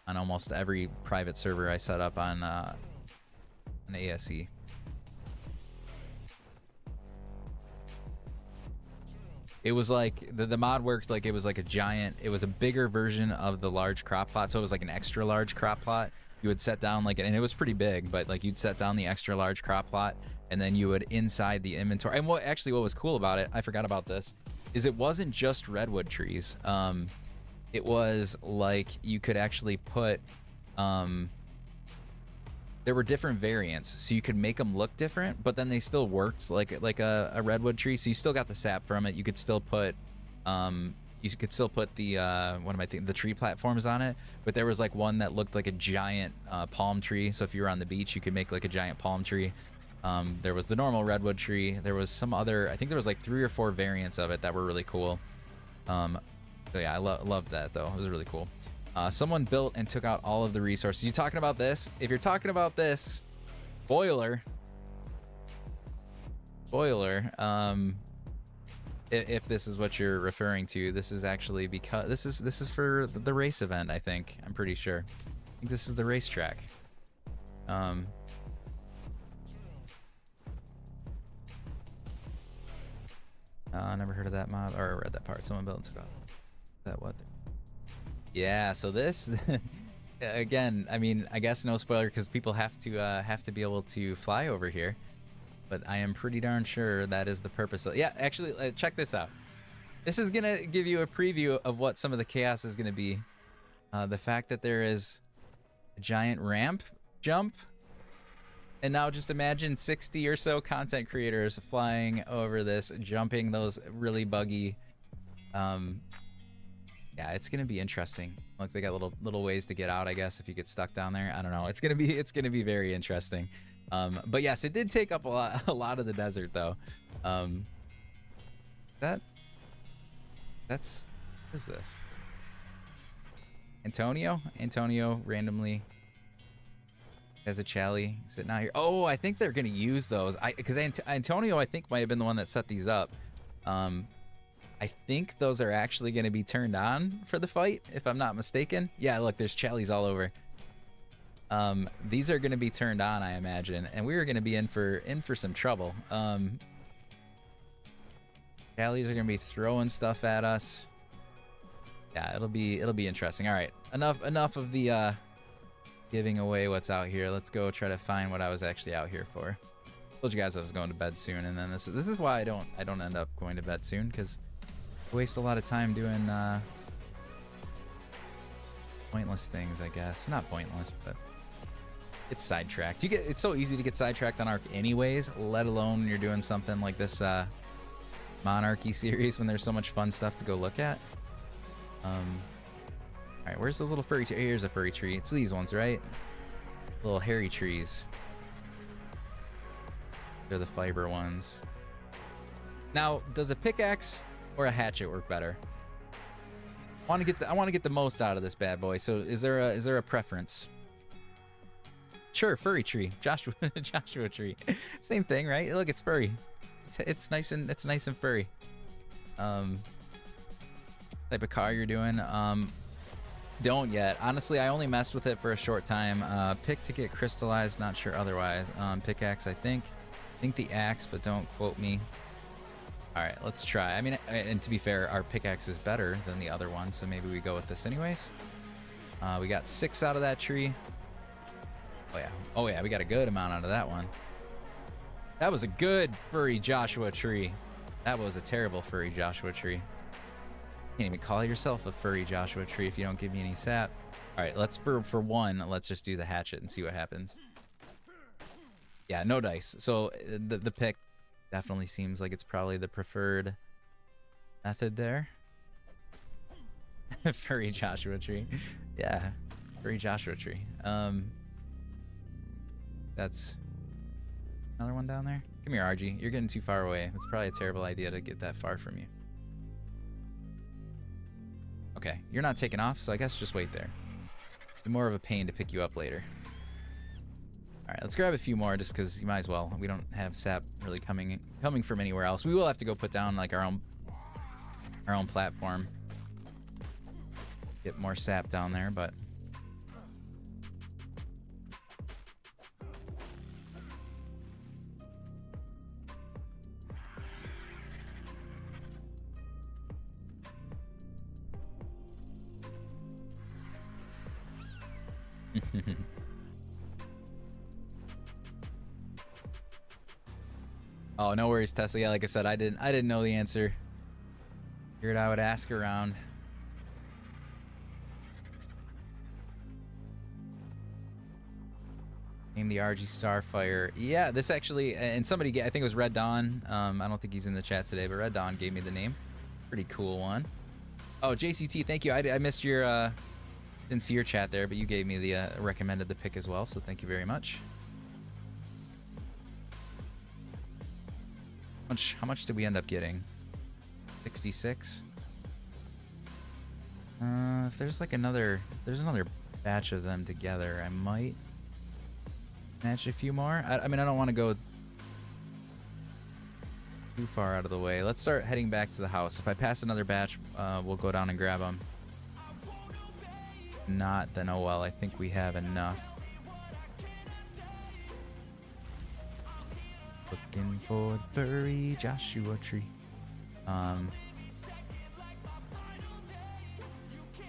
on almost every private server I set up on an ASE. It was like the mod worked like it was like a giant. It was a bigger version of the large crop plot, so it was like an extra large crop plot. You would set down like, and it was pretty big, but like you'd set down the extra large crop plot, and then you would inside the inventory. And what was cool about it, I forgot about this, is it wasn't just redwood trees. It was like you could actually put there were different variants, so you could make them look different, but then they still worked like a redwood tree. So you still got the sap from it. You could still put the what am I thinking, the tree platforms on it, but there was like one that looked like a giant palm tree. So if you were on the beach, you could make like a giant palm tree. There was the normal redwood tree. There was some other, I think there was like 3 or 4 variants of it that were really cool. So yeah, I loved that though. It was really cool. Someone built and took out all of the resources. You talking about this? If you're talking about this, boiler. If this is what you're referring to, this is actually because this is for the race event. I think, I'm pretty sure. I think this is the racetrack. Never heard of that mod or read that part. Someone built and took out. That what? Yeah, so this again, I mean, I guess no spoiler because people have to be able to fly over here, but I am pretty darn sure that is the purpose of, yeah, actually, check this out. This is gonna give you a preview of what some of the chaos is gonna be. The fact that there is a giant ramp jump, and now just imagine 60 or so content creators flying over this, jumping those really buggy yeah, it's gonna be interesting. Look, they got little ways to get out, I guess, if you get stuck down there. I don't know. It's gonna be very interesting. But yes, it did take up a lot of the desert though. That's what is this? Antonio randomly has a chally sitting out here. Oh, I think they're gonna use those. Because Antonio, I think, might have been the one that set these up. I think those are actually going to be turned on for the fight, if I'm not mistaken. Yeah, look, there's challies all over. These are going to be turned on, I imagine, and we're going to be in for some trouble. Challies are going to be throwing stuff at us. Yeah, it'll be interesting. All right, enough of the giving away what's out here. Let's go try to find what I was actually out here for. I told you guys I was going to bed soon, and then this is why I don't end up going to bed soon, because waste a lot of time doing pointless things, I guess. Not pointless, but it's sidetracked. It's so easy to get sidetracked on Ark anyways, let alone when you're doing something like this Monarchy series when there's so much fun stuff to go look at. All right, where's those little furry trees? Here's a furry tree. It's these ones, right? Little hairy trees. They're the fiber ones. Now, does a pickaxe or a hatchet work better? I want to get the most out of this bad boy. So is there a preference? Sure, furry tree, Joshua tree, same thing, right? Look, it's furry. It's nice and furry. Type of car you're doing? Don't yet. Honestly, I only messed with it for a short time. Pick to get crystallized. Not sure otherwise. Pickaxe, I think the axe, but don't quote me. All right, let's try. I mean, and to be fair, our pickaxe is better than the other one, so maybe we go with this anyways. We got 6 out of that tree. Oh yeah, we got a good amount out of that one. That was a good furry Joshua tree. That was a terrible furry Joshua tree. Can't even call yourself a furry Joshua tree if you don't give me any sap. All right, let's for one, let's just do the hatchet and see what happens. Yeah, no dice. So the pick definitely seems like it's probably the preferred method there. Furry Joshua tree. Yeah, furry Joshua tree. That's another one down there. Come here, RG. You're getting too far away. It's probably a terrible idea to get that far from you. Okay, you're not taking off, so I guess just wait there. Be more of a pain to pick you up later. All right, let's grab a few more just because you might as well. We don't have sap really coming from anywhere else. We will have to go put down like our own platform. Get more sap down there, but oh, no worries, Tesla. Yeah, like I said, I didn't know the answer. Figured I would ask around. Name the RG Starfire. Yeah, this actually, and somebody, I think it was Red Dawn. I don't think he's in the chat today, but Red Dawn gave me the name. Pretty cool one. Oh, JCT, thank you. I missed your, didn't see your chat there, but you gave me the, recommended the pick as well, so thank you very much. How much did we end up getting? 66? If there's like another batch of them together, I might match a few more. I mean, I don't want to go too far out of the way. Let's start heading back to the house. If I pass another batch, we'll go down and grab them. Not, then oh well. I think we have enough. Looking for the furry Joshua tree.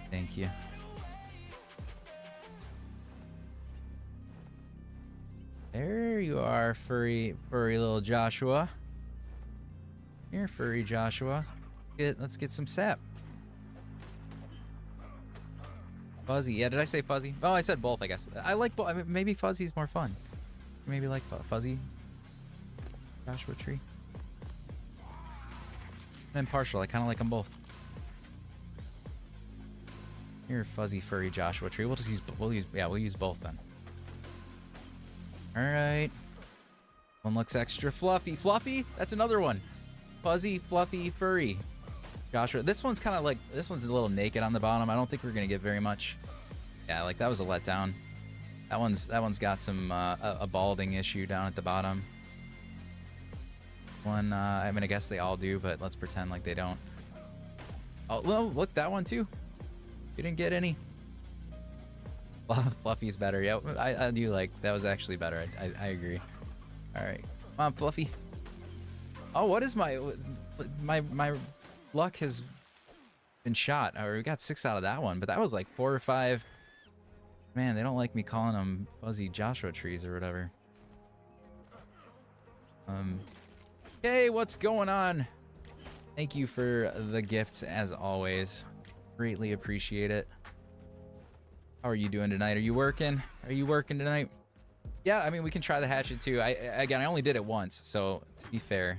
Thank you. There you are, furry little Joshua. Here, furry Joshua. Let's get some sap. Fuzzy. Yeah, did I say fuzzy? Oh, I said both, I guess. I like both. I mean, maybe fuzzy's more fun. Maybe like fuzzy Joshua tree. I'm impartial. I kind of like them both. Here, fuzzy, furry Joshua tree. We'll use both then. All right. One looks extra fluffy. Fluffy? That's another one. Fuzzy, fluffy, furry Joshua. This one's kind of like, this one's a little naked on the bottom. I don't think we're gonna get very much. Yeah, like that was a letdown. That one's got some a balding issue down at the bottom. One, I mean, I guess they all do, but let's pretend like they don't. Oh, well, look, that one too. You didn't get any. Fluffy's better. Yeah, I do like, that was actually better. I agree. All right, come on, Fluffy. Oh, what is my luck has been shot. Or we got 6 out of that one, but that was like 4 or 5. Man, they don't like me calling them fuzzy Joshua trees or whatever. Hey, what's going on? Thank you for the gifts as always. Greatly appreciate it. How are you doing tonight? Are you working? Are you working tonight? Yeah, I mean, we can try the hatchet too. Again, I only did it once, so to be fair,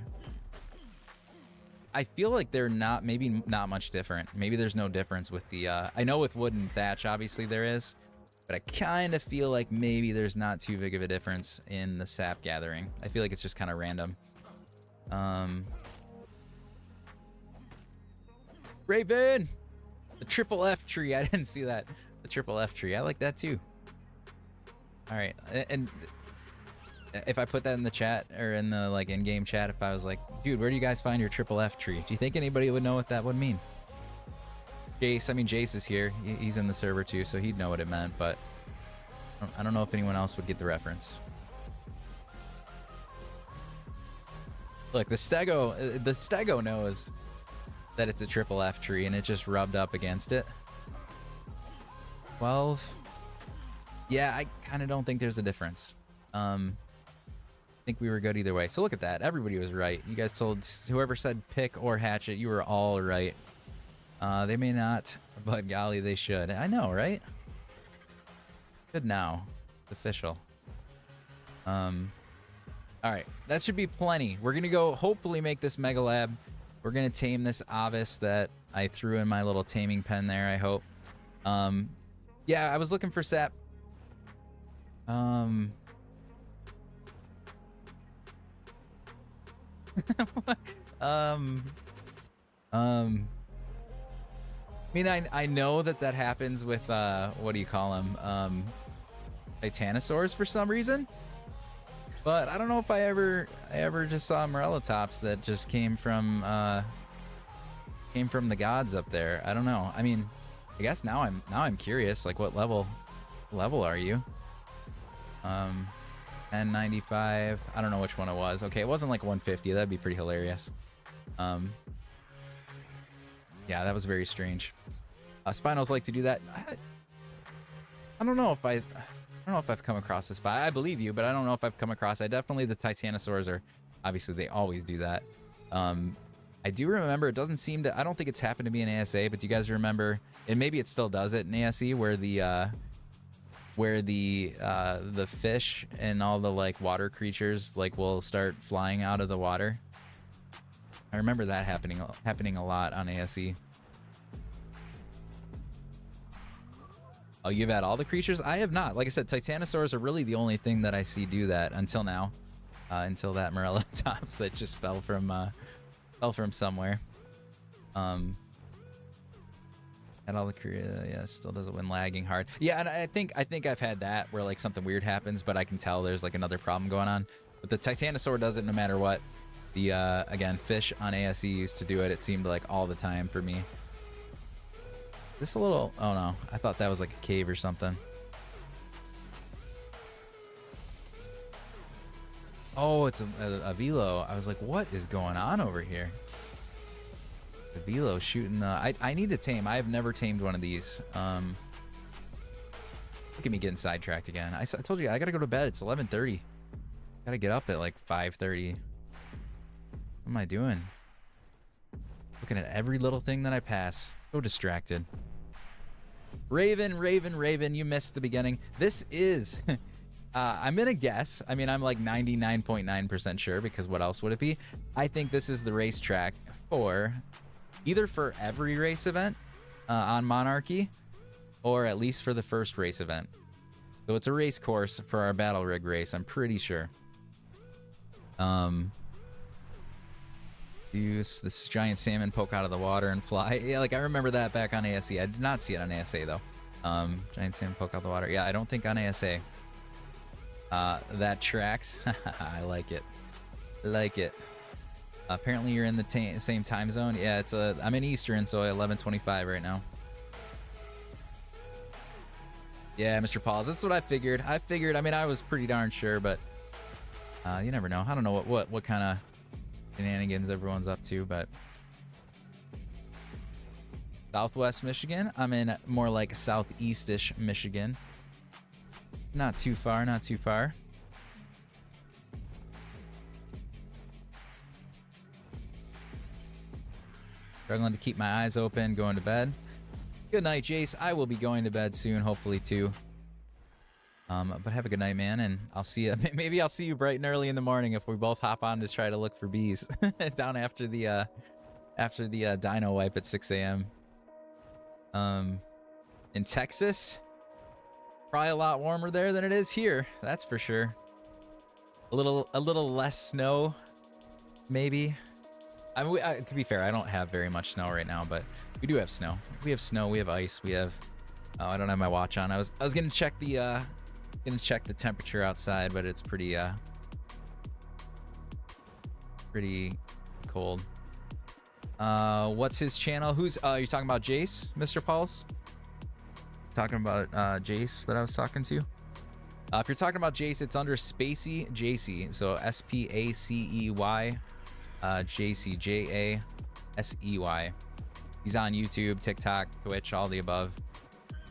I feel like they're maybe not much different. Maybe there's no difference with the, I know with wood and thatch, obviously there is, but I kind of feel like maybe there's not too big of a difference in the sap gathering. I feel like it's just kind of random. Raven! The triple F tree. I didn't see that. The triple F tree. I like that too. All right. And if I put that in the chat or in the like in-game chat, if I was like, dude, where do you guys find your triple F tree? Do you think anybody would know what that would mean? Jace, I mean, Jace is here. He's in the server too, so he'd know what it meant, but I don't know if anyone else would get the reference. Look, the stego knows that it's a triple F tree, and it just rubbed up against it. 12. Yeah, I kind of don't think there's a difference. I think we were good either way. So look at that. Everybody was right. You guys told whoever said pick or hatchet, you were all right. They may not, but golly, they should. I know, right? Good now. It's official. All right, that should be plenty. We're gonna go hopefully make this mega lab. We're gonna tame this Avis that I threw in my little taming pen there, I hope. Yeah, I was looking for sap. I mean, I know that happens with what do you call them? Titanosaurs for some reason. But I don't know if I ever just saw Morellatops that just came from the gods up there. I don't know. I mean, I guess now I'm curious. Like, what level are you? 1095. I don't know which one it was. Okay, it wasn't like 150. That'd be pretty hilarious. Yeah, that was very strange. Spinos like to do that. I don't know if I don't know if I've come across this spy. I believe you, but I don't know if I've come across. The Titanosaurs are obviously, they always do that. I do remember, it doesn't seem to, I don't think it's happened to me in ASA, but do you guys remember, and maybe it still does it in ASE, where the fish and all the like water creatures like will start flying out of the water? I remember that happening a lot on ASE. Oh, you've had all the creatures? I have not. Like I said, Titanosaurs are really the only thing that I see do that until now. Until that Morellatops that just fell from somewhere. And all the yeah, still does it when lagging hard. Yeah, and I think I've had that where like something weird happens, but I can tell there's like another problem going on. But the Titanosaur does it no matter what. The again, fish on ASE used to do it. It seemed like all the time for me. This a little, oh no, I thought that was like a cave or something. Oh, it's a velo. I was like, what is going on over here? The velo shooting. I need to tame. I have never tamed one of these. Look at me getting sidetracked again. I told you I gotta go to bed. It's 11:30. Gotta get up at like 5:30. What am I doing? Looking at every little thing that I pass. So distracted. Raven, you missed the beginning. This is, I'm gonna guess. I mean, I'm like 99.9% sure, because what else would it be? I think this is the racetrack for either for every race event on Monarchy, or at least for the first race event. So it's a race course for our battle rig race, I'm pretty sure. Use this giant salmon poke out of the water and fly. Yeah, like I remember that back on ASE. I did not see it on ASA though. Giant salmon poke out of the water. Yeah, I don't think on ASA. That tracks. I like it. Apparently you're in the same time zone. Yeah, it's I'm in Eastern, so 11:25 right now. Yeah, Mr. Pauls, that's what I figured. I mean, I was pretty darn sure, but you never know. I don't know what kind of shenanigans everyone's up to, but Southwest Michigan. I'm in more like southeastish Michigan. Not too far. Struggling to keep my eyes open, going to bed. Good night, Jace. I will be going to bed soon, hopefully too. But have a good night, man, and I'll see you. Maybe I'll see you bright and early in the morning if we both hop on to try to look for bees down after the dino wipe at 6 a.m. In Texas, probably a lot warmer there than it is here. That's for sure. A little less snow, maybe. I mean, to be fair, I don't have very much snow right now, but we do have snow. We have snow. We have ice. We have. Oh, I don't have my watch on. I was gonna check the temperature outside, but it's pretty cold. What's his channel? Who's you're talking about Jace, Mr. Pauls? Talking about Jace that I was talking to? If you're talking about Jace, it's under Spacey JC. So SPACEY JC JASEY. He's on YouTube, TikTok, Twitch, all the above.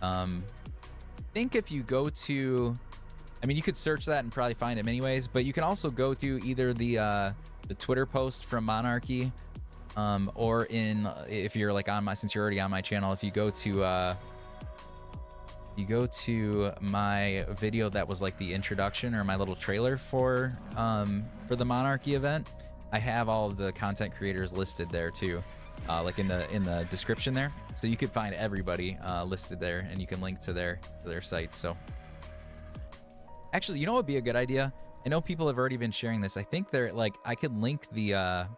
I think if you go to, I mean, you could search that and probably find him anyways, but you can also go to either the Twitter post from Monarchy, or if you're like since you're already on my channel, if you go to my video that was like the introduction or my little trailer for the Monarchy event, I have all of the content creators listed there too. Like in the description there, so you could find everybody listed there, and you can link to their sites. So actually, you know what would be a good idea? I know people have already been sharing this. I think they're like, I could link the I'm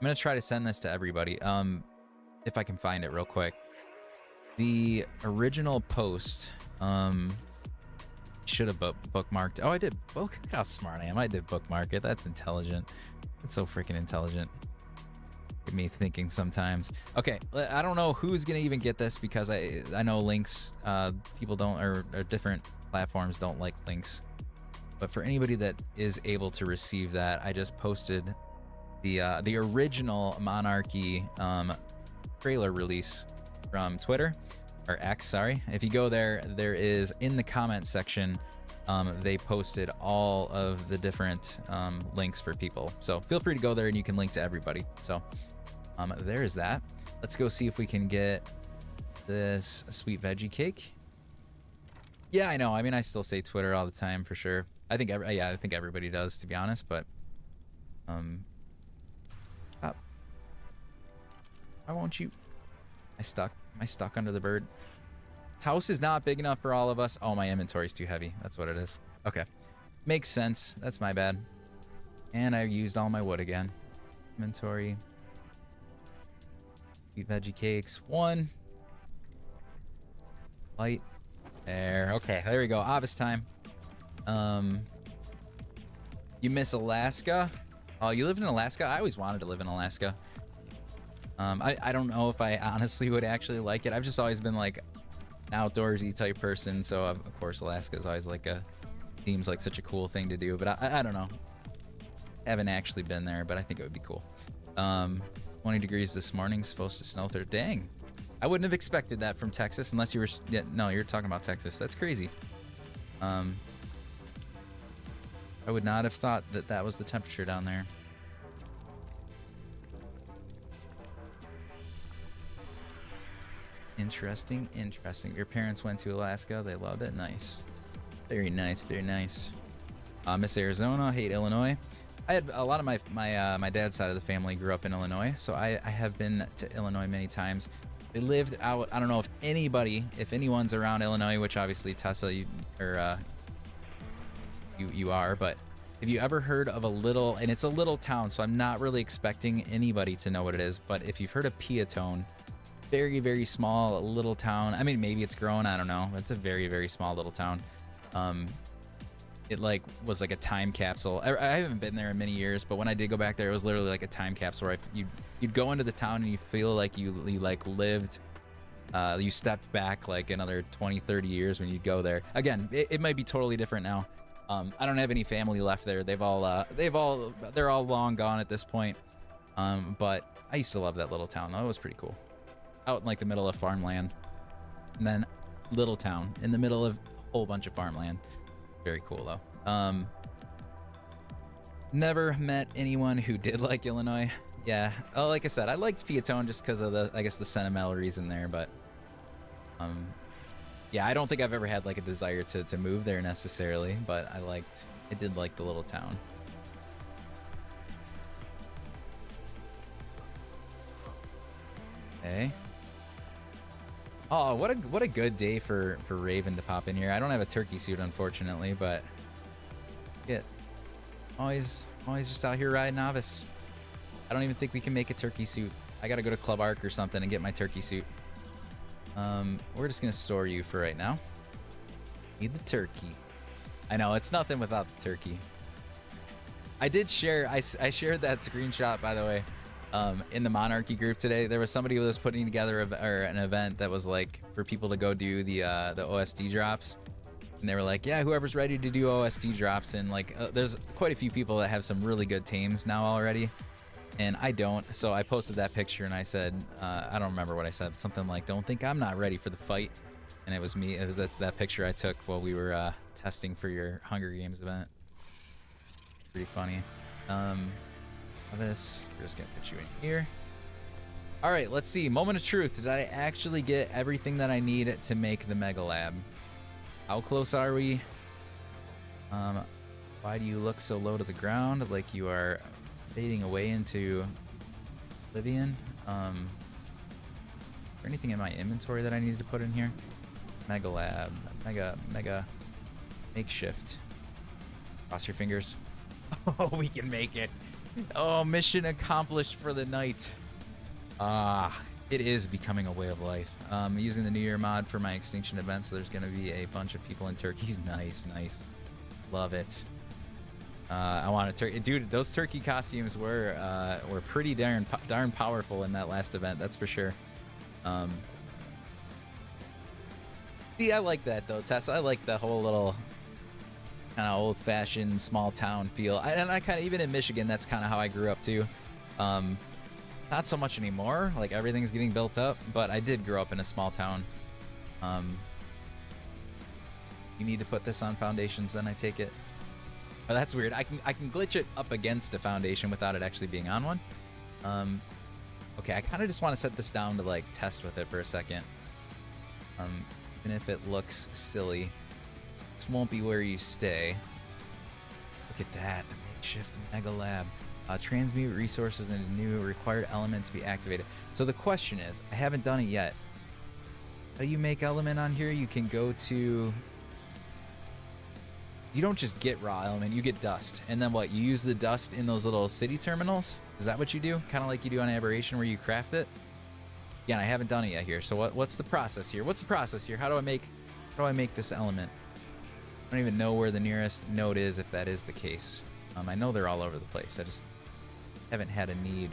gonna try to send this to everybody, if I can find it real quick. The original post, Should have bookmarked. Oh, I did. Look at how smart I am. I did bookmark it. That's intelligent. That's so freaking intelligent. Get me thinking sometimes. Okay, I don't know who's gonna even get this because I know links. People don't, or different platforms don't like links. But for anybody that is able to receive that, I just posted the original Monarchy trailer release from Twitter, or X, sorry. If you go there, there is in the comment section, they posted all of the different links for people. So feel free to go there and you can link to everybody. So there is that. Let's go see if we can get this sweet veggie cake. Yeah, I know. I mean, I still say Twitter all the time for sure. I think I think everybody does, to be honest. But stop. Why won't you? Am I stuck under the bird? House is not big enough for all of us. Oh, my inventory's too heavy. That's what it is. Okay, makes sense. That's my bad. And I used all my wood again. Inventory. Sweet veggie cakes. 1. Light. There. Okay, there we go. Obvious time. You miss Alaska? Oh, you lived in Alaska? I always wanted to live in Alaska. I don't know if I honestly would actually like it. I've just always been like an outdoorsy type person, so of course Alaska is always like seems like such a cool thing to do, but I don't know. I haven't actually been there, but I think it would be cool. 20 degrees this morning, supposed to snow there. Dang. I wouldn't have expected that from Texas unless you were, yeah, no, you're talking about Texas. That's crazy. I would not have thought that that was the temperature down there. Interesting, interesting. Your parents went to Alaska. They loved it. Nice. Very nice, very nice. Miss Arizona. Hate Illinois. I had a lot of my dad's side of the family grew up in Illinois, so I have been to Illinois many times. They lived out. I don't know if anyone's around Illinois, which obviously Tessa, you are, but have you ever heard of a little, and it's a little town, so I'm not really expecting anybody to know what it is, but if you've heard of Peatone, very, very small little town. I mean, maybe it's grown, I don't know. It's a very, very small little town. It like was like a time capsule. I haven't been there in many years, but when I did go back there, it was literally like a time capsule where you'd go into the town and you feel like you like lived, you stepped back like another 20-30 years when you'd go there. Again, it might be totally different now. I don't have any family left there. They're all long gone at this point. But I used to love that little town though. It was pretty cool. Out in like the middle of farmland, and then little town in the middle of a whole bunch of farmland. Very cool though. Never met anyone who did like Illinois. Yeah, oh, like I said, I liked Peatone just because of I guess the sentimental reason there, but yeah, I don't think I've ever had like a desire to move there necessarily, but I did like the little town. Okay. Oh, what a good day for Raven to pop in here. I don't have a turkey suit, unfortunately, but yeah, always just out here riding novice. I don't even think we can make a turkey suit. I gotta go to Club Arc or something and get my turkey suit. We're just gonna store you for right now. Need the turkey. I know it's nothing without the turkey. I did share. I shared that screenshot, by the way. In the Monarchy group today, there was somebody who was putting together an event that was like for people to go do the OSD drops, and they were like, yeah, whoever's ready to do OSD drops, and like there's quite a few people that have some really good tames now already, and I don't. So I posted that picture and I said, I don't remember what I said, something like, don't think I'm not ready for the fight, and it was me. That's that picture I took while we were testing for your Hunger Games event. Pretty funny. This, we're just gonna put you in here. All right, let's see. Moment of truth. Did I actually get everything that I need to make the Mega Lab? How close are we? Why do you look so low to the ground, like you are fading away into oblivion? Is there anything in my inventory that I needed to put in here? Mega Lab, mega makeshift. Cross your fingers. Oh, we can make it. Oh, mission accomplished for the night. Ah, It is becoming a way of life. Using the New Year mod for my extinction event, so there's going to be a bunch of people in turkeys. Nice, nice. Love it. I want a turkey. Dude, those turkey costumes were pretty darn powerful in that last event, that's for sure. See, I like that, though, Tessa. I like the whole little kind of old-fashioned small town feel. And I kind of, even in Michigan, that's kind of how I grew up, too. Not so much anymore, like everything's getting built up, but I did grow up in a small town. You need to put this on foundations, then I take it. Oh, that's weird. I can glitch it up against a foundation without it actually being on one. Okay, I kind of just want to set this down to like test with it for a second. Even if it looks silly, this won't be where you stay. Look at that, the makeshift mega lab. Transmute resources into new required element to be activated. So the question is, I haven't done it yet. How do you make element on here? You can go to... You don't just get raw element, you get dust. And then what? You use the dust in those little city terminals? Is that what you do? Kind of like you do on Aberration where you craft it? Yeah, I haven't done it yet here. So what's the process here? What's the process here? How do I make this element? I don't even know where the nearest node is if that is the case. I know they're all over the place. I just haven't had a need.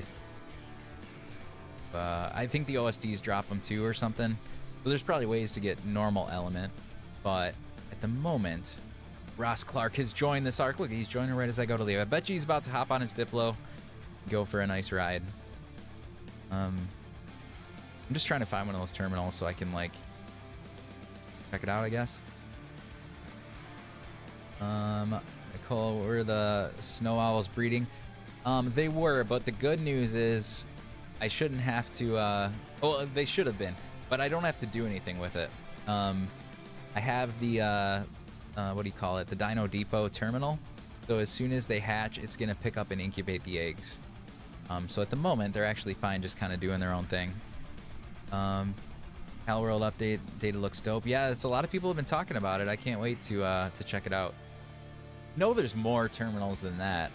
I think the OSDs drop them too or something. So there's probably ways to get normal element. But at the moment, Ross Clark has joined this arc. Look, he's joining right as I go to leave. I bet you he's about to hop on his Diplo, go for a nice ride. I'm just trying to find one of those terminals so I can like check it out, I guess. Nicole, were the snow owls breeding? They were, but the good news is I shouldn't have to, well, they should have been, but I don't have to do anything with it. I have the, what do you call it? The Dino Depot terminal. So as soon as they hatch, it's going to pick up and incubate the eggs. So at the moment, they're actually fine just kind of doing their own thing. Hell World update, data looks dope. Yeah, it's a lot of people have been talking about it. I can't wait to check it out. No, there's more terminals than that,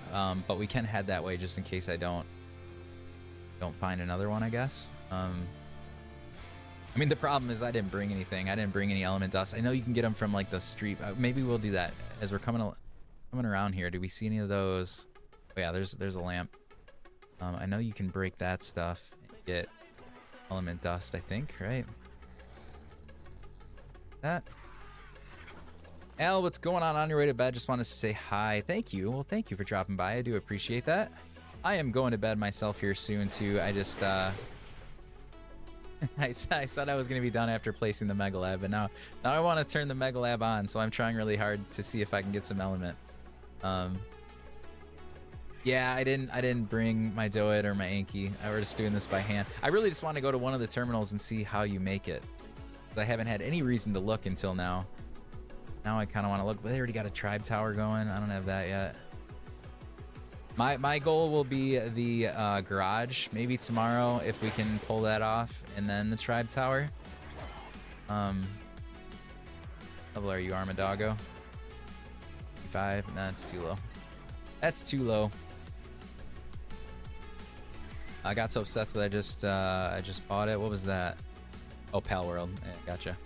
but we can head that way just in case I don't find another one, I guess. I mean, the problem is I didn't bring anything. I didn't bring any element dust. I know you can get them from like the street. Maybe we'll do that as we're coming around here. Do we see any of those? Oh yeah, there's a lamp. I know you can break that stuff and get element dust, I think, right? That. Al, what's going on your way to bed? Just wanted to say hi. Thank you. Well, thank you for dropping by. I do appreciate that. I am going to bed myself here soon, too. I just, I said I was going to be done after placing the Mega Lab, but now I want to turn the Mega Lab on, so I'm trying really hard to see if I can get some element. Yeah, I didn't bring my Doit or my Anki. I was just doing this by hand. I really just want to go to one of the terminals and see how you make it. I haven't had any reason to look until now. Now I kind of want to look, but they already got a tribe tower going. I don't have that yet. My goal will be the garage, maybe tomorrow if we can pull that off, and then the tribe tower. Level are you, Armadago? 5? No, that's too low. That's too low. I got so obsessed that I just bought it. What was that? Oh, Pal World. Yeah, gotcha.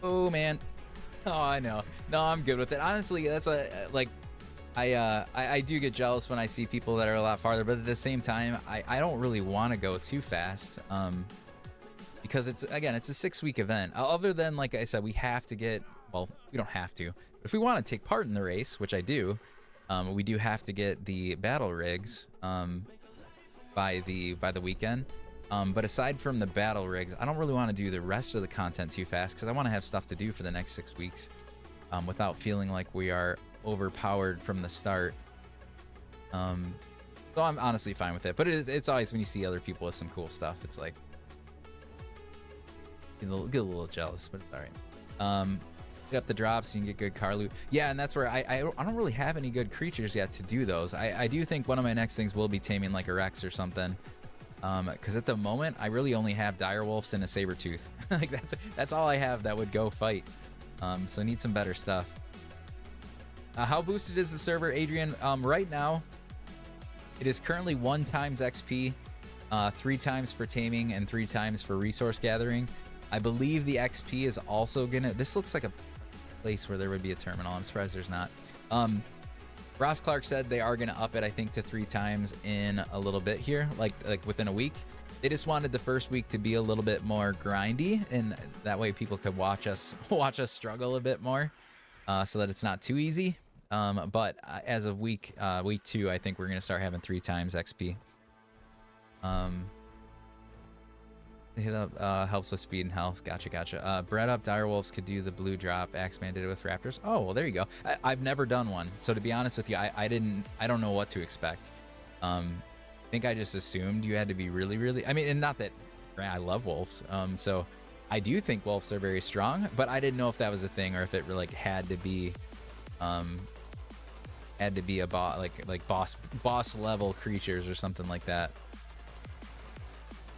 Oh man. Oh, I know. No, I'm good with it. Honestly, that's like I do get jealous when I see people that are a lot farther, but at the same time, I don't really want to go too fast. Because it's a 6-week event. Other than, like I said, we have to get, well, we don't have to, but if we want to take part in the race, which I do, we do have to get the battle rigs by the weekend. But aside from the battle rigs, I don't really want to do the rest of the content too fast because I want to have stuff to do for the next 6 weeks without feeling like we are overpowered from the start. So I'm honestly fine with it. But it's always when you see other people with some cool stuff, it's like get a little jealous, but it's all right. Get up the drops, you can get good car loot. Yeah, and that's where I don't really have any good creatures yet to do those. I do think one of my next things will be taming like a Rex or something. Because at the moment, I really only have direwolves and a saber tooth. Like that's all I have that would go fight. So I need some better stuff. How boosted is the server, Adrian? Right now, it is currently 1 times XP, 3 times for taming, and 3 times for resource gathering. I believe the XP is also gonna. This looks like a place where there would be a terminal. I'm surprised there's not. Ross Clark said they are gonna up it, I think, to 3 times in a little bit here, like within a week. They just wanted the first week to be a little bit more grindy, and that way people could watch us struggle a bit more, so that it's not too easy. But as of week 2, I think we're gonna start having 3 times XP. Hit up helps with speed and health. Gotcha. Bred up direwolves could do the blue drop. Axeman did it with raptors. Oh well, there you go. I've never done one, so to be honest with you, I don't know what to expect. I think I just assumed you had to be really. I mean, and not that I love wolves. So I do think wolves are very strong, but I didn't know if that was a thing or if it really had to be a boss level creatures or something like that.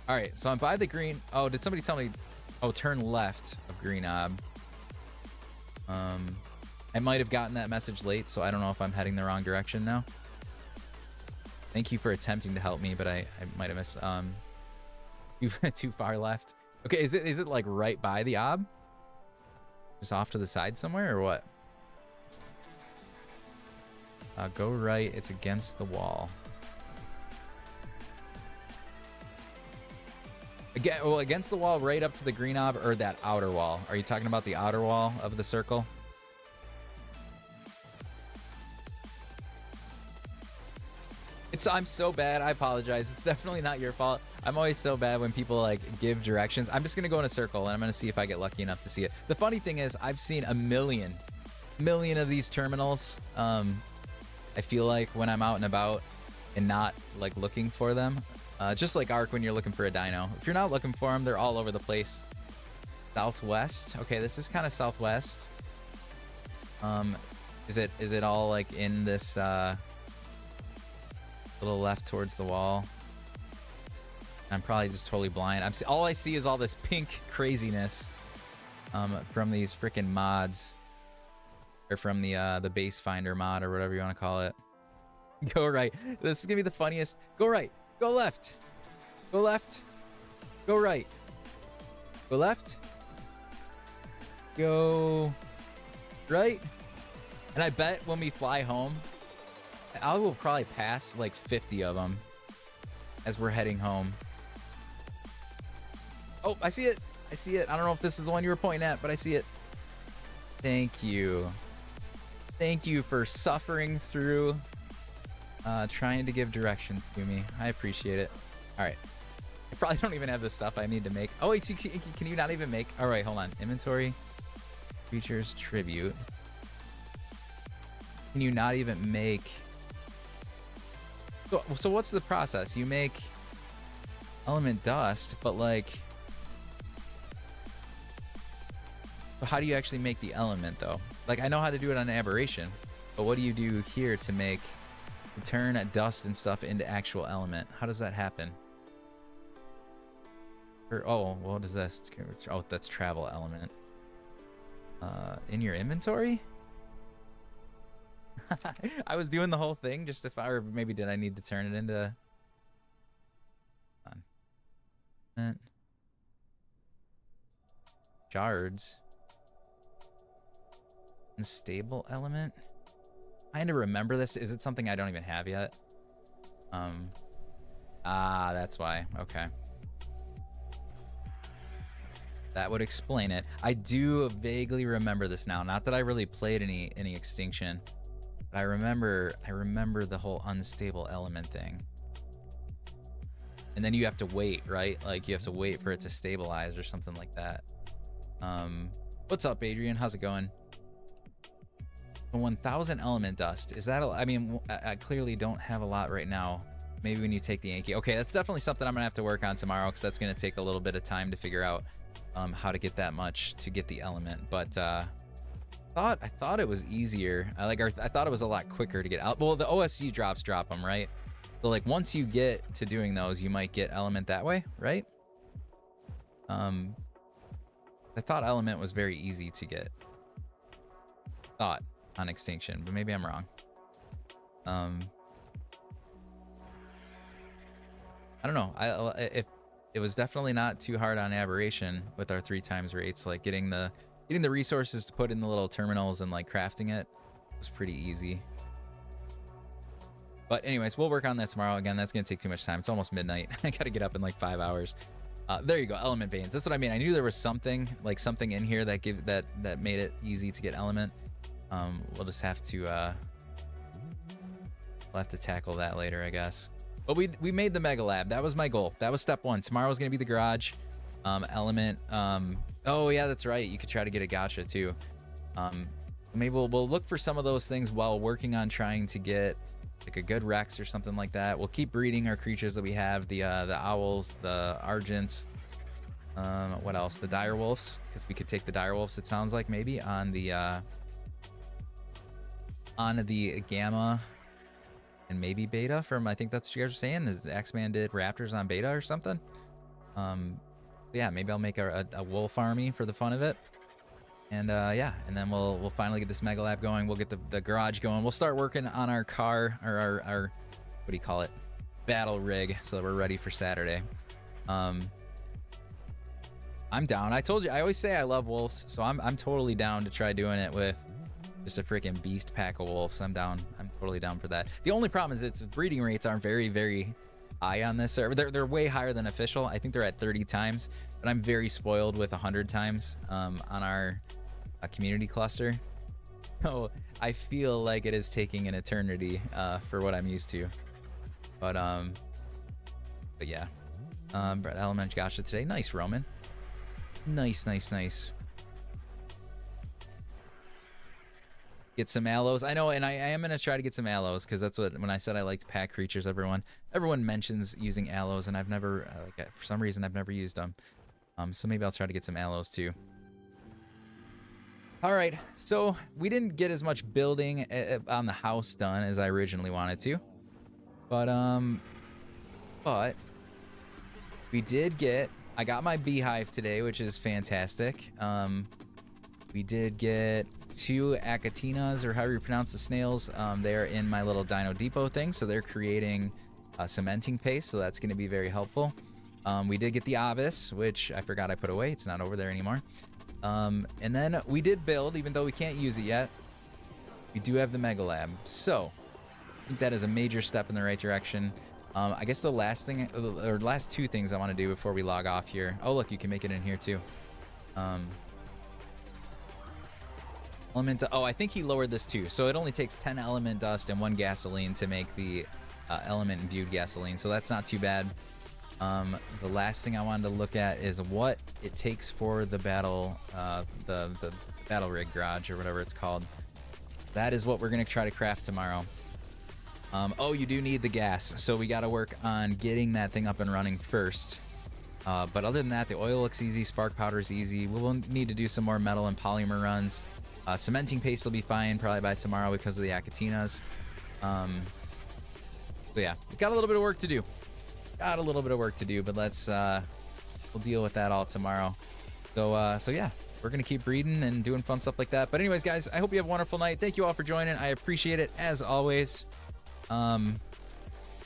All right, so I'm by the green. Oh, did somebody tell me? Oh, turn left of green ob. I might have gotten that message late, so I don't know if I'm heading the wrong direction now. Thank you for attempting to help me, but I might have missed. You've went too far left. Okay, is it like right by the ob? Just off to the side somewhere, or what? Go right. It's against the wall. Again, well, against the wall, right up to the green ob, or that outer wall? Are you talking about the outer wall of the circle? I'm so bad. I apologize. It's definitely not your fault. I'm always so bad when people like give directions. I'm just gonna go in a circle and I'm gonna see if I get lucky enough to see it. The funny thing is, I've seen a million of these terminals. I feel like when I'm out and about and not like looking for them, just like Ark when you're looking for a dino. If you're not looking for them, they're all over the place. Southwest. Okay, this is kind of southwest. Is it all like in this little left towards the wall? I'm probably just totally blind. All I see is all this pink craziness from these freaking mods, or from the base finder mod, or whatever you want to call it. Go right. This is gonna be the funniest. Go right. Go left. Go left. Go right. Go left. Go right. And I bet when we fly home, I will probably pass like 50 of them as we're heading home. Oh, I see it. I see it. I don't know if this is the one you were pointing at, but I see it. Thank you. Thank you for suffering through trying to give directions to me. I appreciate it. All right. I probably don't even have the stuff I need to make. Oh, wait. Can you not even make? All right. Hold on. Inventory. Creatures. Tribute. Can you not even make... So what's the process? You make element dust, but like... how do you actually make the element, though? Like, I know how to do it on aberration, but what do you do here to turn dust and stuff into actual element? How does that happen? Oh, what is this? Oh, that's travel element. In your inventory? I was doing the whole thing just if or maybe did I need to turn it into... Shards. Unstable element? I had to remember this. Is it something I don't even have yet? That's why. Okay. That would explain it. I do vaguely remember this now. Not that I really played any extinction, but I remember the whole unstable element thing. And then you have to wait, right? Like you have to wait for it to stabilize or something like that. What's up, Adrian? How's it going? 1,000 element dust. Is that I mean, I clearly don't have a lot right now. Maybe when you take the Yankee. Okay, that's definitely something I'm gonna have to work on tomorrow, because that's gonna take a little bit of time to figure out how to get that much to get the element. But I thought it was easier. I thought it was a lot quicker to get out. Well, the OSC drop them, right? So like once you get to doing those, you might get element that way, right? I thought element was very easy to get. Thought on extinction, but maybe I'm wrong. I don't know. It was definitely not too hard on aberration with our 3 times rates. Like getting the resources to put in the little terminals and like crafting it was pretty easy. But anyways, we'll work on that tomorrow. Again, that's gonna take too much time. It's almost midnight. I gotta get up in like 5 hours. There you go, element veins. That's what I mean. I knew there was something in here that made it easy to get element. We'll just have to we'll have to tackle that later, I guess. But we made the mega lab. That was my goal. That was step 1. Tomorrow was gonna be the garage. Element. Oh yeah, that's right. You could try to get a gacha too. Maybe we'll look for some of those things while working on trying to get like a good Rex or something like that. We'll keep breeding our creatures that we have, the owls, the argents, what else? The dire wolves, because we could take the dire wolves, it sounds like, maybe on the gamma and maybe beta from, I think that's what you guys are saying, is X-Man did raptors on beta or something. Yeah, maybe I'll make a wolf army for the fun of it. And yeah, and then we'll finally get this mega lab going. We'll get the garage going. We'll start working on our car, or our what do you call it, battle rig, so that we're ready for Saturday. I'm down. I told you, I always say I love wolves, so I'm totally down to try doing it with just a freaking beast pack of wolves. I'm down. I'm totally down for that. The only problem is its breeding rates aren't very, very high on this server. They're way higher than official. I think they're at 30 times, but I'm very spoiled with 100 times on our community cluster. So I feel like it is taking an eternity for what I'm used to. But yeah. Brett Element Gacha today. Nice, Roman. Nice. Get some aloes. I know, and I am gonna try to get some aloes, because that's what, when I said I liked pack creatures, everyone mentions using aloes, and I've never for some reason I've never used them. So maybe I'll try to get some aloes too. All right, so we didn't get as much building on the house done as I originally wanted to, but we did get, I got my beehive today, which is fantastic. We did get 2 acatinas, or however you pronounce the snails. They're in my little Dino Depot thing, so they're creating cementing paste, so that's going to be very helpful. We did get the Avis, which I forgot I put away. It's not over there anymore. And then we did build, even though we can't use it yet. We do have the Mega Lab, so I think that is a major step in the right direction. I guess the last thing, or last 2 things I want to do before we log off here. Oh, look, you can make it in here too. Element. Oh, I think he lowered this too. So it only takes 10 element dust and 1 gasoline to make the element imbued gasoline. So that's not too bad. The last thing I wanted to look at is what it takes for the battle, the battle rig garage, or whatever it's called. That is what we're gonna try to craft tomorrow. Oh, you do need the gas, so we got to work on getting that thing up and running first. But other than that, the oil looks easy. Spark powder is easy. We will need to do some more metal and polymer runs. Cementing paste will be fine probably by tomorrow because of the acatinas. So yeah, got a little bit of work to do. But let's we'll deal with that all tomorrow. So yeah, we're gonna keep breeding and doing fun stuff like that. But anyways, guys, I hope you have a wonderful night. Thank you all for joining. I appreciate it as always. Oh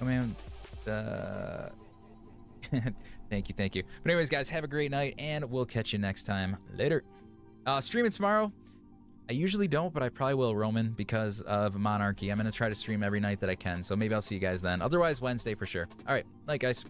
man, thank you. But anyways, guys, have a great night, and we'll catch you next time. Later. Streaming tomorrow. I usually don't, but I probably will, Roman, because of Monarchy. I'm gonna try to stream every night that I can, so maybe I'll see you guys then. Otherwise, Wednesday for sure. All right, night, guys.